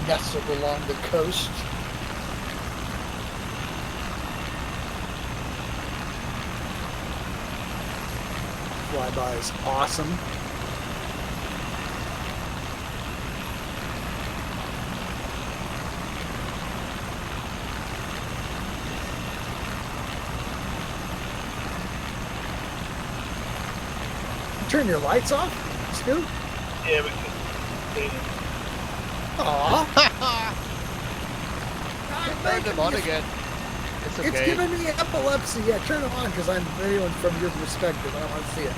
Speaker 1: Nestled along the coast. Flyby is awesome. Turn your lights off, Stu?
Speaker 3: Yeah, we can.
Speaker 1: Aww.
Speaker 4: Turn them on again. It's okay.
Speaker 1: It's giving me epilepsy. Yeah, turn them on because I'm videoing from your perspective. I don't want to see it.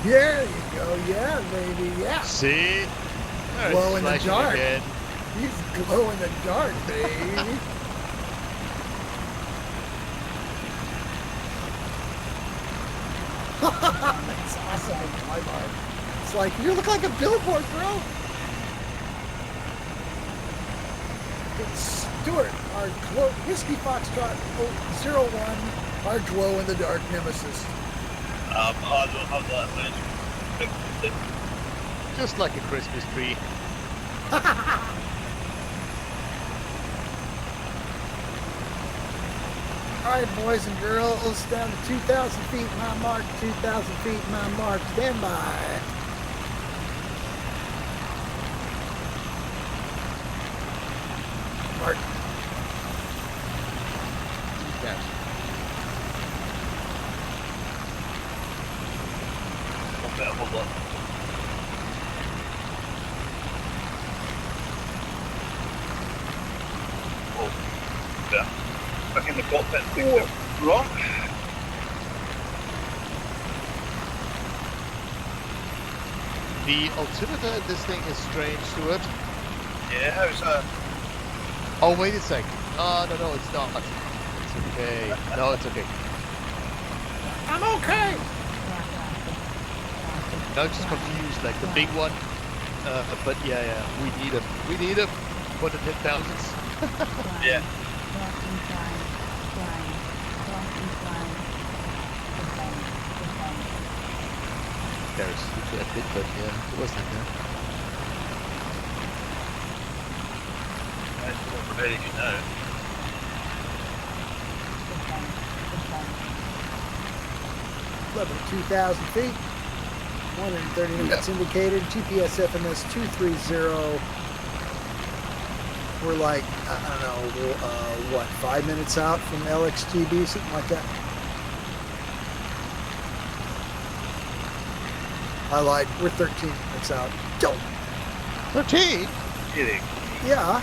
Speaker 1: There you go. Yeah, baby. Yeah.
Speaker 4: See? There,
Speaker 1: Glow
Speaker 4: it's
Speaker 1: in the
Speaker 4: flashing
Speaker 1: dark.
Speaker 4: again.
Speaker 1: He's glow in the dark, baby. That's awesome in my mind. It's like, you look like a billboard, bro. It's Stuart, our glow, Whiskey Foxtrot 01, our glow in the dark nemesis.
Speaker 3: I don't have that many.
Speaker 4: Just like a Christmas tree.
Speaker 1: Alright, boys and girls, down to 2,000 feet, my mark, 2,000 feet, my mark, stand by. Mark.
Speaker 4: Yeah.
Speaker 3: I better hold on. Oh, yeah. Back in the cockpit, things are wrong.
Speaker 4: The altimeter in this thing is strange to it.
Speaker 3: Yeah, how's that?
Speaker 4: Oh, wait a second. Oh, no, it's not. It's okay. No, it's okay.
Speaker 1: I'm okay.
Speaker 4: No, I'm just confused. Like the big one. But yeah, we need him. We need him for the 10,000s.
Speaker 3: Yeah.
Speaker 4: There's usually a bit, but yeah, it was like that.
Speaker 3: That's very good now.
Speaker 1: Level 2,000 feet. 130 minutes indicated. GPS FMS 230. We're like, I don't know, what, 5 minutes out from LXGB, something like that. I lied. We're 13 minutes out. Go.
Speaker 4: 13?
Speaker 3: Kidding.
Speaker 1: Yeah.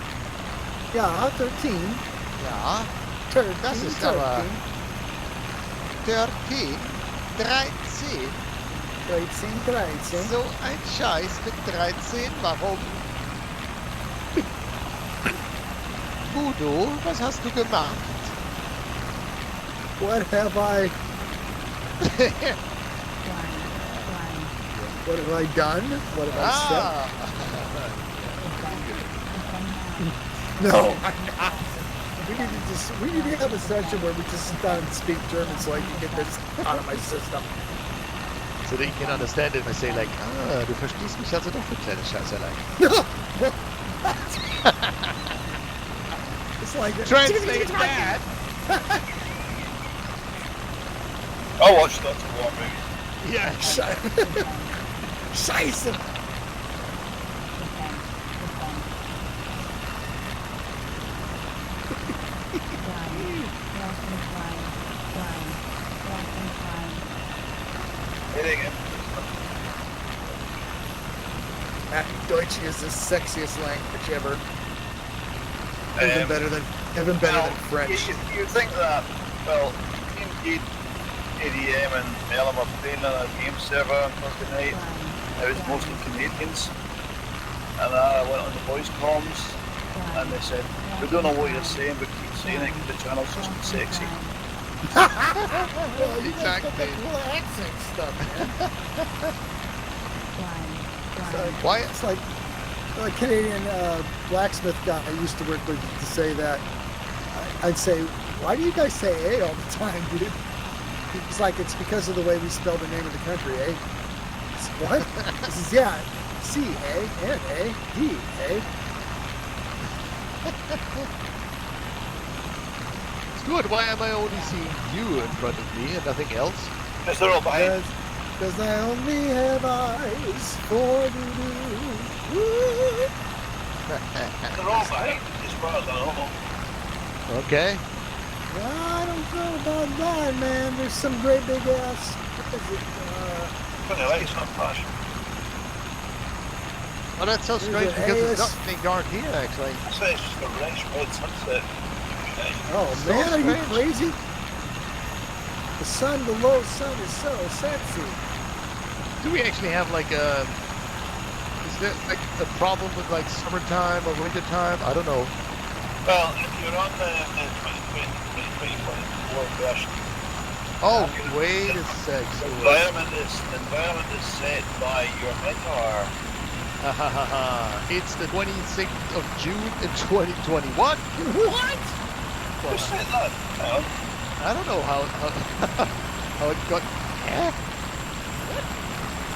Speaker 1: Yeah, 13.
Speaker 4: Ja,
Speaker 1: 13.
Speaker 4: das ist
Speaker 1: 13.
Speaker 4: aber 13, 13.
Speaker 1: 13.
Speaker 4: So ein Scheiß mit 13. Warum? Udo, was hast du gemacht?
Speaker 1: What have I... What have I done? What have I
Speaker 4: Ah!
Speaker 1: said? No, I'm not. We need to have a session where we just sit down and speak German so I can get this out of my system.
Speaker 4: So that you can understand it and say like, du verstehst mich also doch für kleine Scheißerei.
Speaker 1: It's like...
Speaker 4: Translate that!
Speaker 3: I'll watch that tomorrow, maybe.
Speaker 4: Yeah.
Speaker 1: Scheiße! Deutsch is the sexiest language ever. Even better than French.
Speaker 3: You think that, well, indeed, ADM and LEAM are playing on a game server on Thursday night. It was mostly Canadians. And I went on the voice comms and they said, we don't know what you're saying, but keep saying it because the channel's just sexy.
Speaker 1: Well, you guys got
Speaker 4: Exactly.
Speaker 1: that cool accent stuff, man.
Speaker 4: Why?
Speaker 1: It's like a Canadian blacksmith guy I used to work with to say that. I'd say, why do you guys say A all the time, dude? He's like, it's because of the way we spell the name of the country, eh? What? He says, yeah, C-A-N-A-D, eh?
Speaker 4: Stuart, why am I only seeing you in front of me and nothing else?
Speaker 3: Because they're all behind.
Speaker 1: Because I only have eyes for you.
Speaker 3: They're all behind as far as I know.
Speaker 4: Okay.
Speaker 1: I don't know about that, man. There's some great big ass. What is it?
Speaker 3: But the light's not flashing.
Speaker 4: Well, that's so strange because it's nothing dark here, actually.
Speaker 3: I say it's just a rich red sunset.
Speaker 1: Oh
Speaker 4: So
Speaker 1: man, are you
Speaker 4: strange.
Speaker 1: crazy? The low sun is so sexy.
Speaker 4: Do we actually have like a... Is there like a problem with like summertime or wintertime? I don't know.
Speaker 3: Well, if you're on the 2024 version,
Speaker 4: Oh, wait a sec.
Speaker 3: the environment is set by your METAR.
Speaker 4: It's the 26th of June in 2021.
Speaker 1: What?
Speaker 3: Who said that? Hang on.
Speaker 4: I don't know how how it got... Eh?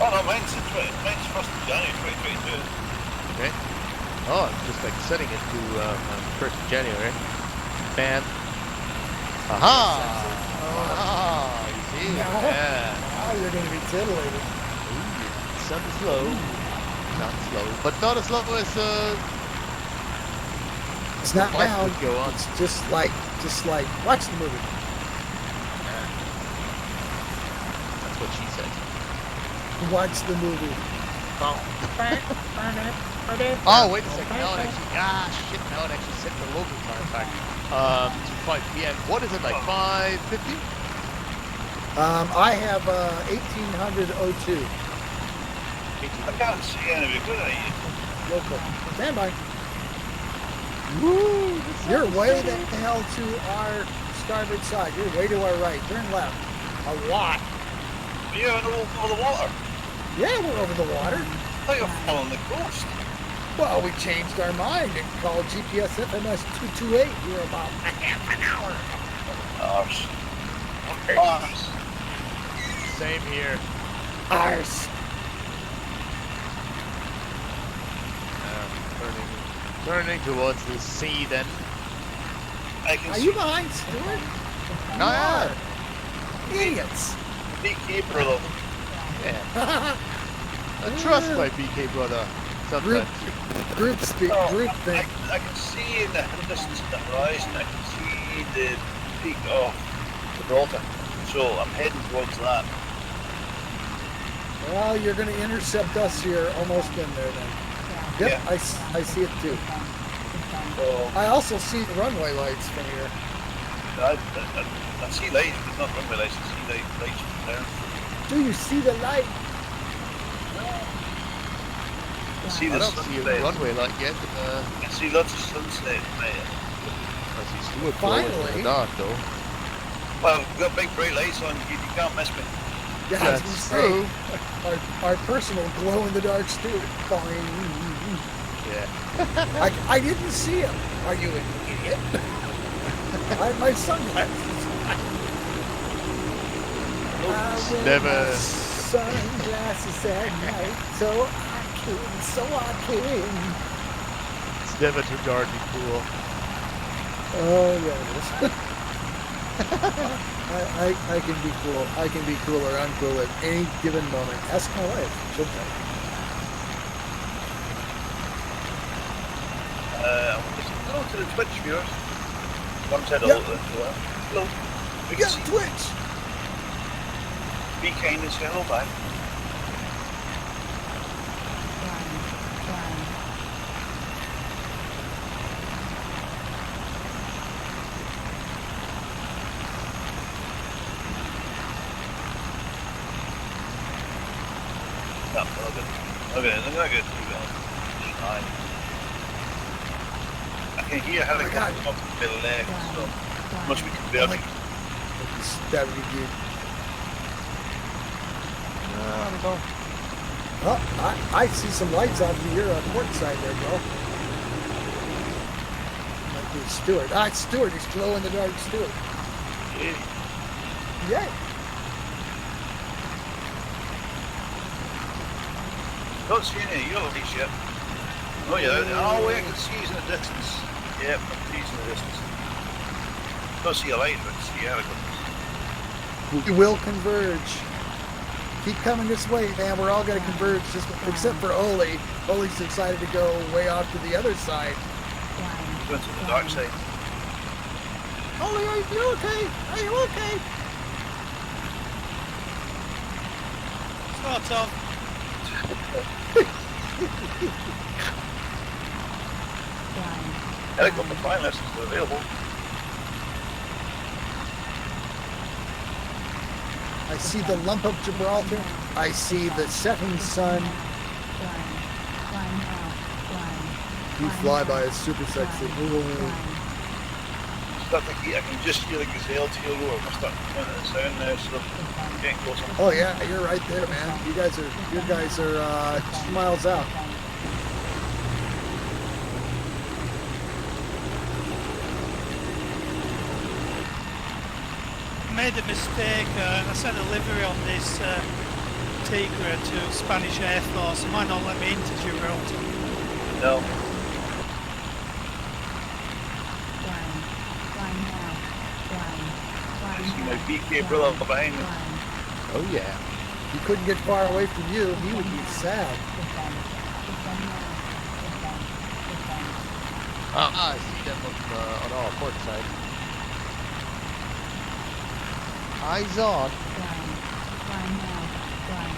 Speaker 3: Oh no, mine's 1st of January 2022.
Speaker 4: Okay. Oh, I'm just like setting it to 1st of January. Bam. Aha! Ah, you see?
Speaker 1: No.
Speaker 4: Yeah.
Speaker 1: Oh, you're gonna be titillated.
Speaker 4: Sun is low. Not slow, but not as low as
Speaker 1: It's not
Speaker 4: life
Speaker 1: down.
Speaker 4: would go on.
Speaker 1: It's just like watch the movie.
Speaker 4: That's what she said.
Speaker 1: Watch the movie.
Speaker 4: Oh, wait a second. Now it actually... Ah, shit. Now it actually set the local time back to 5 p.m. What is it, like 5:50?
Speaker 1: I have 1802
Speaker 3: I can't see anybody, could I?
Speaker 1: local. Stand by.
Speaker 4: Woo!
Speaker 1: You're way the hell to our starboard side. You're way to our right. Turn left. A lot.
Speaker 3: Yeah, over the water.
Speaker 1: Yeah, we're over the water.
Speaker 3: I thought you were following the coast.
Speaker 1: Well, we changed our mind and called GPS FMS 228. We're about a half an hour.
Speaker 3: Arse. Arse.
Speaker 4: Same here.
Speaker 1: Ours.
Speaker 4: Turning towards the sea then.
Speaker 3: I can
Speaker 1: Are
Speaker 3: see
Speaker 1: you behind Stuart?
Speaker 4: No, yeah.
Speaker 1: Idiots.
Speaker 3: BK brother.
Speaker 4: Yeah. I trust my BK brother
Speaker 1: Group,
Speaker 4: sometimes.
Speaker 1: group speak, group thing.
Speaker 3: I can see in the distance the horizon, I can see the peak of Gibraltar. So I'm heading towards that.
Speaker 1: Well, you're going to intercept us here, almost in there then. Yep,
Speaker 3: Yeah.
Speaker 1: I see it too.
Speaker 3: So
Speaker 1: I also see the runway lights from here.
Speaker 3: I see lights, but not runway lights. I see lights from there.
Speaker 1: Do you see the light?
Speaker 3: I see
Speaker 4: I
Speaker 3: the
Speaker 4: don't see a
Speaker 3: sunset.
Speaker 4: runway light yet.
Speaker 3: I see lots of sunset, mate.
Speaker 4: I see Stuart glowing in
Speaker 1: Finally.
Speaker 4: the dark though.
Speaker 3: Well, we've got big bright lights on. You can't miss me.
Speaker 1: Yeah, I was gonna
Speaker 4: That's
Speaker 1: say,
Speaker 4: true.
Speaker 1: our personal glow-in-the-dark Stuart. Boing.
Speaker 4: Yeah.
Speaker 1: I didn't see him. Are you an idiot? I had my sunglasses. I wear
Speaker 4: Never.
Speaker 1: my sunglasses at night, so I can.
Speaker 4: It's never too dark to be cool.
Speaker 1: Oh yeah, I can be cool. I can be cool or uncool at any given moment. Ask my wife. She'll tell you.
Speaker 3: Hello to the Twitch viewers. One said
Speaker 1: Yeah.
Speaker 3: hello to them. Hello. We
Speaker 1: Yeah,
Speaker 3: can see.
Speaker 1: Twitch.
Speaker 3: Be kind and say hello back. No, look at it. Fine. I can hear how
Speaker 1: Oh
Speaker 3: they
Speaker 1: my
Speaker 3: come
Speaker 1: God.
Speaker 3: up to the leg, so must be converting.
Speaker 1: That would be good.
Speaker 4: I don't know.
Speaker 1: Oh, I see some lights off to your port side there, bro. Might be Stuart. Ah, it's Stuart. He's glow in the dark Stuart. Yay.
Speaker 3: Don't see any yellowies yet. Oh yeah, oh I can see he's in the distance. Yep, he's in the distance. Don't see a light, but see helicopters.
Speaker 1: We will converge. Keep coming this way, man. We're all going to converge, just except for Oli. Oli's decided to go way off to the other side.
Speaker 3: Going to the dark side.
Speaker 1: Oli, are you okay? Are you okay?
Speaker 2: Sort of.
Speaker 3: Helicopter flying lessons are available.
Speaker 1: I see the lump of Gibraltar. I see the setting sun. You fly by is super sexy. Ooh.
Speaker 3: I can just hear the gazelle tail roar. I'm starting to point at the sound now, so I'm getting closer.
Speaker 1: Oh yeah, you're right there, man. You guys are 2 miles out.
Speaker 2: I made a mistake. I sent a livery on this Tigra to Spanish Air Force. It might not let me into Gibraltar.
Speaker 3: No. I see my BK brother behind me.
Speaker 4: Oh yeah.
Speaker 1: He couldn't get far away from you. He would be sad.
Speaker 4: I see them on our port side. Eyes on.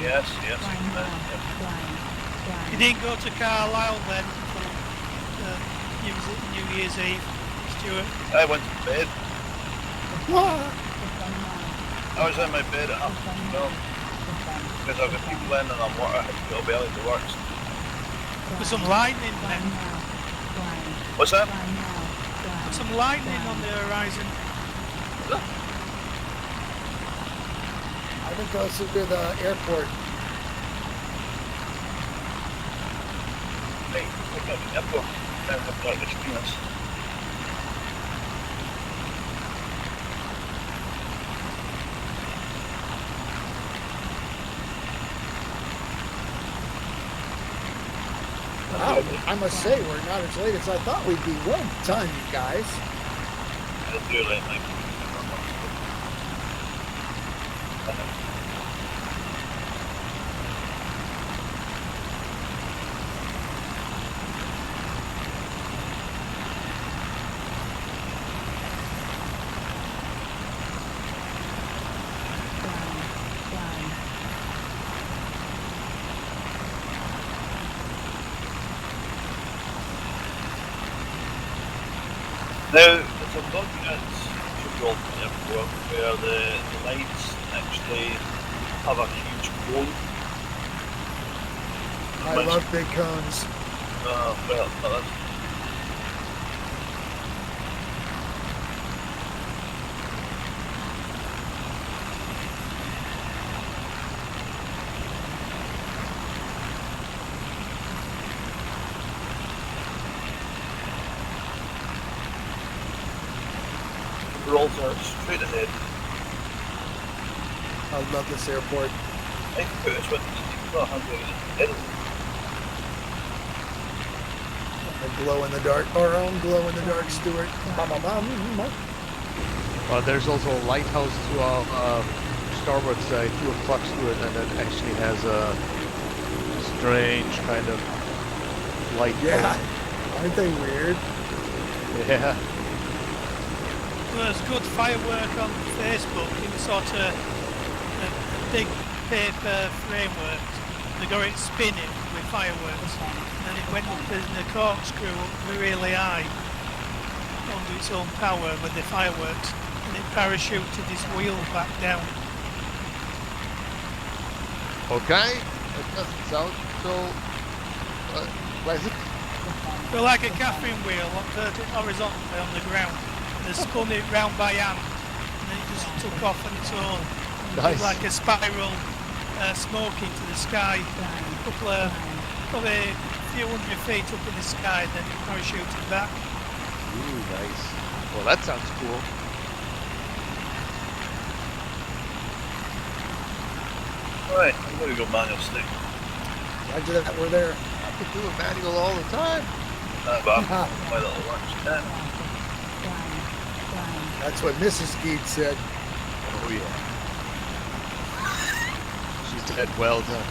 Speaker 3: Yes.
Speaker 2: You didn't go to Carlisle then for New Year's Eve, Stuart?
Speaker 3: I went to bed. I was in my bed at 12:30 because I've got people in and I'm I had to go belly to work.
Speaker 2: There's some lightning then.
Speaker 3: What's that?
Speaker 5: Fly now. Fly.
Speaker 2: Some lightning on the horizon.
Speaker 1: I think goes through the airport.
Speaker 3: Right, I got the airport. I have got experience.
Speaker 1: Wow, I must say, we're not as late as I thought we'd be. Well done, you guys.
Speaker 3: I'll do it like now, there's a bug at Gibraltar Airport where the lights actually have a huge cone.
Speaker 1: I love big cones.
Speaker 3: Well, that's Gibraltar straight ahead.
Speaker 1: I love this airport.
Speaker 3: I can put this one it's not 100 in.
Speaker 1: A glow in the dark, our own glow in the dark Stewart.
Speaker 4: There's also a lighthouse to our starboard side, 2 o'clock Stewart, and it actually has a strange kind of light.
Speaker 1: Yeah, aren't they weird?
Speaker 4: Yeah.
Speaker 2: There's good firework on Facebook in sort of a big paper framework. They got it spinning with fireworks, and then it went up in the corkscrew up really high under its own power with the fireworks, and it parachuted his wheel back down.
Speaker 4: Okay. It doesn't sound so pleasant.
Speaker 2: But like a caffeine wheel, horizontally on the ground. They spun it round by hand, and then it just took off on its own.
Speaker 4: Nice.
Speaker 2: It was like a spiral smoke into the sky, probably a few hundred feet up in the sky, and then it parachuted back.
Speaker 4: Ooh, nice. Well, that sounds cool.
Speaker 3: Alright, I'm going to go manual stick.
Speaker 1: Roger that, we're there.
Speaker 4: I could do a manual all the time.
Speaker 3: But I'm my little lunch time.
Speaker 1: That's what Mrs. Geed said.
Speaker 4: Oh, yeah. She said, well done.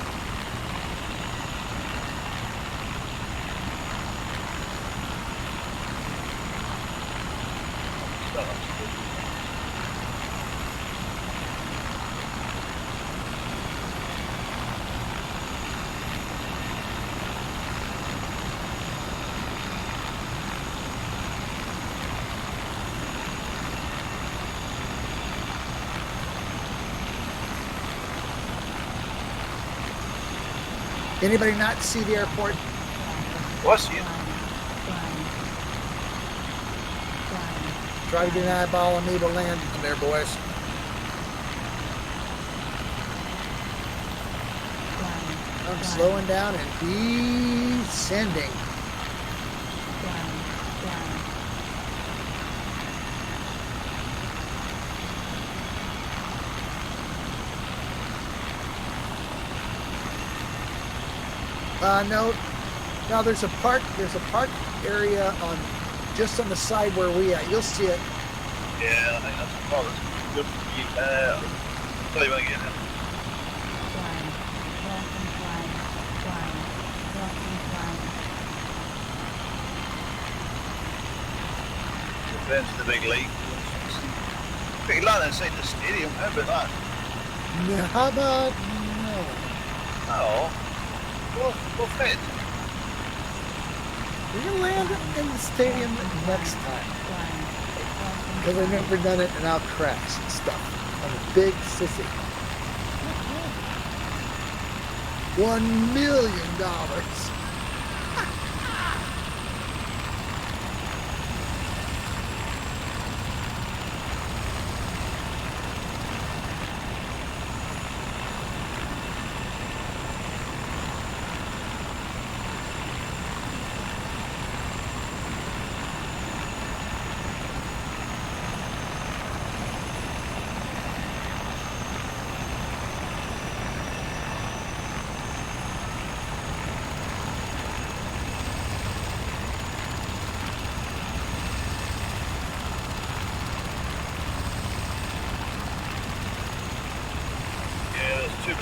Speaker 1: Anybody not see the airport?
Speaker 3: What's it?
Speaker 1: Try to get an eyeball on me, but land there, boys. I'm slowing down and descending. No, there's a park area just on the side where we at. You'll see it.
Speaker 3: Yeah, I think that's probably good for me. I'll tell you when I get in. That's the big lake. Big land inside the stadium. How about that?
Speaker 1: No, how about no?
Speaker 3: Oh, well fit.
Speaker 1: We're gonna land in the stadium next time because I've never done it, and I'll crash and stuff. I'm a big sissy. $1 million.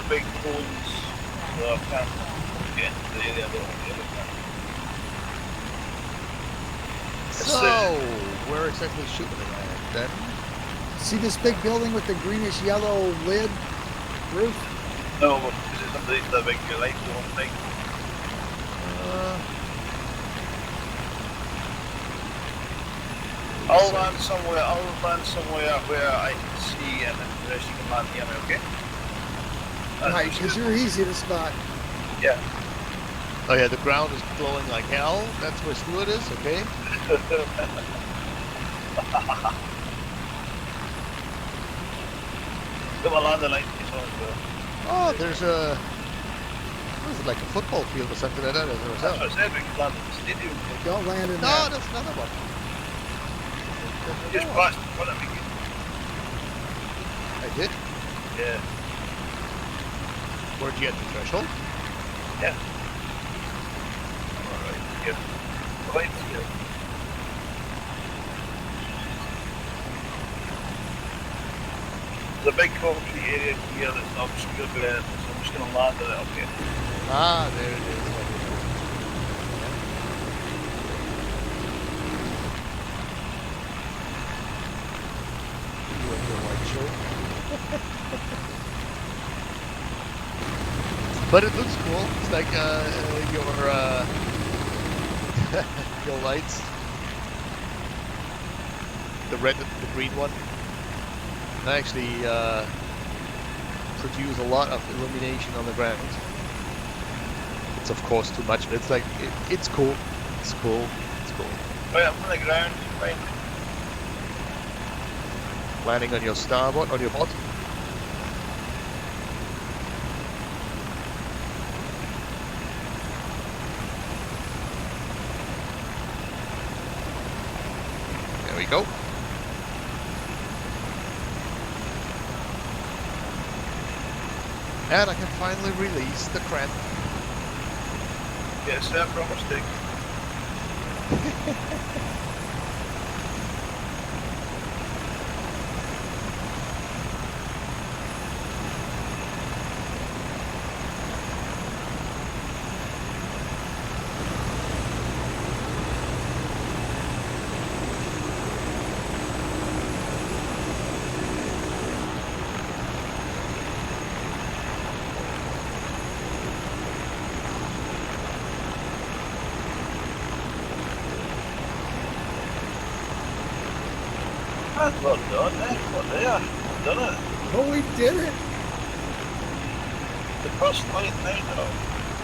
Speaker 3: big cones, so I can't get into the area. I don't want to get it.
Speaker 4: So, where exactly should we land then?
Speaker 1: See this big building with the greenish yellow lid roof?
Speaker 3: No, because it's underneath the big light one thing. I'll land somewhere where I can see and then the rest you can land near me, okay?
Speaker 1: Right, because you're easy to spot.
Speaker 3: Yeah.
Speaker 4: Oh yeah, the ground is glowing like hell. That's where Stuart is, okay?
Speaker 3: Got my landing light as well.
Speaker 4: Oh, there's a... What is it, like a football field or something like that? Is there?
Speaker 3: That's what I said, we can land in the stadium.
Speaker 1: Don't land in
Speaker 4: No,
Speaker 1: there.
Speaker 4: that's another one.
Speaker 3: Just past in front of me.
Speaker 4: I did?
Speaker 3: Yeah.
Speaker 4: Where'd you get the threshold?
Speaker 3: Yeah. Alright, yeah. Right here. There's a big concrete area here that's obscured by anything, so I'm just going to land on it, okay?
Speaker 4: Ah, there it is. You and your white shirt. But it looks cool. It's like your your lights. The red and the green one. They actually produce a lot of illumination on the ground. It's of course too much, but it's like it's cool. It's cool. It's cool.
Speaker 3: Right, I'm on the ground, right?
Speaker 4: Landing on your starboard, on your bot. There we go. And I can finally release the cramp.
Speaker 3: Yeah, step from a stick. That's well done, eh? Well, there. Done it.
Speaker 1: Oh, we did it.
Speaker 3: The first light night of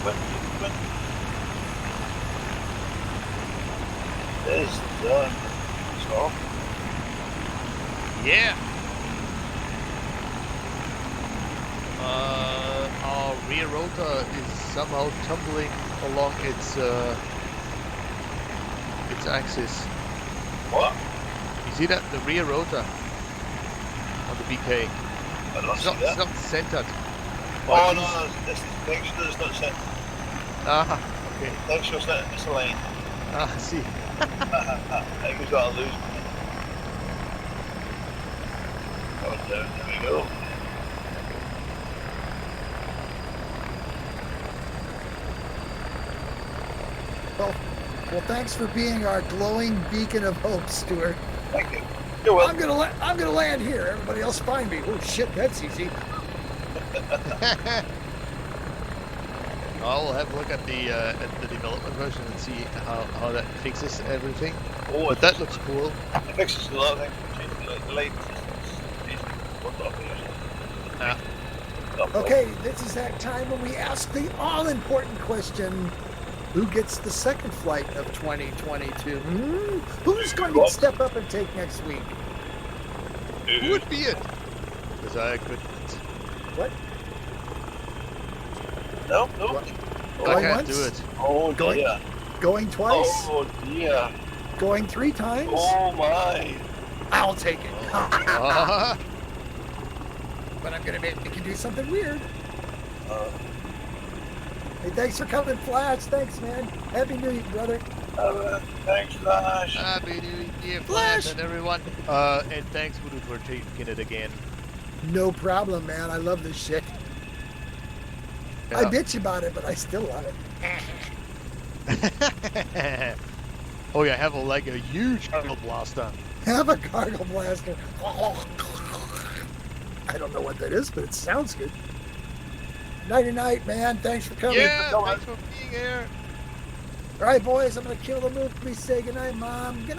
Speaker 3: 2020 is done. So,
Speaker 4: Yeah. Our rear rotor is somehow tumbling along its axis.
Speaker 3: what?
Speaker 4: You see that? The rear rotor on the BK.
Speaker 3: I don't
Speaker 4: It's
Speaker 3: see
Speaker 4: not,
Speaker 3: that.
Speaker 4: it's not centered.
Speaker 3: Oh
Speaker 4: But
Speaker 3: no, this is the next one. It's not set.
Speaker 4: Ah, okay.
Speaker 3: Next one's not. It's a line.
Speaker 4: Ah, I see.
Speaker 3: I think we've got to lose. Oh, down. There we go.
Speaker 1: Well, thanks for being our glowing beacon of hope, Stuart.
Speaker 3: Thank you. You're welcome.
Speaker 1: I'm gonna land here. Everybody else find me. Oh shit, that's easy.
Speaker 4: I'll have a look at the development version and see how that fixes everything.
Speaker 3: Oh,
Speaker 4: But that looks cool.
Speaker 3: it fixes a lot of things. Changes the light systems.
Speaker 4: Ah.
Speaker 1: Okay, this is that time when we ask the all-important question: who gets the second flight of 2022? Who's going to step up and take next week?
Speaker 4: Who would be it? Because I couldn't.
Speaker 1: What?
Speaker 3: No.
Speaker 1: What?
Speaker 4: I
Speaker 1: Going
Speaker 4: can't
Speaker 1: once?
Speaker 4: do it.
Speaker 3: Oh
Speaker 1: Going-
Speaker 3: dear.
Speaker 1: Going twice?
Speaker 3: Oh dear.
Speaker 1: Going 3 times?
Speaker 3: Oh my.
Speaker 1: I'll take it.
Speaker 4: Ah,
Speaker 1: But I'm gonna make you do something weird.
Speaker 3: Uh,
Speaker 1: Hey, thanks for coming, Flash. Thanks, man. Happy New Year, brother.
Speaker 3: thanks, Flash.
Speaker 4: Happy New Year,
Speaker 1: Flash!
Speaker 4: Flash, and everyone. And thanks, Voodoo, for taking it again.
Speaker 1: No problem, man. I love this shit. I
Speaker 4: Yeah.
Speaker 1: bitch about it, but I still love it.
Speaker 4: Oh yeah, have a huge cargo blaster.
Speaker 1: Have a cargo blaster. I don't know what that is, but it sounds good. Nighty night, man. Thanks for coming.
Speaker 4: Yeah,
Speaker 1: All
Speaker 4: thanks for being here.
Speaker 1: right, boys. I'm gonna kill the movie. Say goodnight, Mom. Good